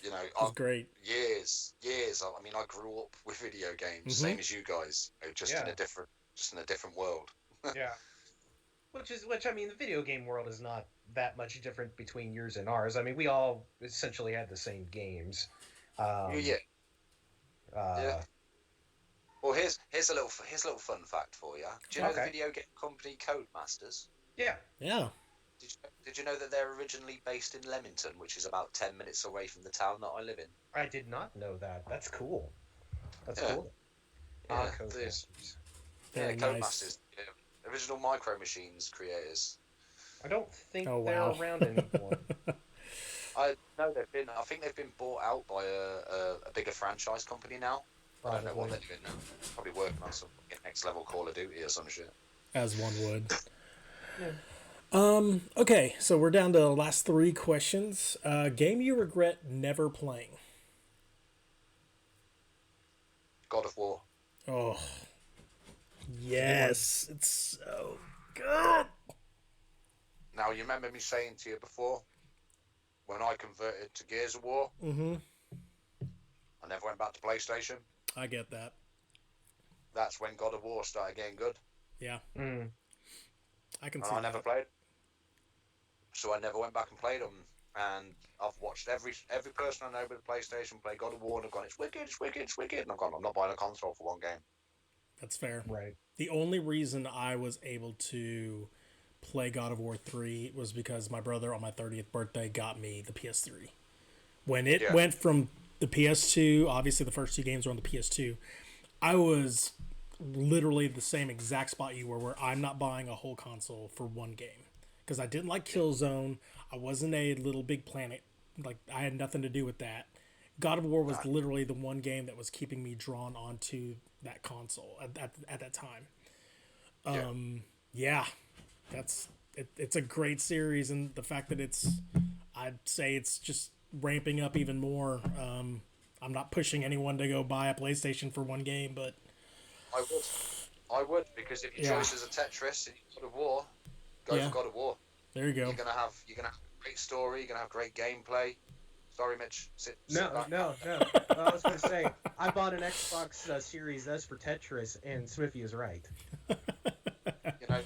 Speaker 1: That's great.
Speaker 3: Years. I mean, I grew up with video games, same as you guys, just in a different world.
Speaker 2: Yeah. Which I mean, the video game world is not that much different between yours and ours. I mean, we all essentially had the same games.
Speaker 3: Yeah. Well, here's a little fun fact for you. Do you know the video game company Codemasters?
Speaker 2: Yeah.
Speaker 1: Yeah.
Speaker 3: Did you know that they're originally based in Leamington, which is about 10 minutes away from the town that I live in?
Speaker 2: I did not know that. That's cool. That's cool.
Speaker 3: Yeah,
Speaker 2: Codemasters.
Speaker 3: Yeah, Codemasters. Yeah, original Micro Machines creators.
Speaker 2: I don't think they're around anymore.
Speaker 3: I think they've been bought out by a bigger franchise company now.
Speaker 2: Probably.
Speaker 3: I don't know what they're doing now. Probably working on some next level Call of Duty or some shit.
Speaker 1: As one would.
Speaker 2: Yeah.
Speaker 1: Okay, so we're down to the last 3 questions. Game you regret never playing?
Speaker 3: God of War.
Speaker 1: Oh. Yes, it's so good.
Speaker 3: Now, you remember me saying to you before, when I converted to Gears of War, I never went back to PlayStation.
Speaker 1: I get that.
Speaker 3: That's when God of War started getting good.
Speaker 1: Yeah. I can
Speaker 3: and
Speaker 1: see
Speaker 3: I never played. So I never went back and played them. And I've watched every person I know with a PlayStation play God of War, and I've gone, it's wicked. And I've gone, I'm not buying a console for one game.
Speaker 1: That's fair.
Speaker 2: Right.
Speaker 1: The only reason I was able to play God of War 3 was because my brother on my 30th birthday got me the PS3. When it went from the PS2, obviously the first 2 games were on the PS2, I was literally the same exact spot you were, where I'm not buying a whole console for one game. Because I didn't like Killzone. I wasn't a Little Big Planet. Like, I had nothing to do with that. God of War was literally the one game that was keeping me drawn onto that console at that time. It's a great series, and the fact that it's, I'd say it's just ramping up even more. I'm not pushing anyone to go buy a PlayStation for one game, but
Speaker 3: I would, because if your choice is a Tetris and God of War, go for God of War.
Speaker 1: There you go.
Speaker 3: You're gonna have a great story. You're gonna have great gameplay. Sorry, Mitch. Sit back.
Speaker 2: No. Well, I was going to say, I bought an Xbox Series S for Tetris, and Smiffy is right.
Speaker 3: You know,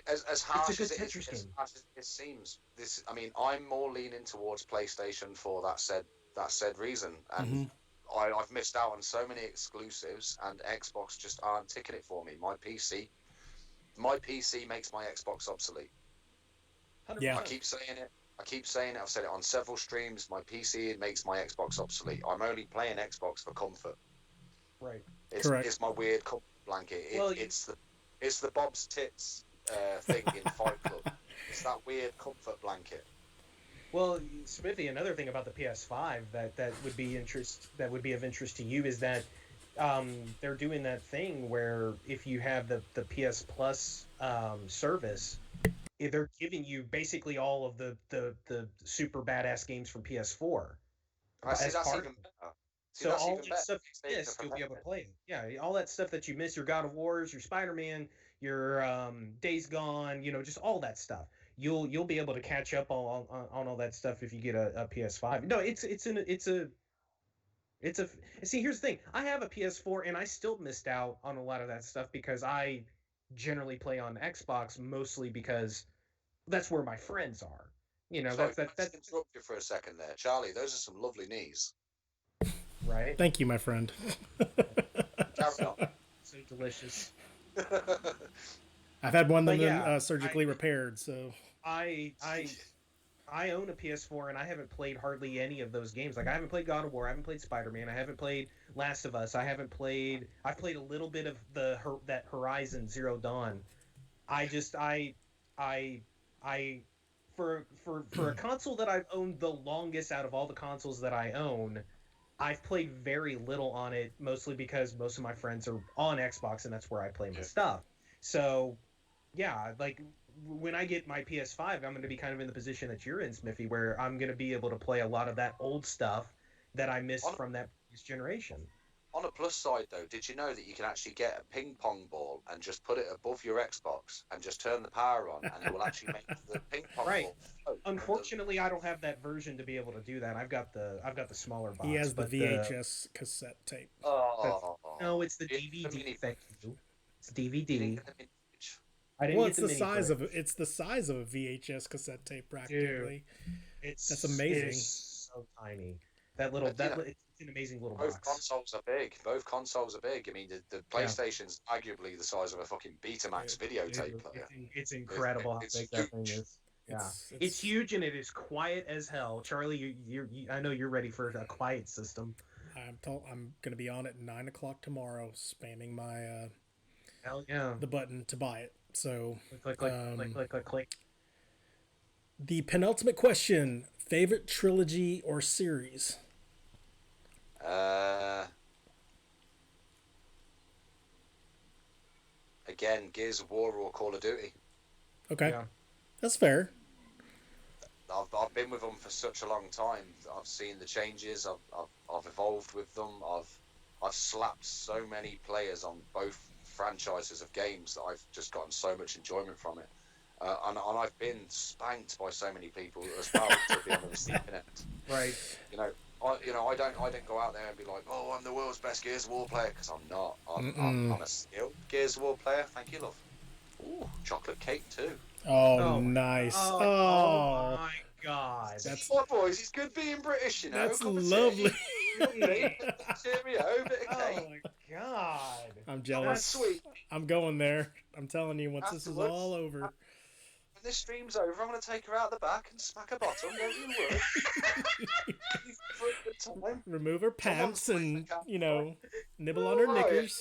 Speaker 3: as harsh as it seems, I'm more leaning towards PlayStation for that said reason, and I've missed out on so many exclusives, and Xbox just aren't ticking it for me. My PC makes my Xbox obsolete.
Speaker 2: 100%.
Speaker 1: Yeah.
Speaker 3: I keep saying it. I've said it on several streams. My PC makes my Xbox obsolete. I'm only playing Xbox for comfort.
Speaker 2: Right.
Speaker 1: Correct.
Speaker 3: It's my weird comfort blanket. It's the Bob's tits thing in Fight Club. It's that weird comfort blanket.
Speaker 2: Well, Smithy, another thing about the PS5 that would be of interest to you is that they're doing that thing where if you have the PS Plus service, they're giving you basically all of the super badass games from PS4.
Speaker 3: That's even better.
Speaker 2: So all that stuff you missed, you'll be able to play it. Yeah, all that stuff that you missed, your God of Wars, your Spider-Man, your Days Gone, just all that stuff. You'll be able to catch up on all that stuff if you get a PS5. No, see, here's the thing. I have a PS4 and I still missed out on a lot of that stuff because I generally play on Xbox mostly because that's where my friends are.
Speaker 3: Sorry, that's interrupt you for a second there, Charlie. Those are some lovely knees.
Speaker 2: Right.
Speaker 1: Thank you, my friend.
Speaker 2: So delicious.
Speaker 1: I've had one of them surgically repaired, so
Speaker 2: I own a PS4 and I haven't played hardly any of those games. Like I haven't played God of War, I haven't played Spider-Man, I haven't played Last of Us, I've played a little bit of that Horizon Zero Dawn. For a console that I've owned the longest out of all the consoles that I own, I've played very little on it, mostly because most of my friends are on Xbox and that's where I play my stuff. So, yeah, like when I get my PS5, I'm going to be kind of in the position that you're in, Smiffy, where I'm going to be able to play a lot of that old stuff that I missed from that previous generation.
Speaker 3: On a plus side, though, did you know that you can actually get a ping pong ball and just put it above your Xbox and just turn the power on, and it will actually make the ping pong ball float?
Speaker 2: Unfortunately, I don't have that version to be able to do that. I've got the smaller box.
Speaker 1: He has the VHS cassette tape.
Speaker 2: No, it's the DVD. Thank you. It's DVD. I didn't
Speaker 1: Well,
Speaker 2: get
Speaker 1: it's the size of a VHS cassette tape practically.
Speaker 2: Dude,
Speaker 1: that's amazing.
Speaker 2: It's so tiny. It's an amazing little
Speaker 3: both
Speaker 2: box.
Speaker 3: Consoles are big. I mean, the PlayStation's arguably the size of a fucking Betamax videotape player.
Speaker 2: It's incredible how big that thing is. Yeah, it's huge and it is quiet as hell. Charlie, I know you're ready for a quiet system.
Speaker 1: I'm gonna be on at 9 o'clock tomorrow, spamming my
Speaker 2: hell yeah
Speaker 1: the button to buy it. So
Speaker 2: click.
Speaker 1: The penultimate question: favorite trilogy or series?
Speaker 3: Again, Gears of War or Call of Duty.
Speaker 1: Okay,
Speaker 2: yeah.
Speaker 1: That's fair.
Speaker 3: I've been with them for such a long time. I've seen the changes. I've evolved with them. I've slapped so many players on both franchises of games that I've just gotten so much enjoyment from it. And I've been spanked by so many people as well to be on the receiving end.
Speaker 2: Right.
Speaker 3: I don't go out there and be like, oh, I'm the world's best Gears of War player, because I'm not. I'm a skilled Gears of War player. Thank you, love. Ooh, chocolate cake too.
Speaker 1: Oh, nice.
Speaker 2: Oh my God.
Speaker 3: That's what, boys. It's good being British,
Speaker 1: That's lovely.
Speaker 3: Cheerio, bit of cake.
Speaker 2: Oh my God.
Speaker 1: I'm jealous.
Speaker 3: That's sweet.
Speaker 1: I'm going there. I'm telling you, once this is all over.
Speaker 3: When this stream's over, I'm going to take her out the back and smack her bottom. Don't you worry.
Speaker 1: Remove her pants and, nibble on her knickers.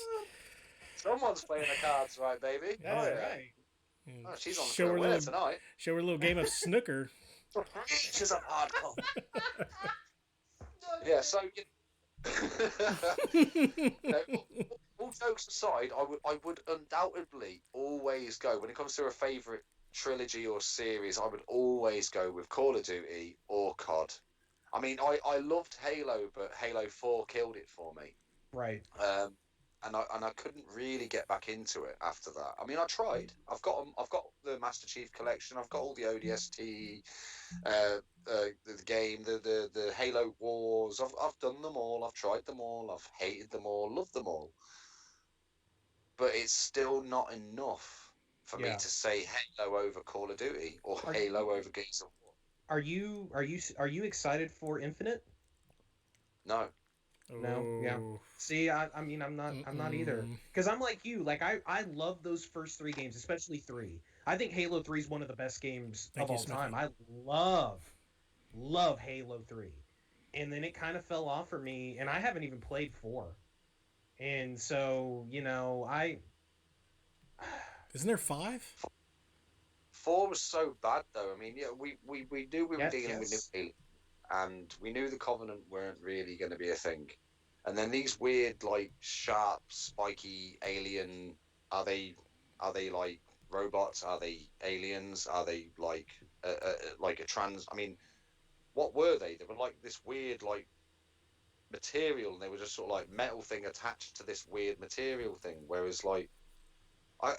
Speaker 3: Someone's playing the cards right, baby.
Speaker 2: That's right.
Speaker 3: Oh, she's on the winner tonight.
Speaker 1: Show her a little game of snooker.
Speaker 3: She's a hardcore. Yeah, so all jokes aside, I would undoubtedly always go when it comes to a favourite trilogy or series. I would always go with Call of Duty or COD. I mean, I loved Halo, but Halo 4 killed it for me.
Speaker 2: Right.
Speaker 3: And I couldn't really get back into it after that. I mean, I tried. I've got the Master Chief Collection. I've got all the ODST, the game, the Halo Wars. I've done them all. I've tried them all. I've hated them all. Loved them all. But it's still not enough for me to say Halo over Call of Duty or Halo over Gears of War.
Speaker 2: Are you excited for Infinite?
Speaker 3: No.
Speaker 2: No, yeah. See, I mean, I'm not either. Because I'm like you. Like, I love those first 3 games, especially 3. I think Halo 3 is one of the best games of all time. I love Halo 3. And then it kind of fell off for me, and I haven't even played 4. And so, you know,
Speaker 1: Isn't there 5?
Speaker 3: 4 was so bad, though. I mean, yeah, we knew we were dealing with new aliens, and we knew the Covenant weren't really going to be a thing. And then these weird, like, sharp, spiky alien, are they like robots? Are they aliens? Are they like a trans? I mean, what were they? They were like this weird, like, material, and they were just sort of like metal thing attached to this weird material thing. Whereas, like, I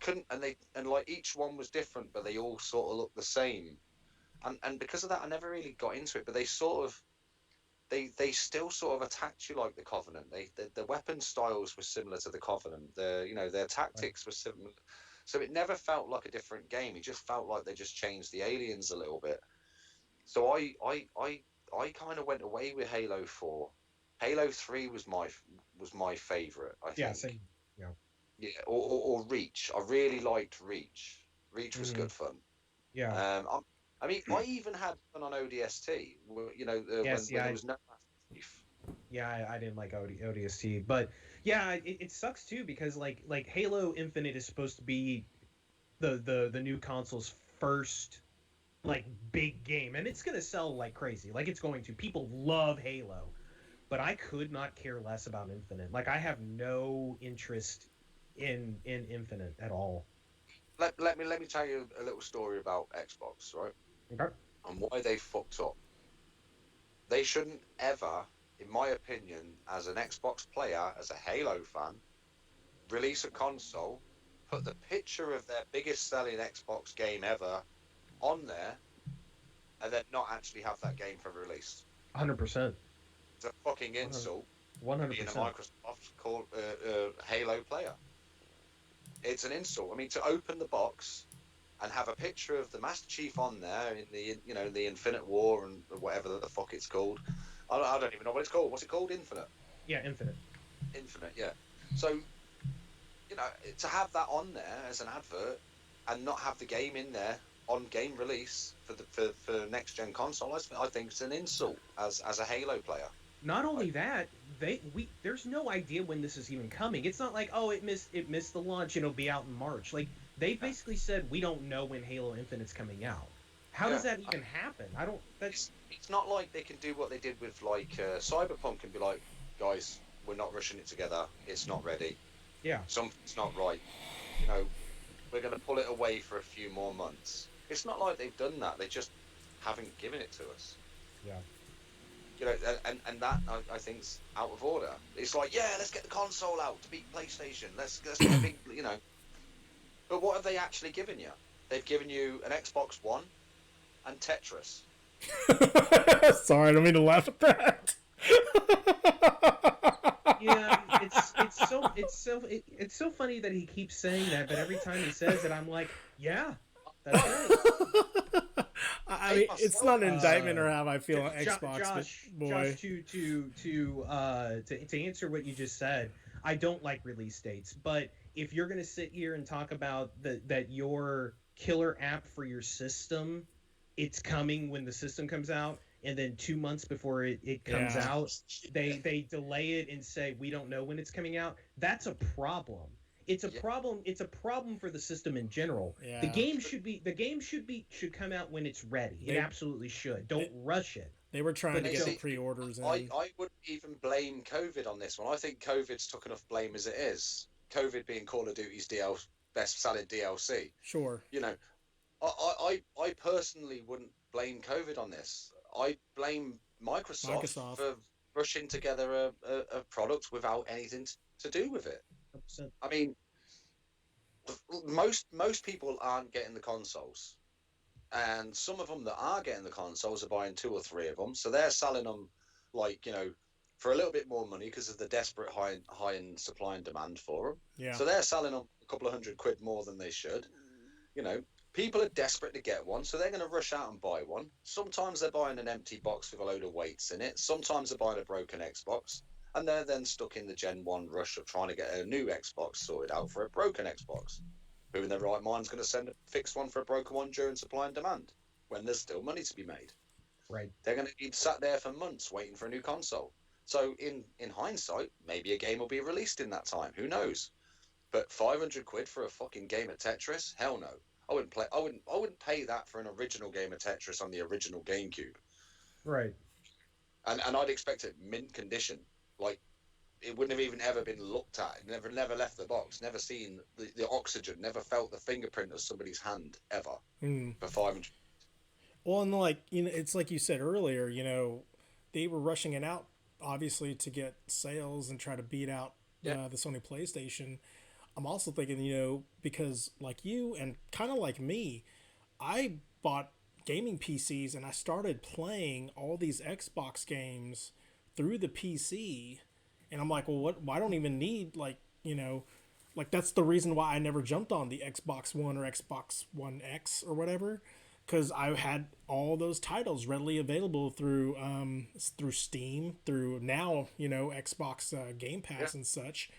Speaker 3: couldn't, and like each one was different, but they all sort of looked the same. And because of that, I never really got into it. But they sort of, they still sort of attacked you like the Covenant. The weapon styles were similar to the Covenant. Their tactics were similar. So it never felt like a different game. It just felt like they just changed the aliens a little bit. So I kind of went away with Halo 4. Halo 3 was my favorite, I think.
Speaker 2: Yeah, same. Yeah.
Speaker 3: Yeah, or Reach. I really liked Reach. Reach was good fun.
Speaker 2: Yeah.
Speaker 3: I mean, I even had fun on ODST. When there was no Master Chief.
Speaker 2: Yeah, I didn't like ODST, but yeah, it sucks too because like Halo Infinite is supposed to be the new console's first like big game, and it's gonna sell like crazy. Like it's going to. People love Halo, but I could not care less about Infinite. Like I have no interest in Infinite at all.
Speaker 3: Let me tell you a little story about Xbox, right?
Speaker 2: Okay.
Speaker 3: And why they fucked up. They shouldn't ever, in my opinion, as an Xbox player, as a Halo fan, release a console, put the picture of their biggest selling Xbox game ever on there, and then not actually have that game for release.
Speaker 2: 100%.
Speaker 3: It's a fucking insult.
Speaker 2: 100%.
Speaker 3: Being a Microsoft Halo player. It's an insult. I mean, to open the box and have a picture of the Master Chief on there in the Infinite War and whatever the fuck it's called. I don't even know what it's called. What's it called? Infinite.
Speaker 2: Yeah, Infinite.
Speaker 3: Infinite. Yeah. So, to have that on there as an advert and not have the game in there on game release for next gen console, I think it's an insult as a Halo player.
Speaker 2: Not only that, there's no idea when this is even coming. It's not like, oh, it missed the launch and it'll be out in March. Like they basically said we don't know when Halo Infinite's coming out. How does that even happen? It's
Speaker 3: not like they can do what they did with like Cyberpunk and be like, guys, we're not rushing it together. It's not ready.
Speaker 2: Yeah.
Speaker 3: Something's not right. We're going to pull it away for a few more months. It's not like they've done that. They just haven't given it to us.
Speaker 2: Yeah.
Speaker 3: And that I think's out of order. It's like, yeah, let's get the console out to beat PlayStation. Let's get a big, But what have they actually given you? They've given you an Xbox One and Tetris.
Speaker 1: Sorry, I don't mean to laugh at that.
Speaker 2: Yeah, it's so funny that he keeps saying that, but every time he says it, I'm like, yeah, that's right.
Speaker 1: I mean, it's not an indictment or how I feel on Xbox,
Speaker 2: Josh,
Speaker 1: but boy.
Speaker 2: To answer what you just said, I don't like release dates, but if you're gonna sit here and talk about that your killer app for your system, it's coming when the system comes out, and then 2 months before it comes out, they delay it and say we don't know when it's coming out. That's a problem. It's a problem. It's a problem for the system in general. The game should come out when it's ready. It absolutely should. Don't rush it.
Speaker 1: They were trying to get the pre-orders in.
Speaker 3: I wouldn't even blame COVID on this one. I think COVID's took enough blame as it is. COVID being Call of Duty's best-selling DLC.
Speaker 1: Sure.
Speaker 3: You know, I personally wouldn't blame COVID on this. I blame Microsoft for rushing together a product without anything to do with it.
Speaker 2: 100%.
Speaker 3: I mean, most people aren't getting the consoles, and some of them that are getting the consoles are buying 2 or 3 of them, so they're selling them like, you know, for a little bit more money because of the desperate high in supply and demand for them.
Speaker 1: Yeah.
Speaker 3: So they're selling them a couple of £100 more than they should. You know, people are desperate to get one, so they're going to rush out and buy one. Sometimes they're buying an empty box with a load of weights in it. Sometimes they're buying a broken Xbox, and they're then stuck in the Gen 1 rush of trying to get a new Xbox sorted out for a broken Xbox. Who in their right mind's going to send a fixed one for a broken one during supply and demand when there's still money to be made?
Speaker 2: Right.
Speaker 3: They're going to be sat there for months waiting for a new console. So in hindsight, maybe a game will be released in that time. Who knows? But £500 for a fucking game of Tetris? Hell no. I wouldn't pay that for an original game of Tetris on the original GameCube.
Speaker 2: Right.
Speaker 3: And I'd expect it mint condition. Like, it wouldn't have even ever been looked at. It never left the box. Never seen the oxygen. Never felt the fingerprint of somebody's hand ever. For 500.
Speaker 1: Well, and like, you know, it's like you said earlier. You know, they were rushing it out obviously to get sales and try to beat out the Sony PlayStation. I'm also thinking, you know, because like you and kind of like me, I bought gaming PCs and I started playing all these Xbox games through the PC. And I'm like, well, I don't even need, like, you know, like that's the reason why I never jumped on the Xbox One or Xbox One X or whatever, because I had all those titles readily available through Steam, through now, you know, Xbox Game Pass and such.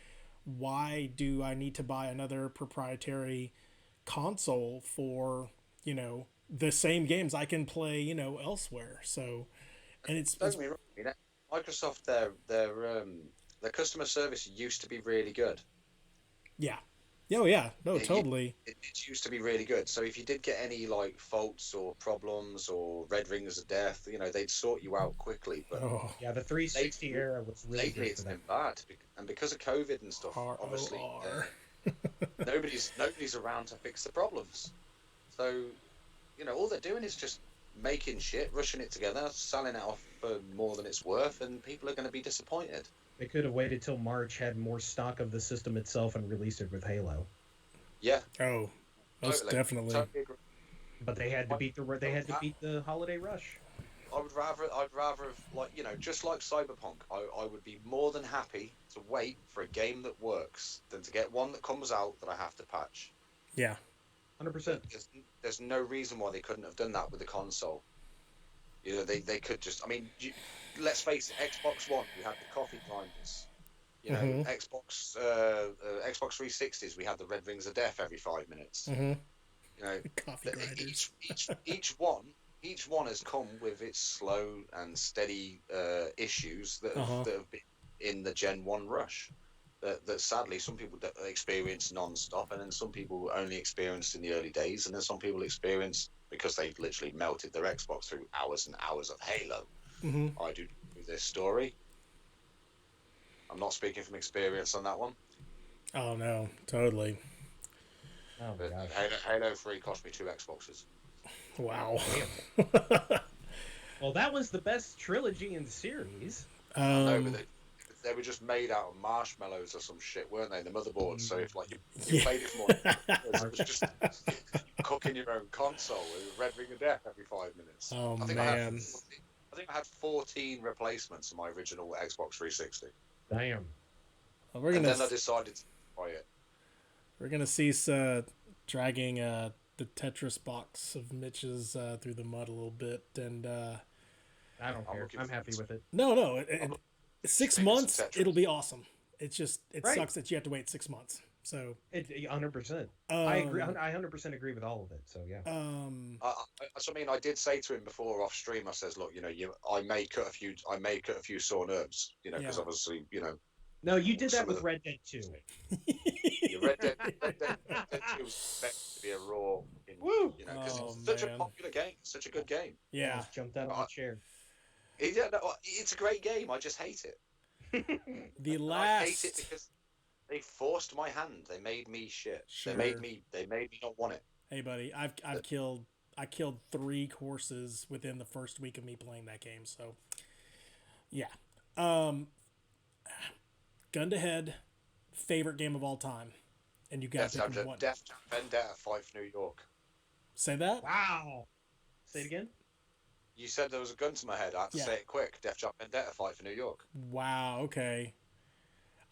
Speaker 1: Why do I need to buy another proprietary console for, you know, the same games I can play, you know, elsewhere? So, and
Speaker 3: Don't get me wrong, you know, Microsoft, their customer service used to be really good.
Speaker 1: Yeah. Oh yeah, no, totally.
Speaker 3: It used to be really good. So if you did get any like faults or problems or red rings of death, you know, they'd sort you out quickly. But
Speaker 2: yeah, the 360 era was really good.
Speaker 3: It's been bad, and because of COVID and stuff, obviously, nobody's around to fix the problems. So, you know, all they're doing is just making shit, rushing it together, selling it off for more than it's worth, and people are going to be disappointed.
Speaker 2: They could have waited till March, had more stock of the system itself, and released it with Halo.
Speaker 3: Yeah.
Speaker 1: Oh, most definitely.
Speaker 3: Totally agree.
Speaker 2: But they had to beat the holiday rush.
Speaker 3: I'd rather have, like, you know, just like Cyberpunk, I would be more than happy to wait for a game that works than to get one that comes out that I have to patch.
Speaker 1: Yeah.
Speaker 2: 100%.
Speaker 3: There's no reason why they couldn't have done that with the console. You know, they could just, I mean, let's face it, Xbox One, we had the coffee grinders. You know, Xbox 360s, we had the red rings of death every 5 minutes. You know,
Speaker 1: coffee grinders.
Speaker 3: each one has come with its slow and steady issues that have been in the Gen 1 rush. That sadly some people experience non-stop, and then some people only experienced in the early days, and then some people experience because they've literally melted their Xbox through hours and hours of Halo. I do with this story. I'm not speaking from experience on that one.
Speaker 1: Oh no, totally.
Speaker 2: Oh my gosh.
Speaker 3: Halo 3 cost me 2 Xboxes.
Speaker 1: Wow.
Speaker 2: Well, that was the best trilogy in the series.
Speaker 3: No, but they were just made out of marshmallows or some shit, weren't they? The motherboards. So if like you played it for more, it was just cooking your own console with a red ring of death every 5 minutes.
Speaker 1: Oh,
Speaker 3: I think
Speaker 1: man.
Speaker 3: I think I had 14 replacements of my original Xbox 360.
Speaker 2: Damn.
Speaker 1: Well,
Speaker 3: And then I decided to buy it.
Speaker 1: We're gonna cease dragging the Tetris box of Mitch's through the mud a little bit, and
Speaker 2: I don't care. I'm happy with it.
Speaker 1: No. 6 months, it'll be awesome. It's just sucks that you have to wait 6 months. So
Speaker 2: 100%. I agree. I 100% agree with all of it. So yeah.
Speaker 3: I mean, I did say to him before off stream. I says, look, you know, I may cut a few sore nerves, you know, because obviously, you know.
Speaker 2: No, you did that with Red Dead 2.
Speaker 3: Red Dead 2 was expected to be a raw, you know, because it's such a popular game, such a good game.
Speaker 1: Yeah.
Speaker 2: Almost jumped out of my chair.
Speaker 3: It's a great game. I just hate it.
Speaker 1: The
Speaker 3: And I hate it
Speaker 1: last.
Speaker 3: because they forced my hand. They made me shit.
Speaker 1: Sure.
Speaker 3: They made me not want it.
Speaker 1: Hey, buddy, I killed 3 courses within the first week of me playing that game. So, yeah. Um, gun to head, favorite game of all time, and you got to pick one.
Speaker 3: Def Jam Vendetta 5 New York.
Speaker 1: Say that.
Speaker 2: Wow. Say it again.
Speaker 3: You said there was a gun to my head. I had to say it quick. Def Jam Vendetta 5 for New York.
Speaker 1: Wow. Okay.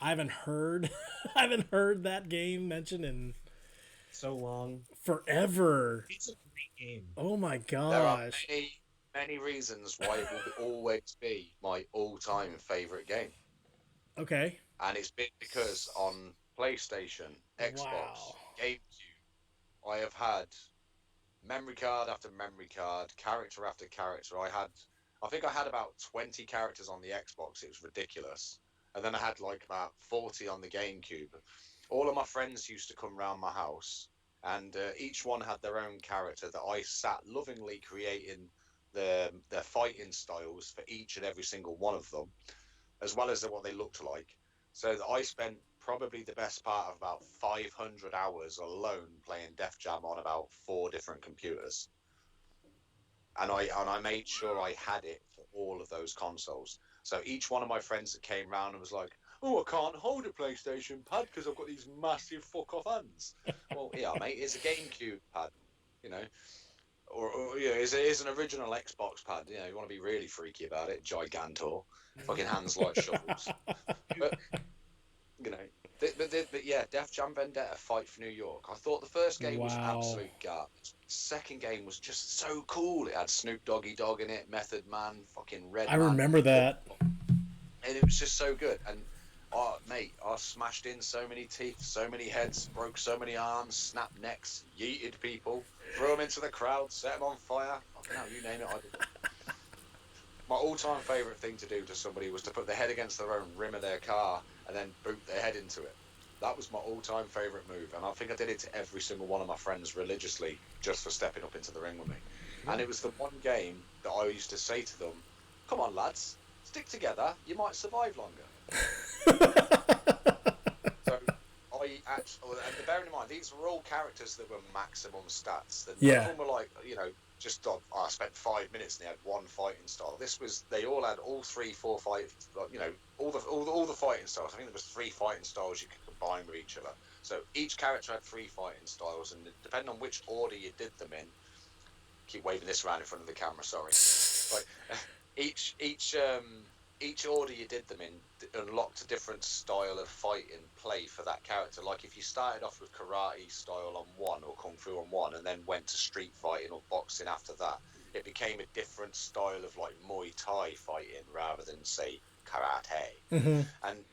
Speaker 1: I haven't heard, I haven't heard that game mentioned in
Speaker 2: so long.
Speaker 1: Forever.
Speaker 2: It's a great game.
Speaker 1: Oh my gosh.
Speaker 3: There are many reasons why it will always be my all-time favorite game.
Speaker 1: Okay.
Speaker 3: And it's been because on PlayStation, Xbox, GameCube, I have had memory card after memory card, character after character. I think I had about 20 characters on the Xbox. It was ridiculous. And then I had like about 40 on the GameCube. All of my friends used to come round my house, and each one had their own character that I sat lovingly creating their fighting styles for each and every single one of them, as well as what they looked like. So I spent probably the best part of about 500 hours alone playing Def Jam on about 4 different computers. And I made sure I had it for all of those consoles. So each one of my friends that came round and was like, "Oh, I can't hold a PlayStation pad because I've got these massive fuck-off hands." Well, yeah, mate, it's a GameCube pad, you know. Or you know, it's an original Xbox pad. You know, you want to be really freaky about it, Gigantor, fucking hands like shovels. But you know, but yeah, Def Jam Vendetta Fight for New York. I thought the first game was absolute garbage. Second game was just so cool. It had Snoop Doggy Dogg in it, Method Man, fucking Red.
Speaker 1: I remember that.
Speaker 3: And it was just so good. And mate, I smashed in so many teeth, so many heads, broke so many arms, snapped necks, yeeted people, threw them into the crowd, set them on fire. Fucking hell, you name it, I did. My all-time favourite thing to do to somebody was to put their head against their own rim of their car and then boot their head into it. That was my all-time favourite move, and I think I did it to every single one of my friends religiously just for stepping up into the ring with me. And it was the one game that I used to say to them, "Come on, lads, stick together, you might survive longer." So I actually, and bearing in mind, these were all characters that were maximum stats. None of them were like, you know, just I spent 5 minutes and they had one fighting style. They all had all 3, 4, 5, you know, all the fighting styles. I think there was 3 fighting styles you could combine with each other. So each character had 3 fighting styles, and depending on which order you did them in, keep waving this around in front of the camera. Sorry. Like each order you did them in unlocked a different style of fighting play for that character. Like if you started off with karate style on one or kung fu on one, and then went to street fighting or boxing after that, it became a different style of like Muay Thai fighting rather than say karate.
Speaker 1: Mm-hmm.
Speaker 3: And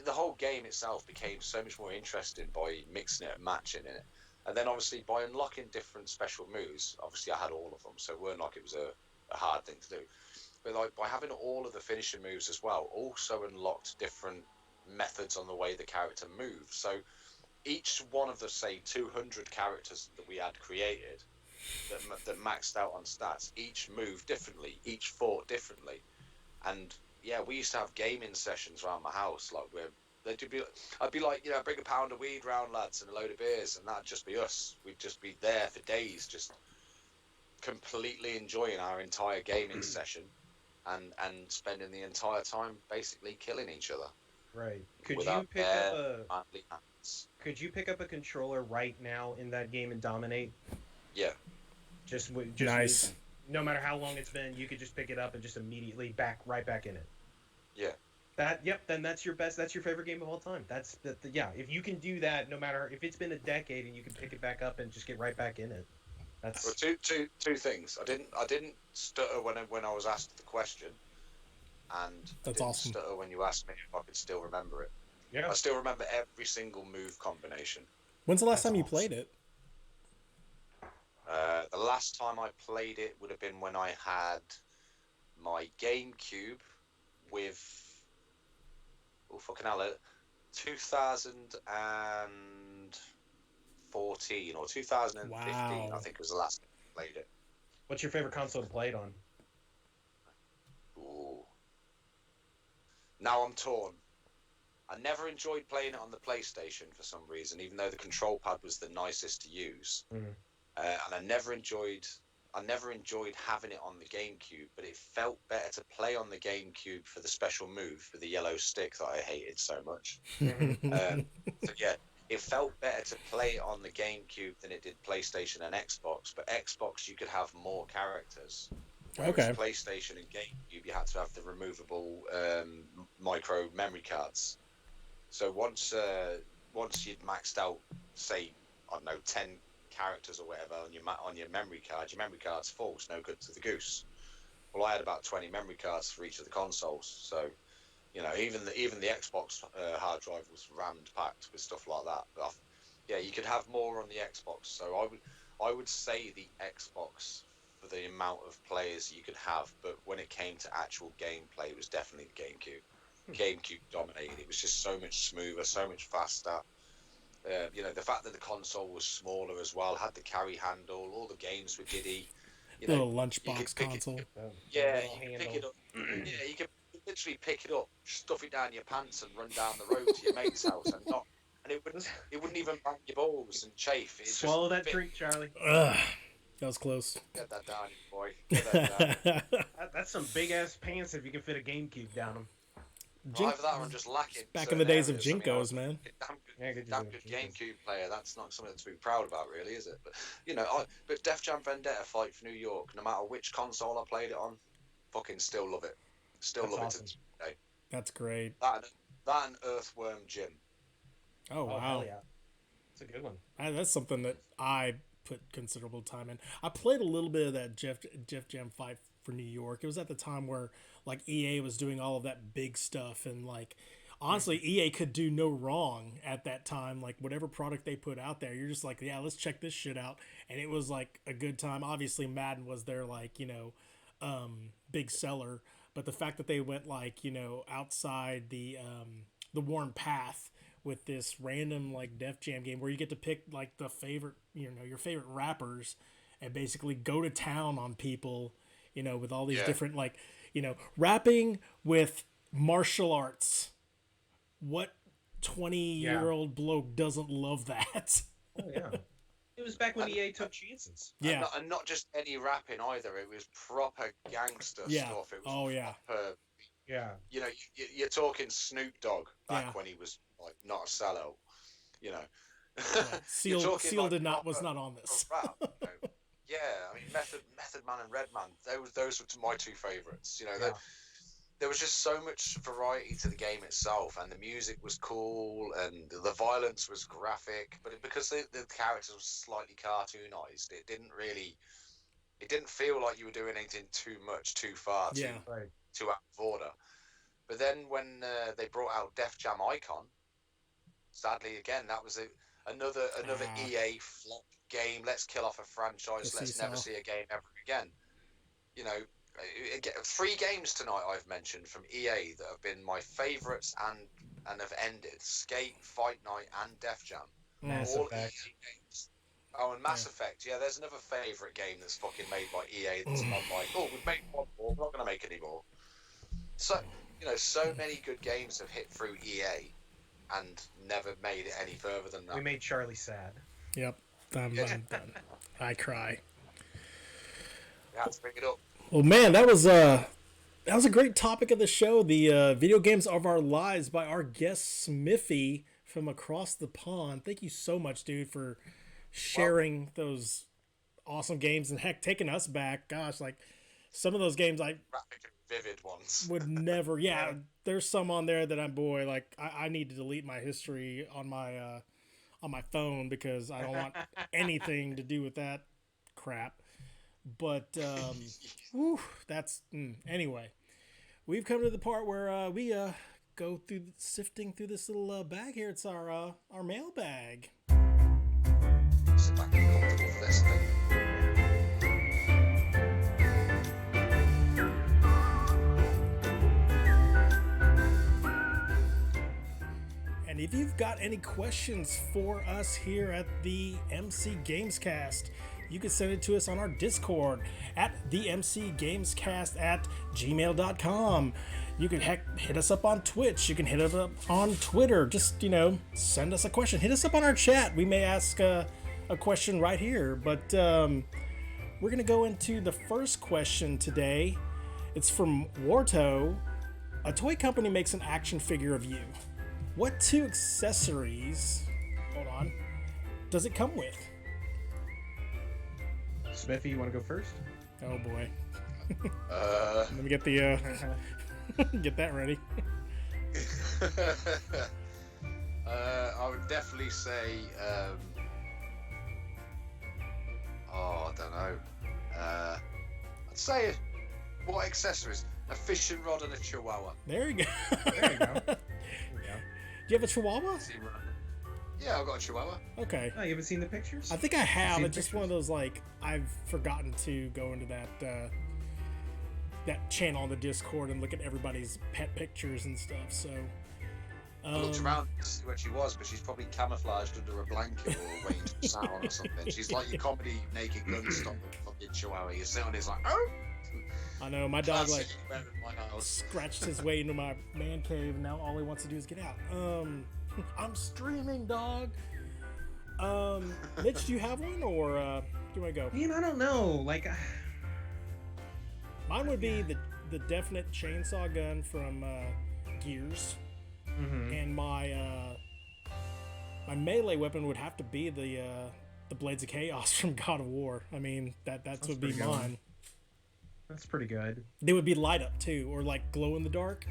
Speaker 3: the whole game itself became so much more interesting by mixing it and matching it. And then obviously by unlocking different special moves, obviously I had all of them, so it weren't like it was a hard thing to do. But like by having all of the finishing moves as well, also unlocked different methods on the way the character moves. So each one of the, say, 200 characters that we had created that maxed out on stats, each moved differently, each fought differently. And yeah, we used to have gaming sessions around my house, like where I'd be like, you know, bring a pound of weed round, lads, and a load of beers, and that'd just be us. We'd just be there for days, just completely enjoying our entire gaming session, and spending the entire time basically killing each other.
Speaker 2: Right. Could you pick up a controller right now in that game and dominate?
Speaker 3: Yeah.
Speaker 2: Just
Speaker 1: nice.
Speaker 2: No matter how long it's been, you could just pick it up and just immediately right back in it.
Speaker 3: Yeah.
Speaker 2: Then that's your favorite game of all time. Yeah. If you can do that, no matter if it's been a decade, and you can pick it back up and just get right back in it. That's
Speaker 3: well, two things. I didn't stutter when I was asked the question, and
Speaker 1: that's awesome.
Speaker 3: Stutter when you asked me if I could still remember it.
Speaker 2: Yeah.
Speaker 3: I still remember every single move combination.
Speaker 1: When's the last time you played it?
Speaker 3: The last time I played it would have been when I had my GameCube with 2014 or 2015.
Speaker 1: Wow.
Speaker 3: I think was the last time I played it.
Speaker 2: What's your favorite console to play it on?
Speaker 3: Now I'm torn. I never enjoyed playing it on the PlayStation for some reason, even though the control pad was the nicest to use. And I never enjoyed having it on the GameCube, but it felt better to play on the GameCube for the special move for the yellow stick that I hated so much. So yeah, it felt better to play it on the GameCube than it did PlayStation and Xbox. But Xbox, you could have more characters. Whereas PlayStation and GameCube, you had to have the removable micro memory cards. So once you'd maxed out, say, I don't know, 10 characters or whatever on your memory card, your memory card's full. It's no good to the goose. Well, I had about 20 memory cards for each of the consoles, so even the Xbox hard drive was rammed packed with stuff like that. But yeah, you could have more on the Xbox. So I would say the Xbox for the amount of players you could have, but when it came to actual gameplay, it was definitely the GameCube. GameCube dominated. It was just so much smoother, so much faster. The fact that the console was smaller as well, had the carry handle, all the games were giddy.
Speaker 1: Little lunchbox console.
Speaker 3: You could pick it up. Yeah, you could literally pick it up, stuff it down your pants, and run down the road to your mate's house, and it wouldn't even bang your balls and chafe.
Speaker 2: Swallow that drink, Charlie.
Speaker 1: Ugh, that was close.
Speaker 3: Get that down, boy. Get that down.
Speaker 2: That's some big ass pants if you can fit a GameCube down them.
Speaker 3: Either that or I'm just lacking.
Speaker 1: Back in the days of Jinkos, man.
Speaker 3: Damn good GameCube player. That's not something to be proud about, really, is it? But but Def Jam Vendetta Fight for New York, no matter which console I played it on, fucking still love it. Still love it to this day.
Speaker 1: That's great.
Speaker 3: That and Earthworm Jim.
Speaker 1: Oh wow,
Speaker 2: hell yeah, it's a good one.
Speaker 1: That's something that I put considerable time in. I played a little bit of that Def Jam Fight for New York. It was at the time where like EA was doing all of that big stuff, and like honestly EA could do no wrong at that time. Like whatever product they put out there, you're just like, yeah, let's check this shit out, and it was like a good time. Obviously Madden was their like big seller, but the fact that they went like outside the worn path with this random like Def Jam game where you get to pick like the favorite your favorite rappers and basically go to town on people, with all these different like rapping with martial arts. What 20-year-old bloke doesn't love that?
Speaker 2: Oh yeah. It was back when EA took chances.
Speaker 1: Yeah.
Speaker 3: And not just any rapping either. It was proper gangster stuff. It was proper, you're talking Snoop Dogg back when he was like not a sellout.
Speaker 1: Seal was not on this.
Speaker 3: Rap, Yeah, I mean Method Man and Redman. Those were my two favourites. There was just so much variety to the game itself, and the music was cool, and the violence was graphic. But because the characters were slightly cartoonized, it didn't feel like you were doing anything too much, too far, too out of order. But then when they brought out Def Jam Icon, sadly again that was another EA flop game. Let's kill off a franchise. Let's never see a game ever again. 3 games tonight I've mentioned from EA that have been my favourites and have ended: Skate, Fight Night, and Def Jam.
Speaker 2: Mass
Speaker 3: All
Speaker 2: Effect.
Speaker 3: EA games. Oh, and Mass Effect. Yeah, there's another favourite game that's fucking made by EA that's not like, we've made one more, we're not going to make any more. So, so many good games have hit through EA and never made it any further than that.
Speaker 2: We made Charlie sad.
Speaker 1: Yep. I'm done. I cry.
Speaker 3: You have to bring it up.
Speaker 1: Well, man, that was a great topic of the show. The video games of our lives by our guest Smiffy from across the pond. Thank you so much, dude, for sharing those awesome games and heck, taking us back. Gosh, like some of those games I
Speaker 3: vivid ones
Speaker 1: would never. Yeah, there's some on there that I need to delete my history on my phone because I don't want anything to do with that crap. But anyway, we've come to the part where we go through sifting through this little bag here. It's our mailbag.
Speaker 3: Sit back and comfortable for this thing.
Speaker 1: And if you've got any questions for us here at the MC Gamescast, you can send it to us on our Discord at the MC Gamescast at gmail.com. You can hit us up on Twitch. You can hit us up on Twitter. Just, send us a question. Hit us up on our chat. We may ask a question right here. But we're going to go into the first question today. It's from Warto. A toy company makes an action figure of you. What 2 accessories, does it come with?
Speaker 2: Smiffy, you want to go first?
Speaker 1: Oh boy. Let me get the get that ready.
Speaker 3: I would definitely say I don't know. I'd say what accessories? A fishing rod and a chihuahua.
Speaker 1: There you go.
Speaker 2: There you go.
Speaker 1: Do you have a chihuahua?
Speaker 3: Yeah, I've got a chihuahua.
Speaker 1: Okay.
Speaker 2: Oh, you haven't seen the pictures?
Speaker 1: I think I have.
Speaker 2: Seen
Speaker 1: It's just one of those, like, I've forgotten to go into that channel on the Discord and look at everybody's pet pictures and stuff. So
Speaker 3: I looked around to see where she was, but she's probably camouflaged under a blanket or waiting to sat on or something. She's like your comedy naked gun stop fucking chihuahua. You sit on it, it's like, oh.
Speaker 1: I know my dog
Speaker 3: Classic
Speaker 1: like
Speaker 3: in my house.
Speaker 1: scratched his way into my man cave, and now all he wants to do is get out. I'm streaming, dog. Mitch, do you have one, or do you want to go?
Speaker 2: Man, I don't know. Like,
Speaker 1: Mine would be the definite chainsaw gun from Gears, and my melee weapon would have to be the Blades of Chaos from God of War. I mean, that would be mine.
Speaker 2: That's pretty good.
Speaker 1: They would be light up too, or like glow in the dark.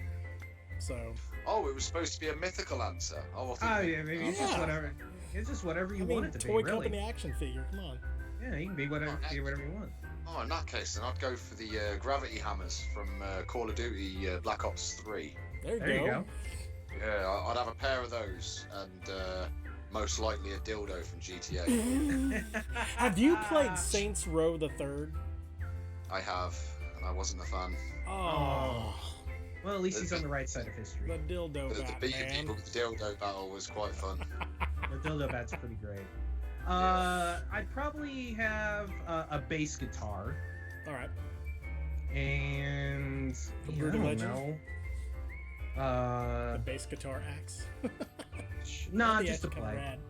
Speaker 1: So.
Speaker 3: Oh, it was supposed to be a mythical answer.
Speaker 2: Oh, yeah, maybe it's just whatever. It's just whatever you want it to be.
Speaker 1: Toy company action figure. Come on.
Speaker 2: Yeah, you can be whatever you want.
Speaker 3: Oh, in that case, then I'd go for the gravity hammers from Call of Duty Black Ops 3.
Speaker 1: There you go.
Speaker 3: Yeah, I'd have a pair of those, and most likely a dildo from GTA.
Speaker 1: Have you played Saints Row the Third?
Speaker 3: I have, and I wasn't a fan.
Speaker 1: Oh.
Speaker 2: Well, at least he's on the right side of history.
Speaker 1: The dildo
Speaker 3: The
Speaker 1: bat,
Speaker 3: beating
Speaker 1: man.
Speaker 3: people with the dildo battle was quite fun.
Speaker 2: The dildo bat's pretty great. I'd probably have a bass guitar.
Speaker 1: All right.
Speaker 2: And
Speaker 1: From
Speaker 2: I
Speaker 1: Brutal
Speaker 2: don't
Speaker 1: Legend?
Speaker 2: know.
Speaker 1: The bass guitar axe.
Speaker 2: Nah,
Speaker 1: That'd be
Speaker 2: just to
Speaker 1: actually kinda
Speaker 2: play.
Speaker 1: rad.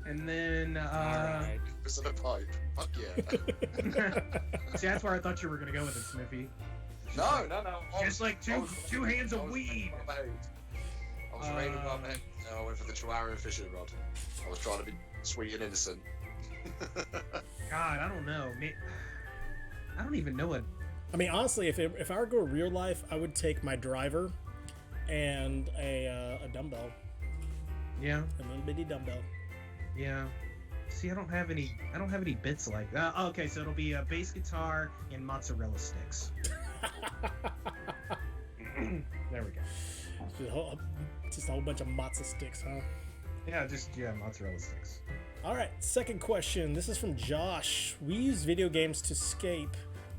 Speaker 2: And then
Speaker 1: Alright.
Speaker 3: Was it a pipe? Fuck yeah.
Speaker 2: see, that's where I thought you were gonna go with it, Smiffy.
Speaker 3: No.
Speaker 2: Just like two hands of weed.
Speaker 3: I was raining my head. I went for the chihuahua and fishing rod. I was trying to be sweet and innocent.
Speaker 2: God, I don't know. I don't even know what.
Speaker 1: I mean, honestly, if I were to go real life, I would take my driver and a dumbbell,
Speaker 2: Yeah,
Speaker 1: a little bitty dumbbell.
Speaker 2: yeah. See, I don't have any bits like that. Okay, so it'll be a bass guitar and mozzarella sticks. There we go.
Speaker 1: Just a whole bunch of matzo sticks, huh?
Speaker 2: Yeah, mozzarella sticks.
Speaker 1: All right, second question. This is from Josh. We use video games to escape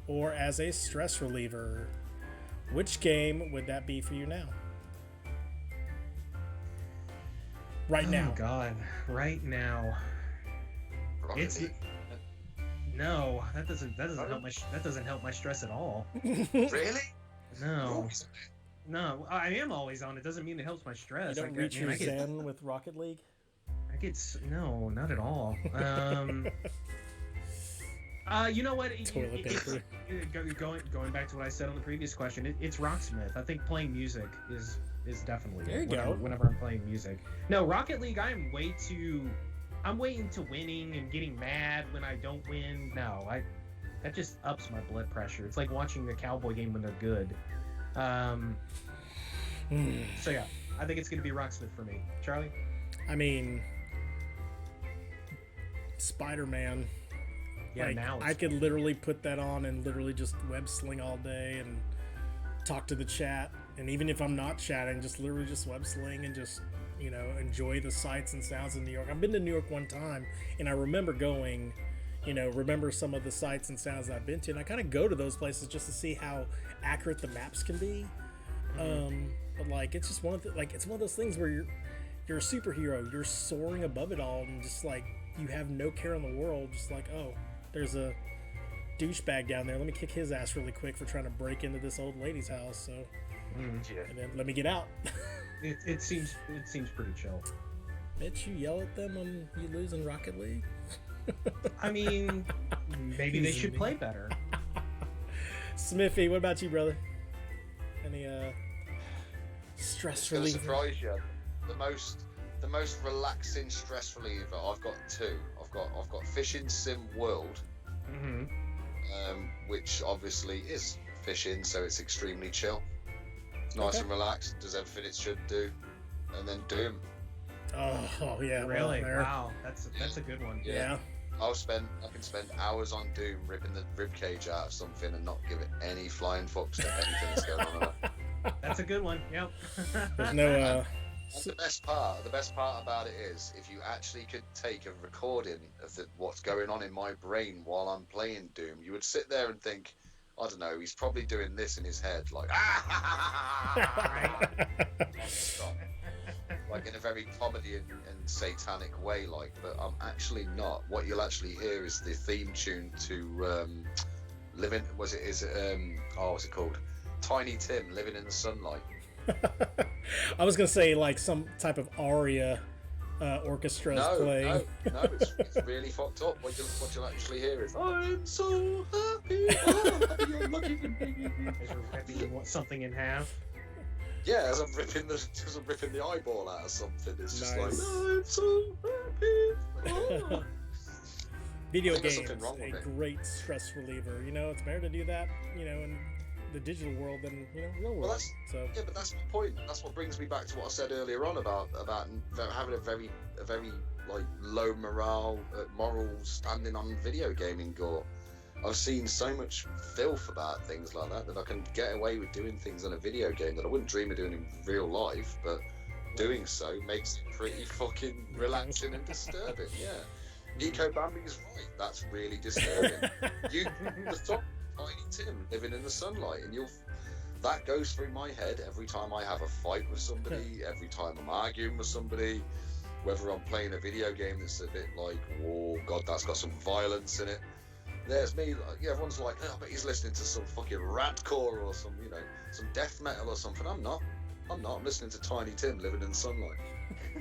Speaker 1: or as a stress reliever. Which game would that be for you now? Right now.
Speaker 2: Oh God, right now. It's no, that doesn't help my stress at all.
Speaker 3: Really?
Speaker 2: No. No, I am always on. It doesn't mean it helps my stress.
Speaker 1: You don't reach your zen with Rocket League?
Speaker 2: No, not at all. You know what?
Speaker 1: Toilet paper.
Speaker 2: Going back to what I said on the previous question, it's Rocksmith. I think playing music is definitely
Speaker 1: there. You go.
Speaker 2: Whenever I'm playing music. No, Rocket League. I'm waiting to winning and getting mad when I don't win. No, that just ups my blood pressure. It's like watching the Cowboy game when they're good. So yeah, I think it's gonna be Rocksmith for me. Charlie?
Speaker 1: I mean, Spider-Man.
Speaker 2: Yeah,
Speaker 1: like,
Speaker 2: now
Speaker 1: I could literally put that on and literally just web sling all day and talk to the chat. And even if I'm not chatting, just literally just web sling and just, enjoy the sights and sounds of New York. I've been to New York one time, and I remember going, remember some of the sights and sounds that I've been to, and I kind of go to those places just to see how accurate the maps can be. But like, it's just it's one of those things where you're a superhero, you're soaring above it all, and just like you have no care in the world. Just like, oh, there's a douchebag down there. Let me kick his ass really quick for trying to break into this old lady's house. So, and then let me get out.
Speaker 2: it seems pretty chill.
Speaker 1: Mitch, you yell at them when you lose in Rocket League?
Speaker 2: I mean, maybe they should play better.
Speaker 1: Smiffy, what about you, brother? Any stress relief?
Speaker 3: It's gonna surprise you. The most relaxing stress reliever. I've got two. I've got Fishing Sim World, which obviously is fishing, so it's extremely chill. It's nice and relaxed. Does everything it should do, and then Doom.
Speaker 1: Oh yeah,
Speaker 2: really? Wow, that's a good one.
Speaker 1: Yeah.
Speaker 3: I can spend hours on Doom ripping the ribcage out of something and not give it any flying fucks to anything that's going on.
Speaker 2: That's a good one. Yep.
Speaker 1: There's no.
Speaker 3: The best part about it is if you actually could take a recording of what's going on in my brain while I'm playing Doom, you would sit there and think, I don't know, he's probably doing this in his head, like like in a very comedy and satanic way, like. But I'm actually not. What you'll actually hear is the theme tune to Living. What's it called? Tiny Tim, Living in the Sunlight.
Speaker 1: I was gonna say like some type of aria orchestra is playing.
Speaker 3: No, it's really fucked up. What you'll actually hear is, I'm so happy, oh, happy you're lucky to be here.
Speaker 2: As you're ripping something in half.
Speaker 3: Yeah, as I'm ripping the eyeball out of something, it's just
Speaker 1: Nice.
Speaker 3: like, I'm so happy. Oh.
Speaker 1: Video
Speaker 3: I think there's
Speaker 1: games,
Speaker 3: something wrong with
Speaker 1: a
Speaker 3: it.
Speaker 1: great stress reliever. You know, it's better to do that, you know, in the digital world than real world.
Speaker 3: Well,
Speaker 1: So
Speaker 3: but that's my point. That's what brings me back to what I said earlier on about having a very like low moral standing on video gaming gore. I've seen so much filth about things like that I can get away with doing things in a video game that I wouldn't dream of doing in real life, but doing so makes it pretty fucking relaxing and disturbing. Yeah, Nico Bambi's right. That's really disturbing. The thought of Tiny Tim living in the sunlight, and that goes through my head every time I have a fight with somebody, every time I'm arguing with somebody, whether I'm playing a video game that's a bit like, whoa, God, that's got some violence in it. There's me, everyone's like, oh, but he's listening to some fucking radcore or some death metal or something. I'm not. I'm listening to Tiny Tim living in the sunlight.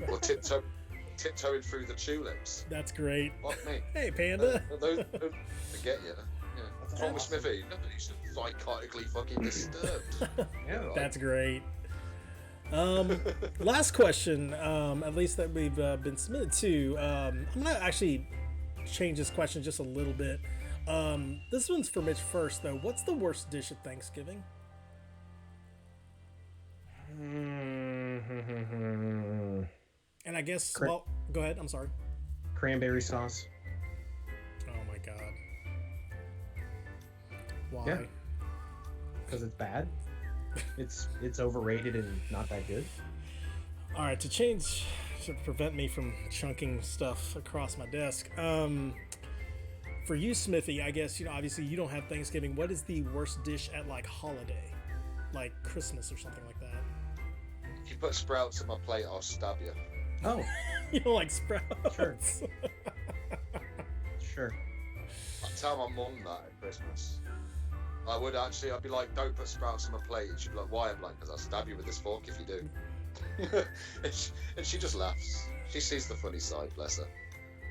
Speaker 3: Or tiptoeing through the tulips.
Speaker 1: that's great.
Speaker 3: Fuck me.
Speaker 1: Hey, Panda.
Speaker 3: Those I get you. Yeah. What's wrong with Smithy? Nobody's psychotically fucking disturbed.
Speaker 2: Yeah,
Speaker 3: Right.
Speaker 1: That's great. Last question, at least that we've been submitted to. I'm gonna actually change this question just a little bit. This one's for Mitch first, though. What's the worst dish at Thanksgiving? And I guess, well, go ahead. I'm sorry.
Speaker 2: Cranberry sauce.
Speaker 1: Oh my god. Why?
Speaker 2: Yeah. Because it's bad. It's overrated and not that good.
Speaker 1: All right, to prevent me from chunking stuff across my desk. For you, Smithy, I guess, obviously you don't have Thanksgiving. What is the worst dish at like holiday, like Christmas or something like that?
Speaker 3: If you put sprouts on my plate, I'll stab you.
Speaker 2: Oh,
Speaker 1: You don't like sprouts?
Speaker 2: Sure. Sure.
Speaker 3: I tell my mum that at Christmas. I would actually. I'd be like, "Don't put sprouts on my plate." And she'd be like, "Why?" I'm like, "Because I'll stab you with this fork if you do." and she just laughs. She sees the funny side, bless her.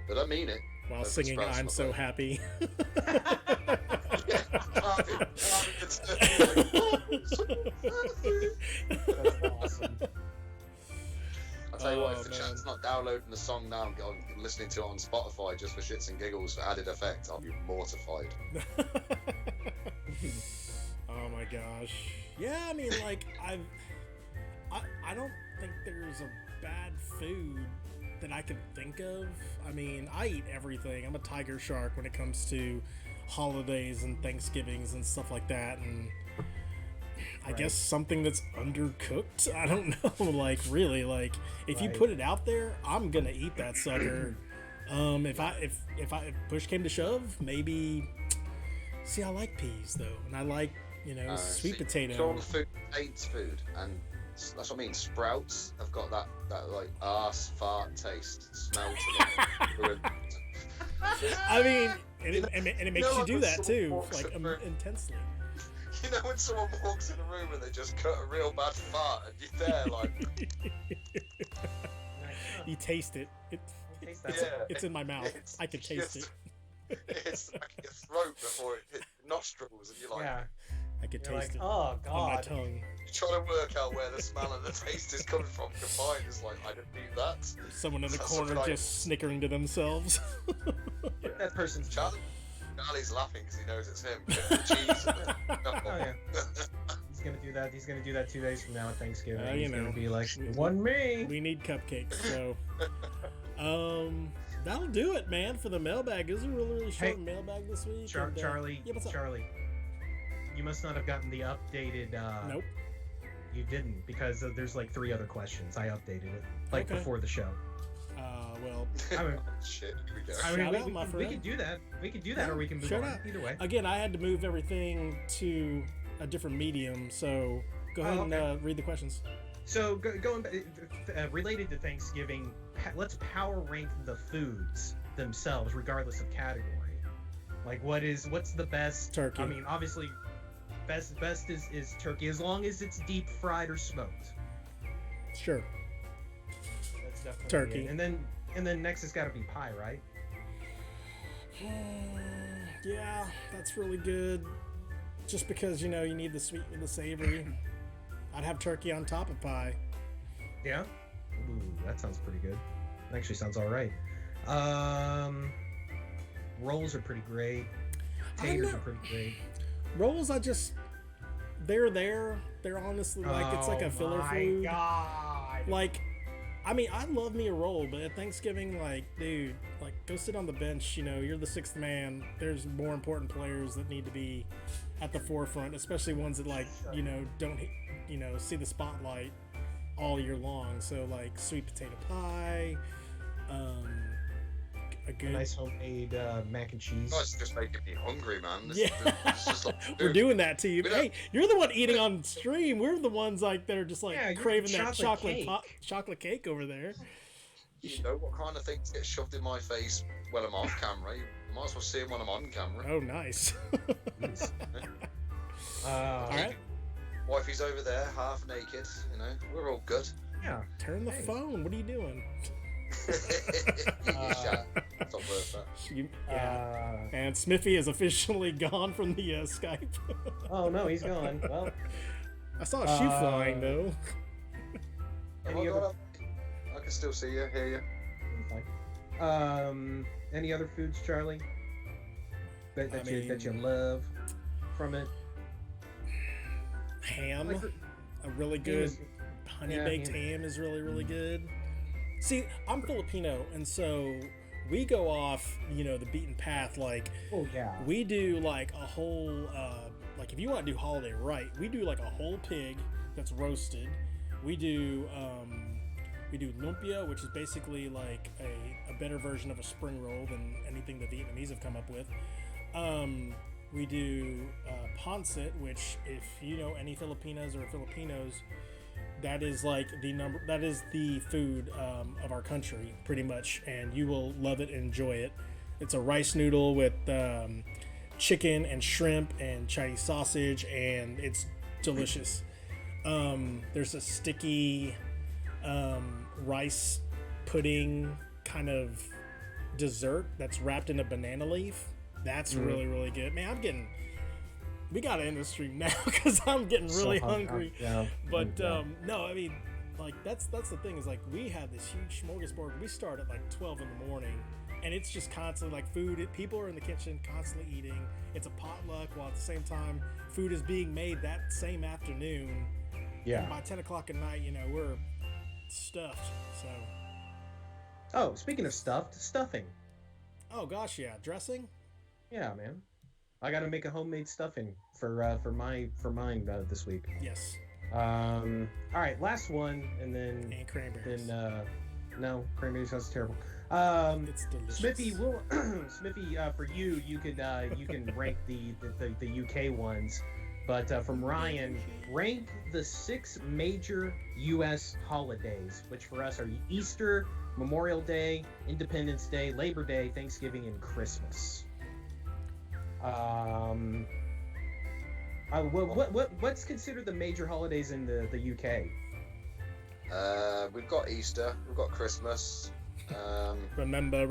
Speaker 3: But I mean it.
Speaker 1: While
Speaker 3: Don't put
Speaker 1: singing
Speaker 3: sprouts on
Speaker 1: "I'm
Speaker 3: my
Speaker 1: So
Speaker 3: plate.
Speaker 1: Happy."
Speaker 2: That's awesome.
Speaker 3: I'll tell you what,
Speaker 1: Oh,
Speaker 3: if the
Speaker 1: man.
Speaker 3: chat's not downloading the song now and listening to it on Spotify just for shits and giggles for added effect, I'll be mortified.
Speaker 1: Oh my gosh. Yeah, I mean, like, I don't think there's a bad food that I can think of. I mean, I eat everything. I'm a tiger shark when it comes to holidays and Thanksgivings and stuff like that. And I guess something that's undercooked. I don't know. Like, really, like, if you put it out there, I'm gonna eat that sucker. If push came to shove, maybe. See, I like peas though, and I like sweet potato.
Speaker 3: Strong food hates food, and that's what I mean. Sprouts have got that like arse fart taste smell to them.
Speaker 1: I mean, and it makes you
Speaker 3: like
Speaker 1: do
Speaker 3: when
Speaker 1: that
Speaker 3: someone
Speaker 1: too,
Speaker 3: walks
Speaker 1: like
Speaker 3: in the room-
Speaker 1: intensely.
Speaker 3: You know when someone walks in a room and they just cut a real bad fart, and you're there like,
Speaker 1: You taste it.
Speaker 2: Taste that.
Speaker 3: yeah,
Speaker 1: It's in my mouth. I can taste
Speaker 3: just-
Speaker 1: it.
Speaker 3: it's back in your throat before it hits your nostrils, and you're like,
Speaker 2: Yeah.
Speaker 1: I can
Speaker 2: You're
Speaker 1: taste
Speaker 2: like,
Speaker 1: it
Speaker 2: oh
Speaker 1: on my
Speaker 2: god.
Speaker 1: tongue.
Speaker 3: you're trying to work out where the smell and the taste is coming from combined. It's like, I didn't need that.
Speaker 1: Someone in the
Speaker 3: That's
Speaker 1: corner
Speaker 3: right.
Speaker 1: just snickering to themselves.
Speaker 2: That person's
Speaker 3: Charlie's laughing because he knows it's him. Cheese.
Speaker 2: Oh yeah. He's gonna do that. He's gonna do that 2 days from now at Thanksgiving.
Speaker 1: You
Speaker 2: He's
Speaker 1: know.
Speaker 2: gonna be like, it wasn't me.
Speaker 1: We need cupcakes, so that'll do it, man, for the mailbag. It was a really short
Speaker 2: Hey,
Speaker 1: mailbag this week. and,
Speaker 2: Charlie,
Speaker 1: yeah, what's up?
Speaker 2: Charlie, you must not have gotten the updated.
Speaker 1: Nope.
Speaker 2: You didn't, because there's like 3 other questions. I updated it like
Speaker 1: Okay.
Speaker 2: before the show.
Speaker 1: Well,
Speaker 2: I mean,
Speaker 3: Shit, here we go.
Speaker 2: I mean,
Speaker 1: Shout out, my
Speaker 2: we
Speaker 1: friend.
Speaker 2: could do that. We could do that,
Speaker 1: Yeah,
Speaker 2: or we can move
Speaker 1: shout
Speaker 2: on.
Speaker 1: out.
Speaker 2: Either way.
Speaker 1: again, I had to move everything to a different medium, so go ahead
Speaker 2: okay.
Speaker 1: and read the questions.
Speaker 2: So going back, related to Thanksgiving, let's power rank the foods themselves, regardless of category. Like, what's the best?
Speaker 1: Turkey.
Speaker 2: I mean, obviously, best is turkey, as long as it's deep fried or smoked.
Speaker 1: Sure.
Speaker 2: That's definitely
Speaker 1: Turkey.
Speaker 2: it. And then next has got to be pie, right?
Speaker 1: Yeah, that's really good. Just because, you need the sweet with the savory. I'd have turkey on top of pie.
Speaker 2: Yeah. Ooh, that sounds pretty good. Actually, sounds all right. Rolls are pretty great. Taters are pretty great.
Speaker 1: Rolls, they're there. They're honestly like, it's like a filler food.
Speaker 2: God.
Speaker 1: Like, I mean, I love me a roll, but at Thanksgiving, like, dude, like, go sit on the bench. You're the 6th man. There's more important players that need to be at the forefront, especially ones that, like, don't, see the spotlight all year long. So, like, sweet potato pie, a good.
Speaker 2: Nice homemade mac and cheese.
Speaker 3: Guys are just making me hungry, man.
Speaker 1: Yeah.
Speaker 3: It's just like,
Speaker 1: We're
Speaker 3: dude,
Speaker 1: doing that to you.
Speaker 3: we
Speaker 1: Hey, you're the one eating on stream. We're the ones like that are just like
Speaker 2: Yeah, you're
Speaker 1: craving that
Speaker 2: chocolate
Speaker 1: chocolate cake over there.
Speaker 3: you know what kind of things get shoved in my face when I'm off camera? You might as well see them when I'm on camera.
Speaker 1: Oh, nice. All right,
Speaker 3: Wifey's over there, half naked. We're all good.
Speaker 2: Yeah.
Speaker 1: turn the
Speaker 2: Hey.
Speaker 1: phone. What are you doing?
Speaker 3: You shut. It's not worth that.
Speaker 1: Yeah. And Smiffy is officially gone from the Skype.
Speaker 2: Oh no, he's gone. Well,
Speaker 1: I saw a shoe flying though.
Speaker 2: Any
Speaker 3: Oh,
Speaker 2: other-
Speaker 3: I can still see you, hear you.
Speaker 2: fine. Any other foods, Charlie? That you love from it?
Speaker 1: Ham,
Speaker 2: Like,
Speaker 1: a really
Speaker 2: ham
Speaker 1: good
Speaker 2: is-
Speaker 1: honey baked ham is really, really good. See, I'm Filipino, and so we go off, the beaten path. Like,
Speaker 2: Oh yeah.
Speaker 1: we do like a whole, like if you want to do holiday right, we do like a whole pig that's roasted. We do lumpia, which is basically like a better version of a spring roll than anything the Vietnamese have come up with. We do pancit, which if you know any Filipinas or Filipinos, that is like that is the food of our country pretty much, and you will love it and enjoy it. It's a rice noodle with chicken and shrimp and Chinese sausage, and it's delicious. There's a sticky rice pudding kind of dessert that's wrapped in a banana leaf. That's really, really good. Man, we gotta end the stream now because I'm getting really hungry.
Speaker 2: Yeah.
Speaker 1: But no, I mean, like that's the thing is like we have this huge smorgasbord. We start at like 12 in the morning, and it's just constantly like food. People are in the kitchen constantly eating. It's a potluck while at the same time food is being made that same afternoon.
Speaker 2: Yeah.
Speaker 1: By 10 o'clock at night, we're stuffed. So.
Speaker 2: Oh, speaking of stuffing.
Speaker 1: Oh gosh, yeah, dressing.
Speaker 2: Yeah, man. I got to make a homemade stuffing for mine this week.
Speaker 1: Yes.
Speaker 2: All right, last one, and then
Speaker 1: And cranberries.
Speaker 2: no, cranberry sounds terrible.
Speaker 1: It's delicious.
Speaker 2: Smithy, Smithy, for you can rank the UK ones, but from Ryan, rank the 6 major U.S. holidays, which for us are Easter, Memorial Day, Independence Day, Labor Day, Thanksgiving, and Christmas. Um, what's considered the major holidays in the UK?
Speaker 3: We've got Easter, we've got Christmas.
Speaker 1: Remember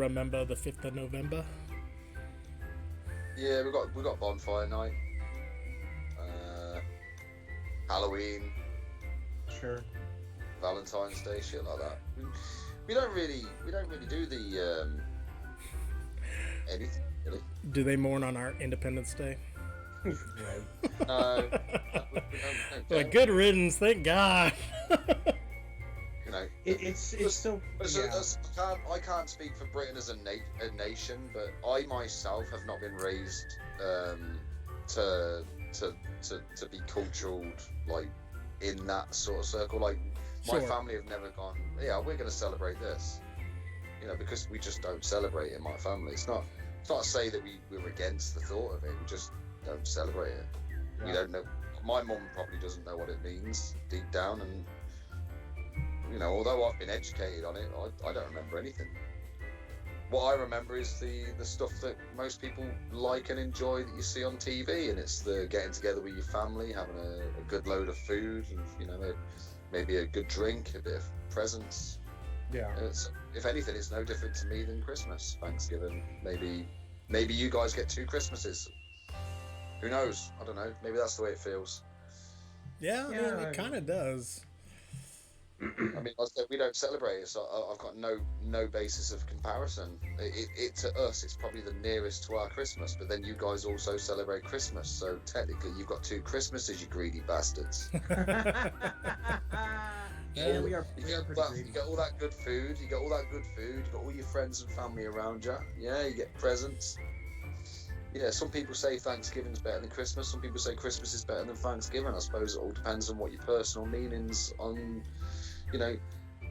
Speaker 1: the 5th of November.
Speaker 3: Yeah, we got bonfire night. Halloween,
Speaker 2: Sure.
Speaker 3: Valentine's Day, shit like that. We don't really do the anything really.
Speaker 1: Do they mourn on our Independence Day?
Speaker 2: Right.
Speaker 3: No, we don't
Speaker 1: Like, good riddance, thank God.
Speaker 3: you know.
Speaker 2: It's so. Yeah.
Speaker 3: I can't speak for Britain as a nation, but I myself have not been raised to be cultural, like in that sort of circle. Like my
Speaker 1: Sure.
Speaker 3: family have never gone, yeah, we're going to celebrate this, you know, because we just don't celebrate it in my family. It's not to say that we're against the thought of it. We just don't celebrate it. We don't know. My mum probably doesn't know what it means deep down, and you know, although I've been educated on it, I don't remember anything. What I remember is the stuff that most people like and enjoy that you see on TV, and it's the getting together with your family, having a good load of food, and you know, maybe a good drink, a bit of presents.
Speaker 2: Yeah.
Speaker 3: If anything, it's no different to me than Christmas, Thanksgiving. Maybe you guys get 2 Christmases. Who knows? I don't know. Maybe that's the way it feels.
Speaker 1: Yeah, I mean, it kind of does.
Speaker 3: I mean, I said we don't celebrate it, so I've got no basis of comparison. It to us, it's probably the nearest to our Christmas. But then you guys also celebrate Christmas, so technically you've got 2 Christmases, you greedy bastards.
Speaker 2: Yeah, we are pretty
Speaker 3: You
Speaker 2: greedy.
Speaker 3: get all that good food. You got all your friends and family around you. Yeah, you get presents. Yeah, some people say Thanksgiving's better than Christmas. Some people say Christmas is better than Thanksgiving. I suppose it all depends on what your personal meanings on. You know,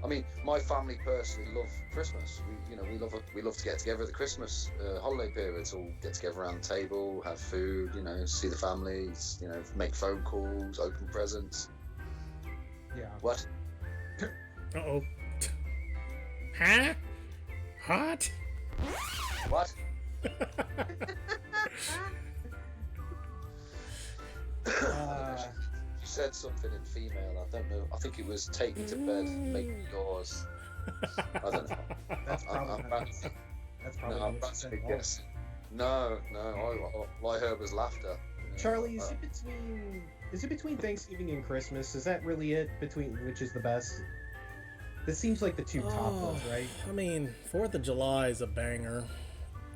Speaker 3: I mean, my family personally love Christmas. We love to get together at the Christmas holiday periods. All get together around the table, have food. You know, see the families. You know, make phone calls, open presents.
Speaker 2: Yeah.
Speaker 3: What?
Speaker 1: Uh-oh. Huh? Hot?
Speaker 3: What? You said something in female. I don't know. I think it was take me to bed, make me yours. I don't know.
Speaker 2: That's probably. That's probably.
Speaker 3: No, I'm
Speaker 2: what
Speaker 3: about
Speaker 2: you
Speaker 3: to
Speaker 2: said
Speaker 3: be
Speaker 2: at all.
Speaker 3: guessing. No. All I heard was laughter.
Speaker 2: Charlie, is it between Thanksgiving and Christmas? Is that really it? Between which is the best? This seems like the two top ones, right?
Speaker 1: I mean, 4th of July is a banger.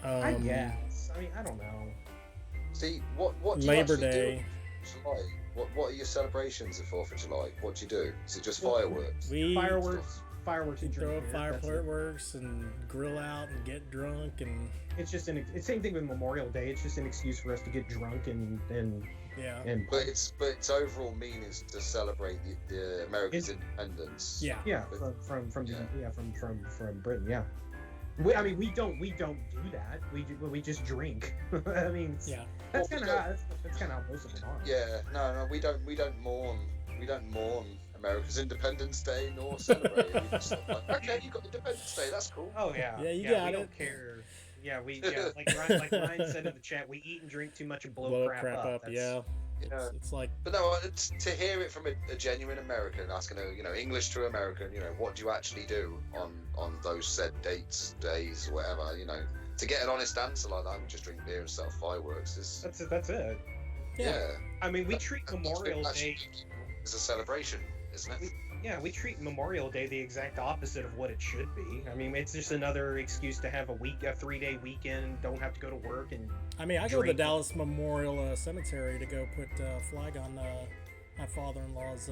Speaker 2: I guess. I mean, I don't know.
Speaker 3: See, what do you
Speaker 1: Labor
Speaker 3: actually
Speaker 1: Day.
Speaker 3: do in July? What are your celebrations at 4th of July? What do you do? Is it just fireworks?
Speaker 1: We
Speaker 2: Fireworks and
Speaker 1: throw
Speaker 2: drink
Speaker 1: up
Speaker 2: beer, that's it.
Speaker 1: fireworks and grill out and get drunk and
Speaker 2: It's just it's same thing with Memorial Day. It's just an excuse for us to get drunk and
Speaker 1: yeah.
Speaker 3: But its overall meaning is to celebrate the America's independence.
Speaker 1: Yeah.
Speaker 2: yeah, from Britain. Yeah. We don't do that. We just drink. I mean,
Speaker 1: Yeah.
Speaker 2: that's
Speaker 3: Well,
Speaker 2: kind of how most of them are.
Speaker 3: Yeah, no, we don't mourn America's Independence Day nor celebrate it. We just like, okay, you got Independence Day, that's cool.
Speaker 2: Oh yeah.
Speaker 1: Yeah, you
Speaker 2: we
Speaker 1: got
Speaker 2: don't
Speaker 1: it.
Speaker 2: care. Yeah, like Ryan said in the chat, we eat and drink too much and blow crap up. That's-
Speaker 1: Yeah.
Speaker 3: Yeah.
Speaker 1: It's like,
Speaker 3: But no, to hear it from a genuine American asking English to American, what do you actually do on those said dates, days, whatever, to get an honest answer like that, we just drink beer and sell fireworks.
Speaker 2: That's it. That's it.
Speaker 3: Yeah.
Speaker 2: I mean, we treat Memorial Day.
Speaker 3: It's a celebration, isn't it?
Speaker 2: We treat Memorial Day the exact opposite of what it should be. I mean, it's just another excuse to have a 3-day weekend, don't have to go to work, and
Speaker 1: I mean, I go to the
Speaker 2: drink.
Speaker 1: Dallas Memorial Cemetery to go put a flag on my father-in-law's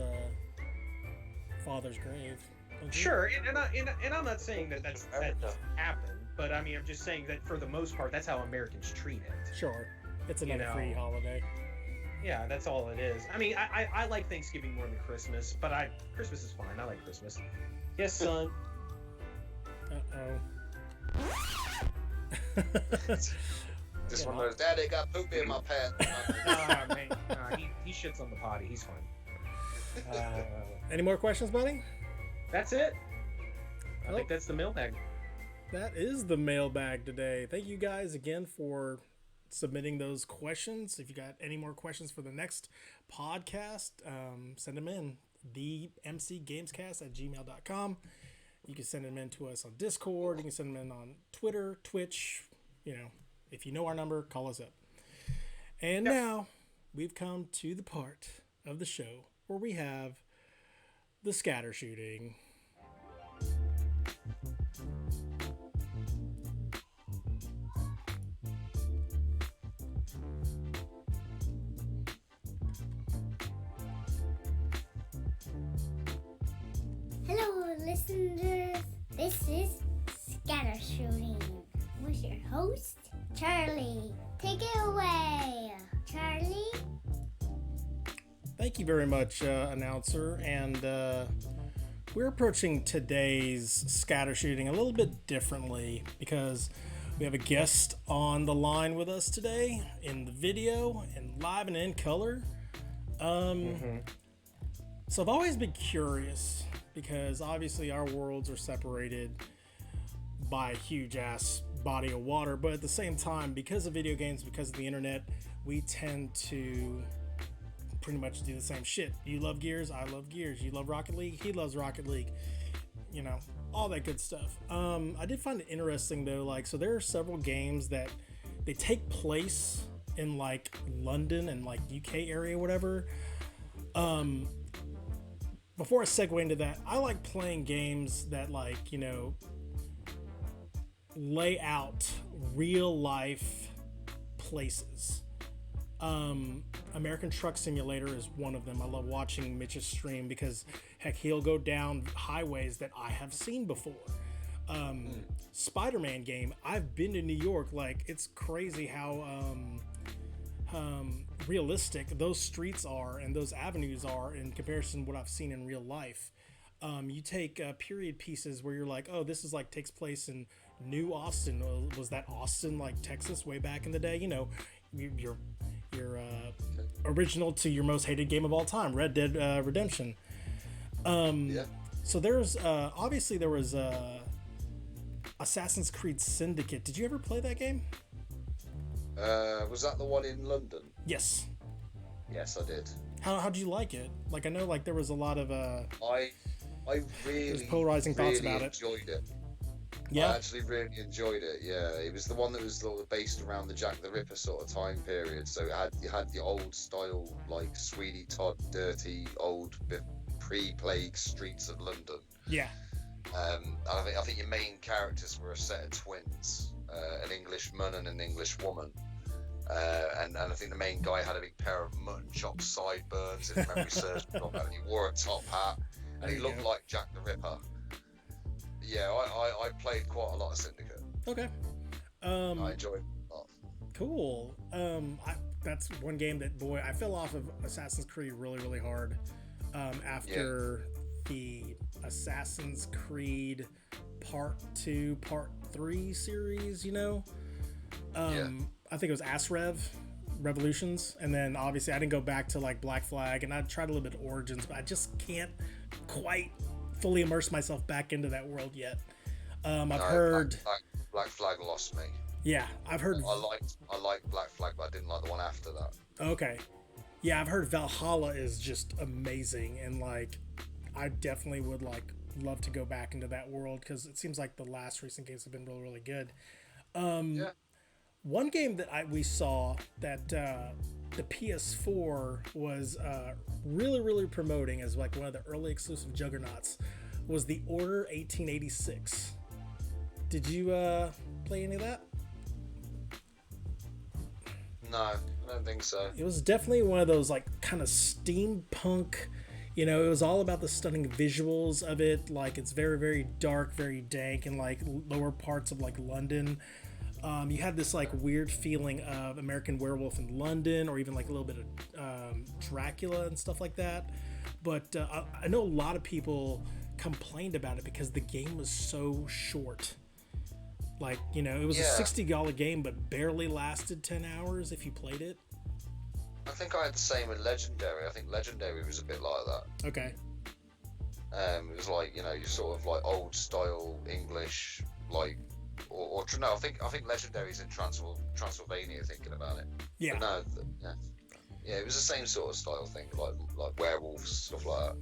Speaker 1: father's grave. Don't you?
Speaker 2: sure. And I'm not saying that that doesn't happen, but I mean, I'm just saying that for the most part, that's how Americans treat it.
Speaker 1: Sure. It's another
Speaker 2: know.
Speaker 1: free holiday.
Speaker 2: Yeah, that's all it is. I mean, I like Thanksgiving more than Christmas, but Christmas is fine. I like Christmas. Yes, son.
Speaker 3: Just one of those, Daddy got poopy in my pants.
Speaker 2: Man, he shits on the potty. He's fine.
Speaker 1: Any more questions, buddy?
Speaker 2: That's it. I
Speaker 1: Oh.
Speaker 2: think that's the mailbag.
Speaker 1: That is the mailbag today. Thank you guys again for submitting those questions. If you got any more questions for the next podcast, send them in. themcgamescast@gmail.com. You can send them in to us on Discord. You can send them in on Twitter, Twitch. If you know our number, call us up. And now we've come to the part of the show where we have the scatter shooting.
Speaker 5: Hello, listeners. This is Scatter Shooting with your host, Charlie. Take it away, Charlie.
Speaker 1: Thank you very much, announcer. And we're approaching today's scatter shooting a little bit differently because we have a guest on the line with us today in the video and live and in color. So I've always been curious because obviously our worlds are separated by a huge ass body of water, but at the same time, because of video games, because of the internet, we tend to pretty much do the same shit. You love Gears, I love Gears. You love Rocket League, he loves Rocket League. All that good stuff. I did find it interesting though, so there are several games that they take place in London and UK area, whatever. Before I segue into that, I like playing games that lay out real life places. American Truck Simulator is one of them. I love watching Mitch's stream because heck, he'll go down highways that I have seen before. Spider-Man game, I've been to New York. It's crazy how realistic those streets are and those avenues are in comparison to what I've seen in real life. You take period pieces where you're like, oh, this is takes place in New Austin. Was that Austin, Texas, way back in the day? Your original to your most hated game of all time, Red Dead Redemption. So there's obviously there was Assassin's Creed Syndicate. Did you ever play that game?
Speaker 3: Was that the one in London?
Speaker 1: Yes.
Speaker 3: Yes, I did.
Speaker 1: How did you like it? I know there was a lot of
Speaker 3: I really
Speaker 1: polarizing thoughts about it.
Speaker 3: Enjoyed it.
Speaker 1: Yeah.
Speaker 3: I actually really enjoyed it. Yeah, it was the one that was sort of based around the Jack the Ripper sort of time period. So you had the old style Sweeney Todd, dirty old pre-plague streets of London.
Speaker 1: Yeah.
Speaker 3: I think your main characters were a set of twins, an Englishman and an English woman. And I think the main guy had a big pair of mutton chop sideburns, if memory serves me not, and he wore a top hat, and he looked like Jack the Ripper. Yeah, I played quite a lot of Syndicate.
Speaker 1: Okay.
Speaker 3: I enjoyed it a lot.
Speaker 1: Cool. That's one game that, boy, I fell off of Assassin's Creed really, really hard after the Assassin's Creed Part 2, Part 3 series, I think it was ASRev, Revolutions, and then obviously I didn't go back to Black Flag, and I tried a little bit of Origins, but I just can't quite fully immerse myself back into that world yet. I've heard
Speaker 3: Black Flag lost me.
Speaker 1: Yeah, I've heard.
Speaker 3: I liked Black Flag, but I didn't like the one after that.
Speaker 1: Okay, yeah, I've heard Valhalla is just amazing, and I definitely would love to go back into that world because it seems like the last recent games have been really, really good. One game that we saw that the PS4 was really, really promoting as one of the early exclusive juggernauts was the Order 1886. Did you play any of that?
Speaker 3: No, I don't think so.
Speaker 1: It was definitely one of those kind of steampunk, it was all about the stunning visuals of it. It's very, very dark, very dank, and lower parts of London. You had this weird feeling of American Werewolf in London, or even a little bit of Dracula and stuff like that. But I know a lot of people complained about it because the game was so short. It was a $60 game, but barely lasted 10 hours if you played it.
Speaker 3: I think I had the same with Legendary. I think Legendary was a bit like that.
Speaker 1: Okay.
Speaker 3: It was your sort of old style English, no, I think Legendary's in Transylvania. Thinking about it,
Speaker 1: Yeah.
Speaker 3: But no, yeah, it was the same sort of style thing, like werewolves, stuff like that.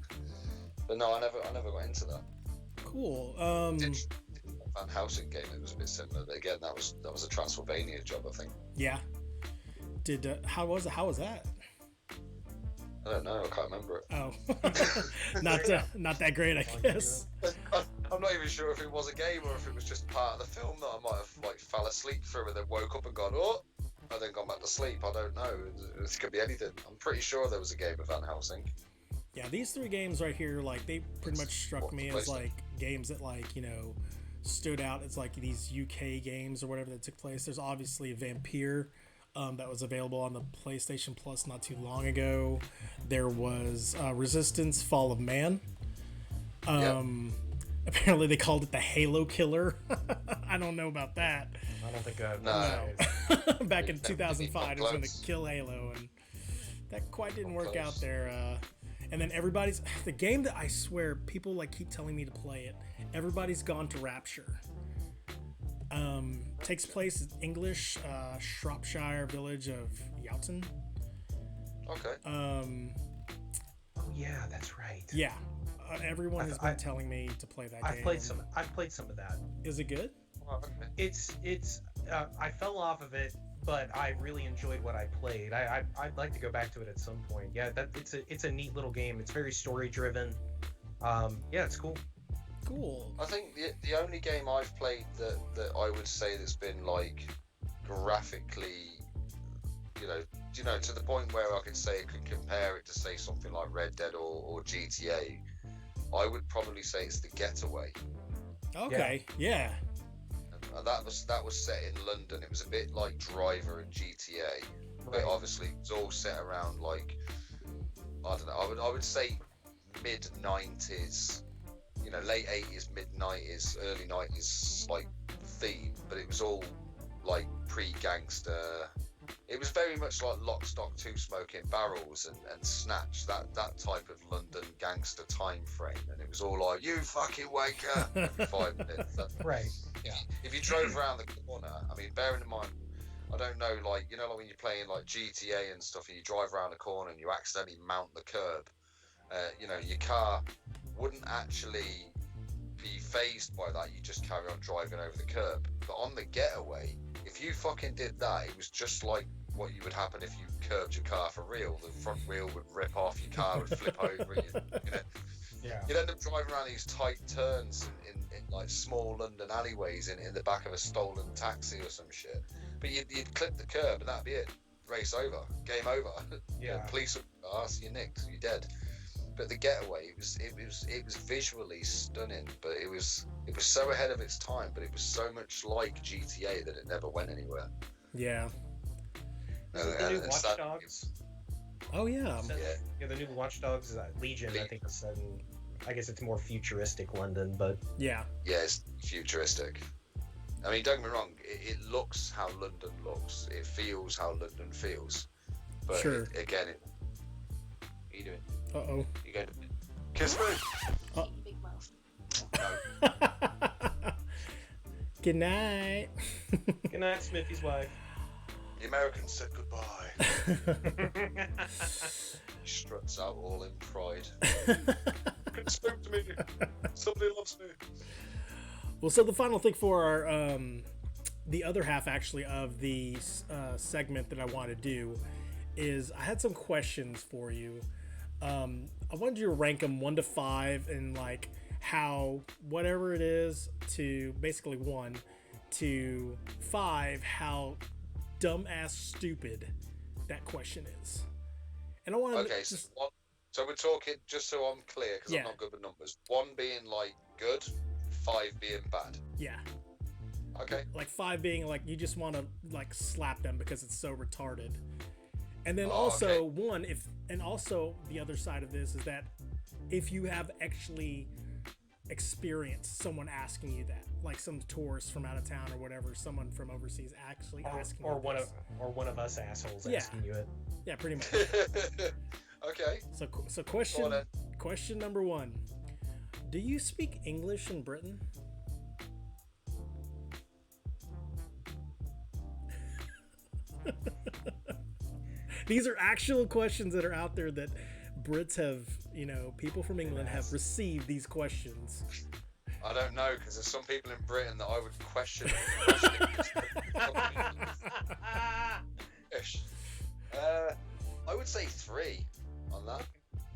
Speaker 3: But no, I never got into that.
Speaker 1: Cool.
Speaker 3: Did Van Helsing game, it was a bit similar, but again, that was a Transylvania job, I think.
Speaker 1: Yeah. How was that?
Speaker 3: I don't know, I can't remember it.
Speaker 1: Oh, not that great, I guess.
Speaker 3: I'm not even sure if it was a game or if it was just part of the film that I might have like fell asleep through and then woke up and gone, oh, and then gone back to sleep. I don't know. It could be anything. I'm pretty sure there was a game of Van Helsing.
Speaker 1: Yeah, these 3 games right here, like, they pretty much struck me as like games that, like, you know, stood out as like these UK games or whatever that took place. There's obviously Vampire. That was available on the PlayStation Plus not too long ago. There was Resistance: Fall of Man. Apparently they called it the Halo Killer. I don't know about that.
Speaker 2: I don't think I've
Speaker 3: No.
Speaker 1: Back in 2005, it was going to kill Halo, and that quite didn't work out there. And then the game that I swear people like keep telling me to play it. Everybody's Gone to Rapture. Takes place in English, Shropshire village of Yowton.
Speaker 3: Okay.
Speaker 2: Oh yeah, that's right.
Speaker 1: Yeah, everyone has been telling me to play that game.
Speaker 2: I've played some of that.
Speaker 1: Is it good?
Speaker 3: Oh, okay.
Speaker 2: It's I fell off of it, but I really enjoyed what I played. I'd like to go back to it at some point. Yeah, it's a neat little game. It's very story driven. Yeah, it's cool.
Speaker 1: Cool.
Speaker 3: I think the only game I've played that I would say that's been like graphically, to the point where I could say I could compare it to say something like Red Dead or GTA, I would probably say it's The Getaway.
Speaker 1: Okay. Yeah.
Speaker 3: And that was set in London. It was a bit like Driver and GTA, but obviously it was all set around like, I don't know. I would say mid 90s. Late 80s, mid 90s, early 90s, like theme, but it was all like pre-gangster. It was very much like Lock, Stock, Two Smoking Barrels and Snatch, that type of London gangster time frame, and it was all like, you fucking wanker, every 5 minutes.
Speaker 2: Right.
Speaker 3: Yeah. If you drove around the corner, I mean, bearing in mind, I don't know, like when you're playing like GTA and stuff, and you drive around the corner and you accidentally mount the curb, your car wouldn't actually be phased by that. You just carry on driving over the curb. But on The Getaway, if you fucking did that, it was just like what would happen if you curbed your car for real. The front wheel would rip off, your car would flip over.
Speaker 2: Yeah.
Speaker 3: You'd end up driving around these tight turns in like small London alleyways in the back of a stolen taxi or some shit. But you'd clip the curb and that'd be it. Race over. Game over.
Speaker 2: Yeah.
Speaker 3: Police would ask you nicked. You're dead. But The Getaway, it was visually stunning, but it was so ahead of its time, but it was so much like GTA that it never went anywhere.
Speaker 1: Yeah.
Speaker 2: The new Watch Dogs.
Speaker 1: Oh yeah.
Speaker 2: Yeah, the new Watch Dogs Legion. I think it's I guess it's more futuristic London, but
Speaker 1: yeah.
Speaker 3: Yeah, it's futuristic. I mean, don't get me wrong. It looks how London looks. It feels how London feels. But
Speaker 1: sure.
Speaker 3: Again, what are you doing?
Speaker 1: Uh-oh.
Speaker 3: You going to kiss me?
Speaker 5: Big mouth.
Speaker 3: No.
Speaker 1: Good night.
Speaker 2: Good night, Smiffy's wife.
Speaker 3: The Americans said goodbye. He struts out all in pride. Spoke to me. Somebody loves me.
Speaker 1: Well, so the final thing for our the other half actually of the segment that I want to do is I had some questions for you. I wanted you to rank them 1 to 5 and like how whatever it is to basically 1 to 5 how dumbass stupid that question is. And I want
Speaker 3: to so we're talking just so I'm clear because I'm not good with numbers. 1 being like good, 5 being bad.
Speaker 1: Yeah.
Speaker 3: Okay.
Speaker 1: Like 5 being like you just want to like slap them because it's so retarded. And then also 1 and also the other side of this is that if you have actually experienced someone asking you that, like some tourist from out of town or whatever, someone from overseas actually asking
Speaker 2: or
Speaker 1: you
Speaker 2: one of us assholes asking you it.
Speaker 1: Yeah, pretty much.
Speaker 3: Okay.
Speaker 1: So question number 1. Do you speak English in Britain? These are actual questions that are out there that Brits have, people from England have received these questions.
Speaker 3: I don't know, because there's some people in Britain that I would question. I would say 3 on that.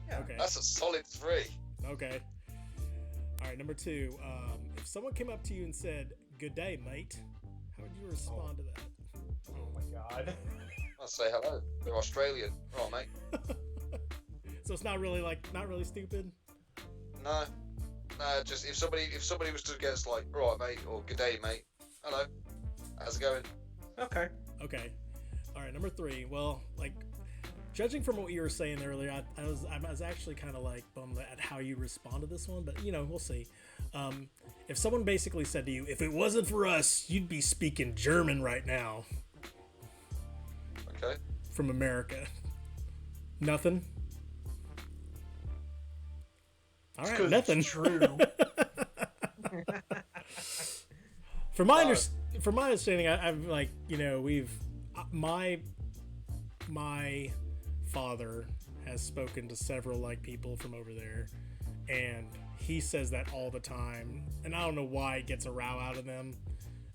Speaker 2: Yeah.
Speaker 1: Okay.
Speaker 3: That's a solid 3.
Speaker 1: Okay. All right, number 2. If someone came up to you and said, "Good day, mate," how would you respond to that?
Speaker 2: Oh my god.
Speaker 3: I'll say hello. They're Australian. Right, mate.
Speaker 1: So it's not really stupid?
Speaker 3: No, just if somebody was to guess like, right, mate, or good day, mate. Hello. How's it going?
Speaker 2: Okay.
Speaker 1: Okay. All right, number 3. Well, judging from what you were saying earlier, I was actually kind of bummed at how you respond to this one, but we'll see. If someone basically said to you, "If it wasn't for us, you'd be speaking German right now,"
Speaker 3: Okay.
Speaker 1: from America, nothing. All right, nothing.
Speaker 2: True.
Speaker 1: From my understanding, I'm my father has spoken to several people from over there, and he says that all the time, and I don't know why it gets a row out of them,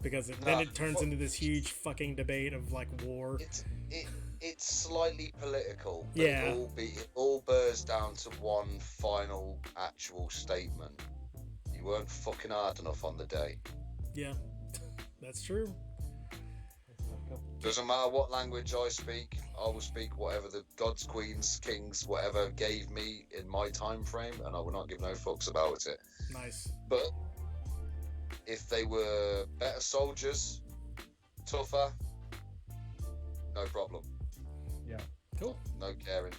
Speaker 1: because then it turns into this huge fucking debate of war.
Speaker 3: It's slightly political, but
Speaker 1: Yeah.
Speaker 3: it all bears down to one final actual statement. You weren't fucking hard enough on the day.
Speaker 1: Yeah, that's true.
Speaker 3: Doesn't matter what language I speak, I will speak whatever the gods, queens, kings, whatever gave me in my time frame, and I will not give no fucks about it.
Speaker 1: Nice.
Speaker 3: But if they were better soldiers, tougher, no problem.
Speaker 2: Yeah.
Speaker 1: Cool.
Speaker 3: No caring.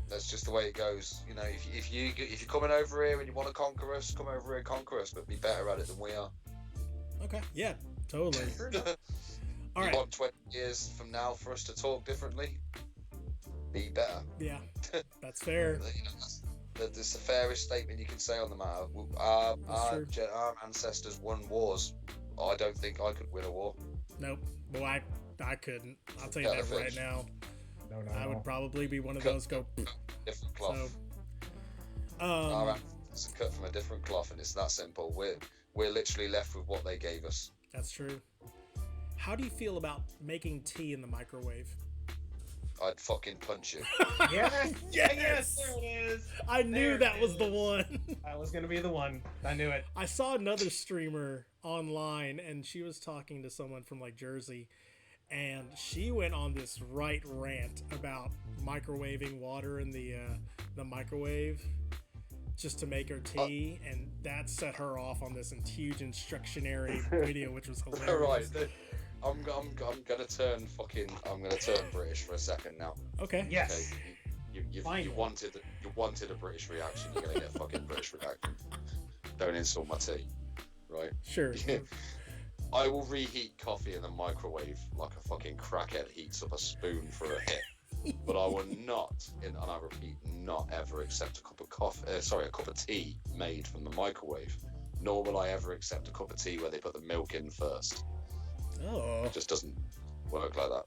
Speaker 3: That's just the way it goes. If you're coming over here and you want to conquer us, come over here and conquer us, but be better at it than we are.
Speaker 1: Okay. Yeah. Totally. All
Speaker 3: You
Speaker 1: right.
Speaker 3: want 20 years from now for us to talk differently? Be better.
Speaker 1: Yeah. That's fair.
Speaker 3: That's the fairest statement you can say on the matter. Our ancestors won wars. I don't think I could win a war.
Speaker 1: Nope. Well, I couldn't. I'll tell you that right now.
Speaker 2: No.
Speaker 1: I would probably be one of those go.
Speaker 3: Different cloth.
Speaker 1: So,
Speaker 3: Our ancestors are cut from a different cloth, and it's that simple. We're literally left with what they gave us.
Speaker 1: that's true. How do you feel about making tea in the microwave?
Speaker 3: I'd fucking punch you.
Speaker 2: Yes.
Speaker 1: Yes!
Speaker 2: There it is.
Speaker 1: I knew
Speaker 2: There
Speaker 1: that
Speaker 2: it
Speaker 1: was the
Speaker 2: is.
Speaker 1: one.
Speaker 2: That was gonna be the one. I knew it.
Speaker 1: I saw another streamer online, and she was talking to someone from Jersey, and she went on this rant about microwaving water in the microwave just to make her tea, and that set her off on this huge instructionary video, which was hilarious.
Speaker 3: Right. I'm gonna turn British for a second now.
Speaker 1: Okay.
Speaker 2: Yes.
Speaker 3: Okay. You
Speaker 2: Finally.
Speaker 3: wanted a British reaction. You're gonna get a fucking British reaction. Don't insult my tea, right?
Speaker 1: Sure.
Speaker 3: I will reheat coffee in the microwave like a fucking crackhead heats up a spoon for a hit. But I will not, and I repeat, not ever accept a cup of tea made from the microwave. Nor will I ever accept a cup of tea where they put the milk in first.
Speaker 1: Oh.
Speaker 3: It just doesn't work like that.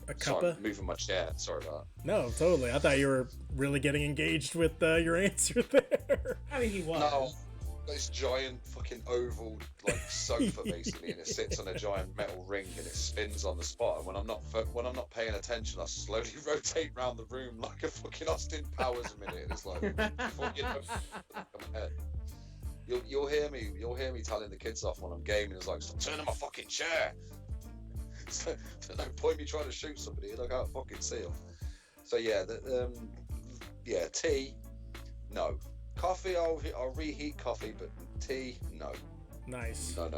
Speaker 1: A
Speaker 3: Sorry,
Speaker 1: cuppa?
Speaker 3: moving my chair. Sorry about
Speaker 1: No, totally. I thought you were really getting engaged with your answer there.
Speaker 2: I mean, he was.
Speaker 3: that. No, this giant fucking oval sofa basically, and it sits on a giant metal ring and it spins on the spot. And when I'm not paying attention, I slowly rotate around the room like a fucking Austin Powers a minute. And it's like, before you know, come ahead. You'll hear me telling the kids off when I'm gaming. It's like, stop turning my fucking chair. So, no point me trying to shoot somebody. I can't fucking see them. So yeah, tea, no. Coffee, I'll reheat coffee, but tea, no.
Speaker 1: Nice.
Speaker 3: No.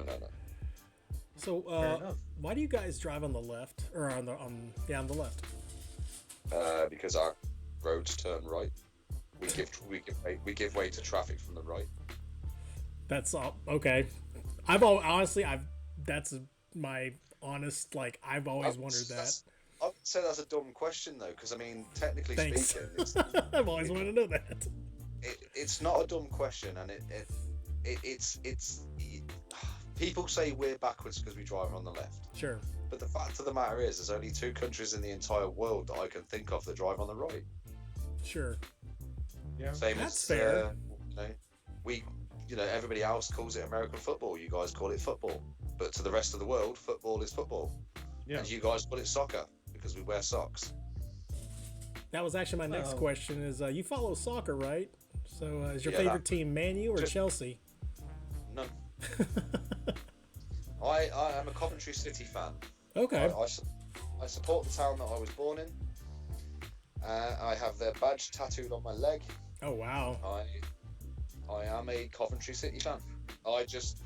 Speaker 1: So,
Speaker 2: Fair enough.
Speaker 1: why do you guys drive on the left or on the left?
Speaker 3: Because our roads turn right. We give way to traffic from the right.
Speaker 1: That's all. Okay. That's my honest. I've always wondered that.
Speaker 3: I would say that's a dumb question though, because I mean, technically
Speaker 1: Thanks.
Speaker 3: speaking,
Speaker 1: I've always wanted to know that.
Speaker 3: it's not a dumb question, and it's people say we're backwards because we drive on the left.
Speaker 1: Sure.
Speaker 3: But the fact of the matter is, there's only 2 countries in the entire world that I can think of that drive on the right.
Speaker 1: Sure.
Speaker 2: Yeah.
Speaker 3: Same
Speaker 1: That's
Speaker 3: as,
Speaker 1: fair.
Speaker 3: Everybody else calls it American football. You guys call it football. But to the rest of the world, football is football.
Speaker 2: Yeah.
Speaker 3: And you guys call it soccer because we wear socks.
Speaker 1: That was actually my next question. Is you follow soccer, right? So is your favorite team Man U or Chelsea?
Speaker 3: None. I am a Coventry City fan.
Speaker 1: Okay.
Speaker 3: I support the town that I was born in. I have their badge tattooed on my leg.
Speaker 1: Oh wow.
Speaker 3: I am a Coventry City fan. I just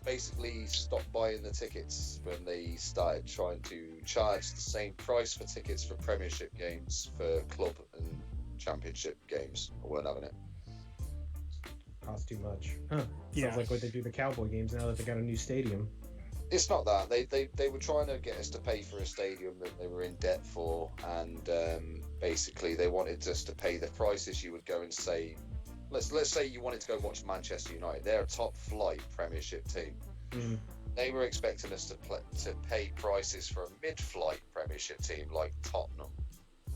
Speaker 3: basically stopped buying the tickets when they started trying to charge the same price for tickets for Premiership games for club and Championship games. I weren't having it.
Speaker 2: Costs too much. Huh.
Speaker 1: Yeah.
Speaker 2: Sounds like what they do the Cowboy games now that they got a new stadium.
Speaker 3: It's not that. They were trying to get us to pay for a stadium that they were in debt for, and basically they wanted us to pay the prices you would go and say. Let's say you wanted to go watch Manchester United. They're a top flight Premiership team.
Speaker 2: Mm.
Speaker 3: They were expecting us to pay prices for a mid-flight Premiership team like Tottenham,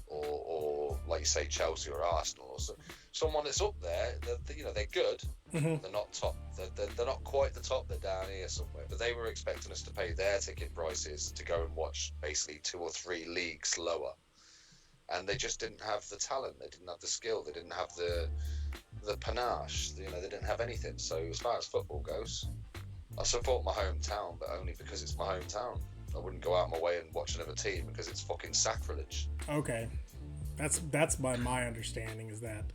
Speaker 3: or like you say Chelsea or Arsenal, or someone that's up there. They're good.
Speaker 1: Mm-hmm.
Speaker 3: They're not top. They're not quite the top. They're down here somewhere. But they were expecting us to pay their ticket prices to go and watch basically 2 or 3 leagues lower, and they just didn't have the talent. They didn't have the skill. They didn't have the panache. They didn't have anything. So as far as football goes, I support my hometown, but only because it's my hometown. I wouldn't go out my way and watch another team because it's fucking sacrilege.
Speaker 1: Okay. That's my understanding is that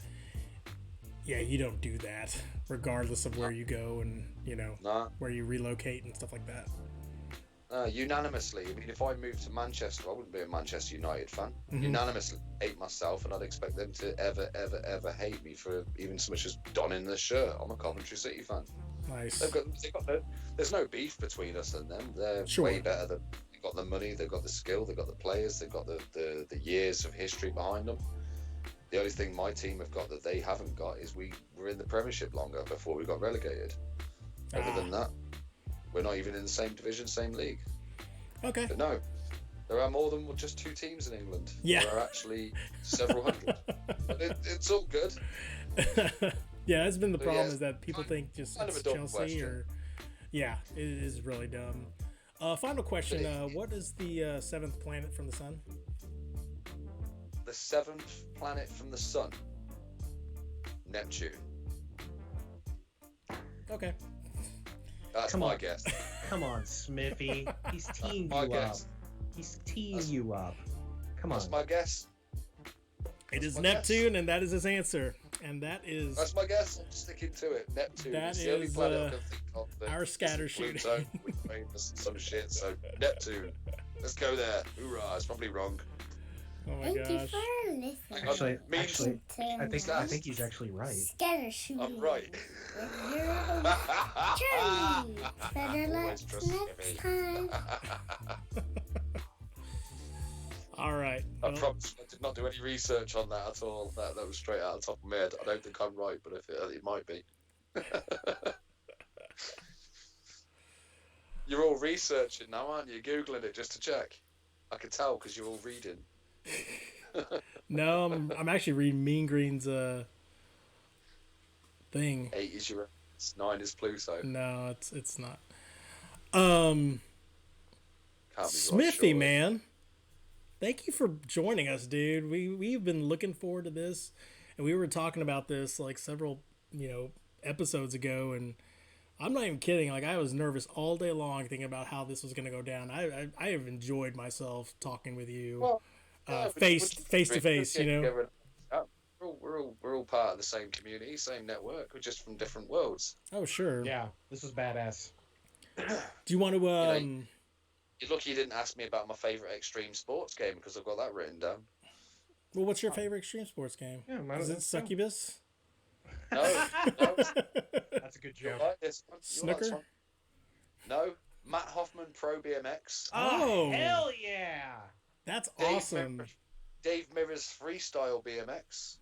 Speaker 1: you don't do that regardless of where you go and where you relocate and stuff like that.
Speaker 3: Unanimously, I mean, if I moved to Manchester, I wouldn't be a Manchester United fan.
Speaker 1: Mm-hmm.
Speaker 3: Unanimously hate myself, and I'd expect them to ever hate me for even so much as donning the shirt. I'm a Coventry City fan.
Speaker 1: Nice.
Speaker 3: There's no beef between us and them. They're
Speaker 1: Sure.
Speaker 3: way better. They've got the money, they've got the skill, they've got the players, they've got the years of history behind them. The only thing my team have got that they haven't got is we were in the Premiership longer before we got relegated. Other than that, we're not even in the same division, same league.
Speaker 1: Okay.
Speaker 3: But no, there are more than just 2 teams in England.
Speaker 1: Yeah.
Speaker 3: There are actually several hundred. But it's all good.
Speaker 1: Yeah, that's been the
Speaker 3: But
Speaker 1: problem
Speaker 3: yeah,
Speaker 1: is that people think just
Speaker 3: kind of
Speaker 1: it's
Speaker 3: a dumb
Speaker 1: Chelsea
Speaker 3: question.
Speaker 1: or it is really dumb. Final question: what is the 7th planet from the sun?
Speaker 3: The 7th planet from the sun, Neptune.
Speaker 1: Okay.
Speaker 3: That's
Speaker 2: Come
Speaker 3: my
Speaker 2: on.
Speaker 3: guess.
Speaker 2: Come on, Smiffy. He's teeing
Speaker 3: My
Speaker 2: you up.
Speaker 3: guess.
Speaker 2: He's teeing you up. Come on.
Speaker 3: That's my guess.
Speaker 1: It is
Speaker 3: my
Speaker 1: Neptune,
Speaker 3: guess.
Speaker 1: and that is his answer. And that is
Speaker 3: That's my guess. I'm sticking to it. Neptune.
Speaker 1: That
Speaker 3: It's the only
Speaker 1: is,
Speaker 3: planet I can think of. that
Speaker 1: our scatter
Speaker 3: isn't
Speaker 1: shooting.
Speaker 3: Pluto, with famous and some shit. So Neptune. Let's go there. Hoorah! It's probably wrong.
Speaker 1: oh my
Speaker 5: Thank you
Speaker 1: gosh.
Speaker 5: for listening.
Speaker 2: Actually,
Speaker 5: to
Speaker 2: I think he's actually right.
Speaker 5: Scatter shooting.
Speaker 3: I'm right.
Speaker 5: With your host, Charlie. Better luck
Speaker 3: Always trust
Speaker 5: next
Speaker 3: me.
Speaker 5: time.
Speaker 1: All right.
Speaker 3: I
Speaker 1: Well,
Speaker 3: promise I did not do any research on that at all. That was straight out of the top of my head. I don't think I'm right, but if it might be. You're all researching now, aren't you? Googling it just to check. I can tell because you're all reading.
Speaker 1: no, I'm actually reading Mean Green's thing.
Speaker 3: 8 is Uranus, 9 is Pluto.
Speaker 1: No, it's not.
Speaker 3: Can't be right,
Speaker 1: Smiffy,
Speaker 3: surely.
Speaker 1: man. Thank you for joining us, dude. We've been looking forward to this, and we were talking about this like several episodes ago, and I'm not even kidding. Like I was nervous all day long thinking about how this was going to go down. I have enjoyed myself talking with you,
Speaker 3: Well, yeah,
Speaker 1: face to face.
Speaker 3: We're all part of the same community, same network. We're just from different worlds.
Speaker 1: Oh sure.
Speaker 2: Yeah, this is badass.
Speaker 1: Do you want to
Speaker 3: You're lucky you didn't ask me about my favourite extreme sports game because I've got that written down.
Speaker 1: Well, what's your favorite extreme sports game?
Speaker 2: Yeah, might
Speaker 1: Is
Speaker 2: as
Speaker 1: it
Speaker 2: well.
Speaker 1: Succubus?
Speaker 3: No,
Speaker 2: That's a good
Speaker 3: you'll
Speaker 2: joke.
Speaker 3: like this one. You'll like this
Speaker 1: Snooker?
Speaker 3: one. No, Matt Hoffman Pro BMX.
Speaker 1: Oh.
Speaker 2: Hell yeah!
Speaker 1: That's awesome.
Speaker 3: Dave Mirror's Freestyle BMX.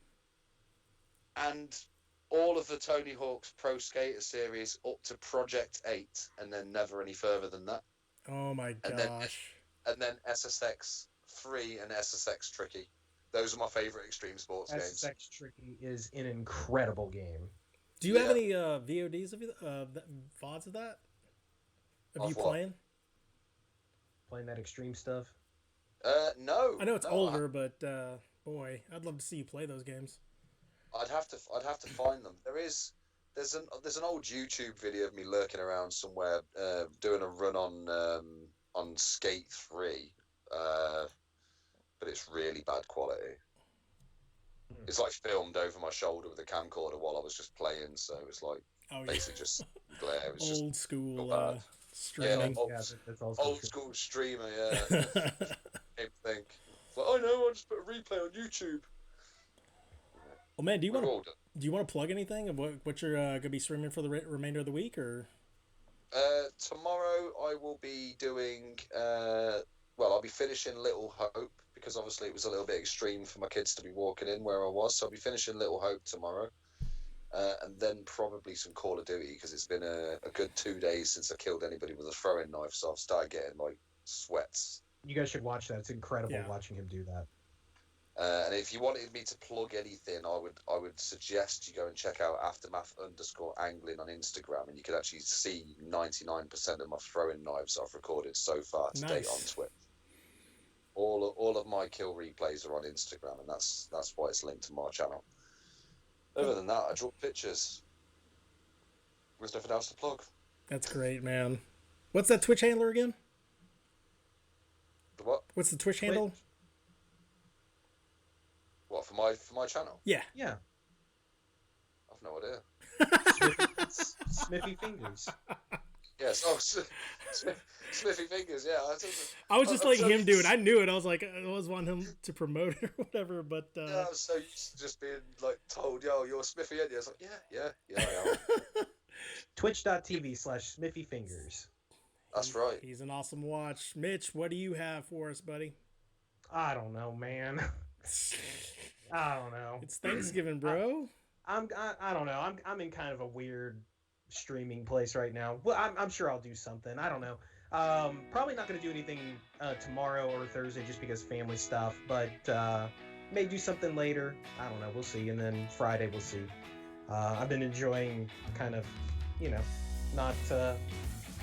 Speaker 3: And all of the Tony Hawk's Pro Skater series up to Project 8, and then never any further than that.
Speaker 1: Oh my
Speaker 6: And then
Speaker 1: gosh.
Speaker 6: SSX 3 and SSX Tricky. Those are my favorite extreme sports games.
Speaker 2: SSX Tricky is an incredible game.
Speaker 1: Do you have any VODs of VODs of that? Of you
Speaker 6: what?
Speaker 1: playing?
Speaker 2: Playing that extreme stuff?
Speaker 6: No.
Speaker 1: I know it's
Speaker 6: no,
Speaker 1: older, but boy, I'd love to see you play those games.
Speaker 6: I'd have to find them. There's an old YouTube video of me lurking around somewhere doing a run on Skate 3, but it's really bad quality. It's like filmed over my shoulder with a camcorder while I was just playing, so it's like basically just glare. It was
Speaker 1: old
Speaker 6: just
Speaker 1: school
Speaker 6: streaming.
Speaker 2: That's
Speaker 6: old school streamer, yeah. Same thing. It's like, I know, I'll just put a replay on YouTube.
Speaker 1: Well, man, do you want to plug anything of what you're gonna be streaming for the remainder of the week, or?
Speaker 6: Tomorrow I will be doing. I'll be finishing Little Hope because obviously it was a little bit extreme for my kids to be walking in where I was, so I'll be finishing Little Hope tomorrow, and then probably some Call of Duty because it's been a good 2 days since I killed anybody with a throwing knife, so I've started getting like sweats.
Speaker 2: You guys should watch that. It's incredible watching him do that.
Speaker 6: And if you wanted me to plug anything, I would suggest you go and check out aftermath_angling on Instagram, and you can actually see 99% of my throwing knives I've recorded so far to date on Twitch. All of my kill replays are on Instagram, and that's why it's linked to my channel. Other than that, I draw pictures. There's nothing else to plug.
Speaker 1: That's great, man. What's that Twitch handler again?
Speaker 6: The what?
Speaker 1: What's the Twitch handle?
Speaker 6: What, for my channel?
Speaker 1: Yeah.
Speaker 2: Yeah.
Speaker 6: I've no idea.
Speaker 2: Smiffy Fingers.
Speaker 6: Yes. Oh, Smiffy Fingers. Yeah.
Speaker 1: I was just letting him do it. I knew it. I was like, I was wanting him to promote it or whatever. But
Speaker 6: yeah, I was so used to just being like told, "Yo, you're Smiffy," and I was like, "Yeah, I am."
Speaker 2: Twitch.tv/Smiffy Fingers.
Speaker 6: That's right.
Speaker 1: He's an awesome watch. Mitch, what do you have for us, buddy?
Speaker 2: I don't know, man. I don't know.
Speaker 1: It's Thanksgiving, bro.
Speaker 2: I don't know. I'm in kind of a weird streaming place right now. Well, I'm sure I'll do something. I don't know. Probably not going to do anything tomorrow or Thursday just because family stuff, but may do something later. I don't know. We'll see. And then Friday we'll see. I've been enjoying kind of, not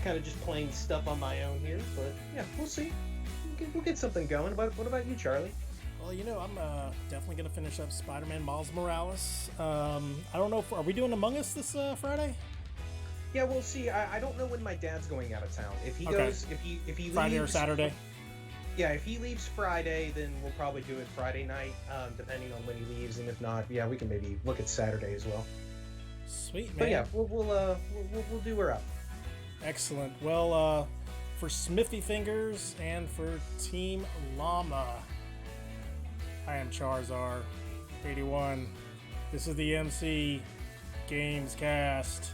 Speaker 2: kind of just playing stuff on my own here, but yeah, we'll see. We'll get something going. What about you, Charlie?
Speaker 1: Well, I'm definitely going to finish up Spider-Man Miles Morales. I don't know are we doing Among Us this Friday?
Speaker 2: Yeah, we'll see. I don't know when my dad's going out of town. If he goes, if he leaves
Speaker 1: Friday or Saturday.
Speaker 2: Yeah, if he leaves Friday, then we'll probably do it Friday night, depending on when he leaves. And if not, yeah, we can maybe look at Saturday as well.
Speaker 1: Sweet, man.
Speaker 2: But yeah, we'll do her up.
Speaker 1: Excellent. Well, for Smiffy Fingers and for Team Llama, I am Charizard81. This is the MC Gamescast.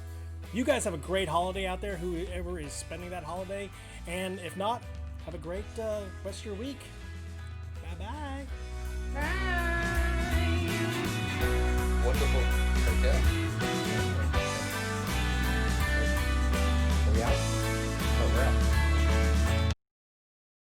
Speaker 1: You guys have a great holiday out there, whoever is spending that holiday. And if not, have a great rest of your week. Bye-bye.
Speaker 6: Wonderful. Take care.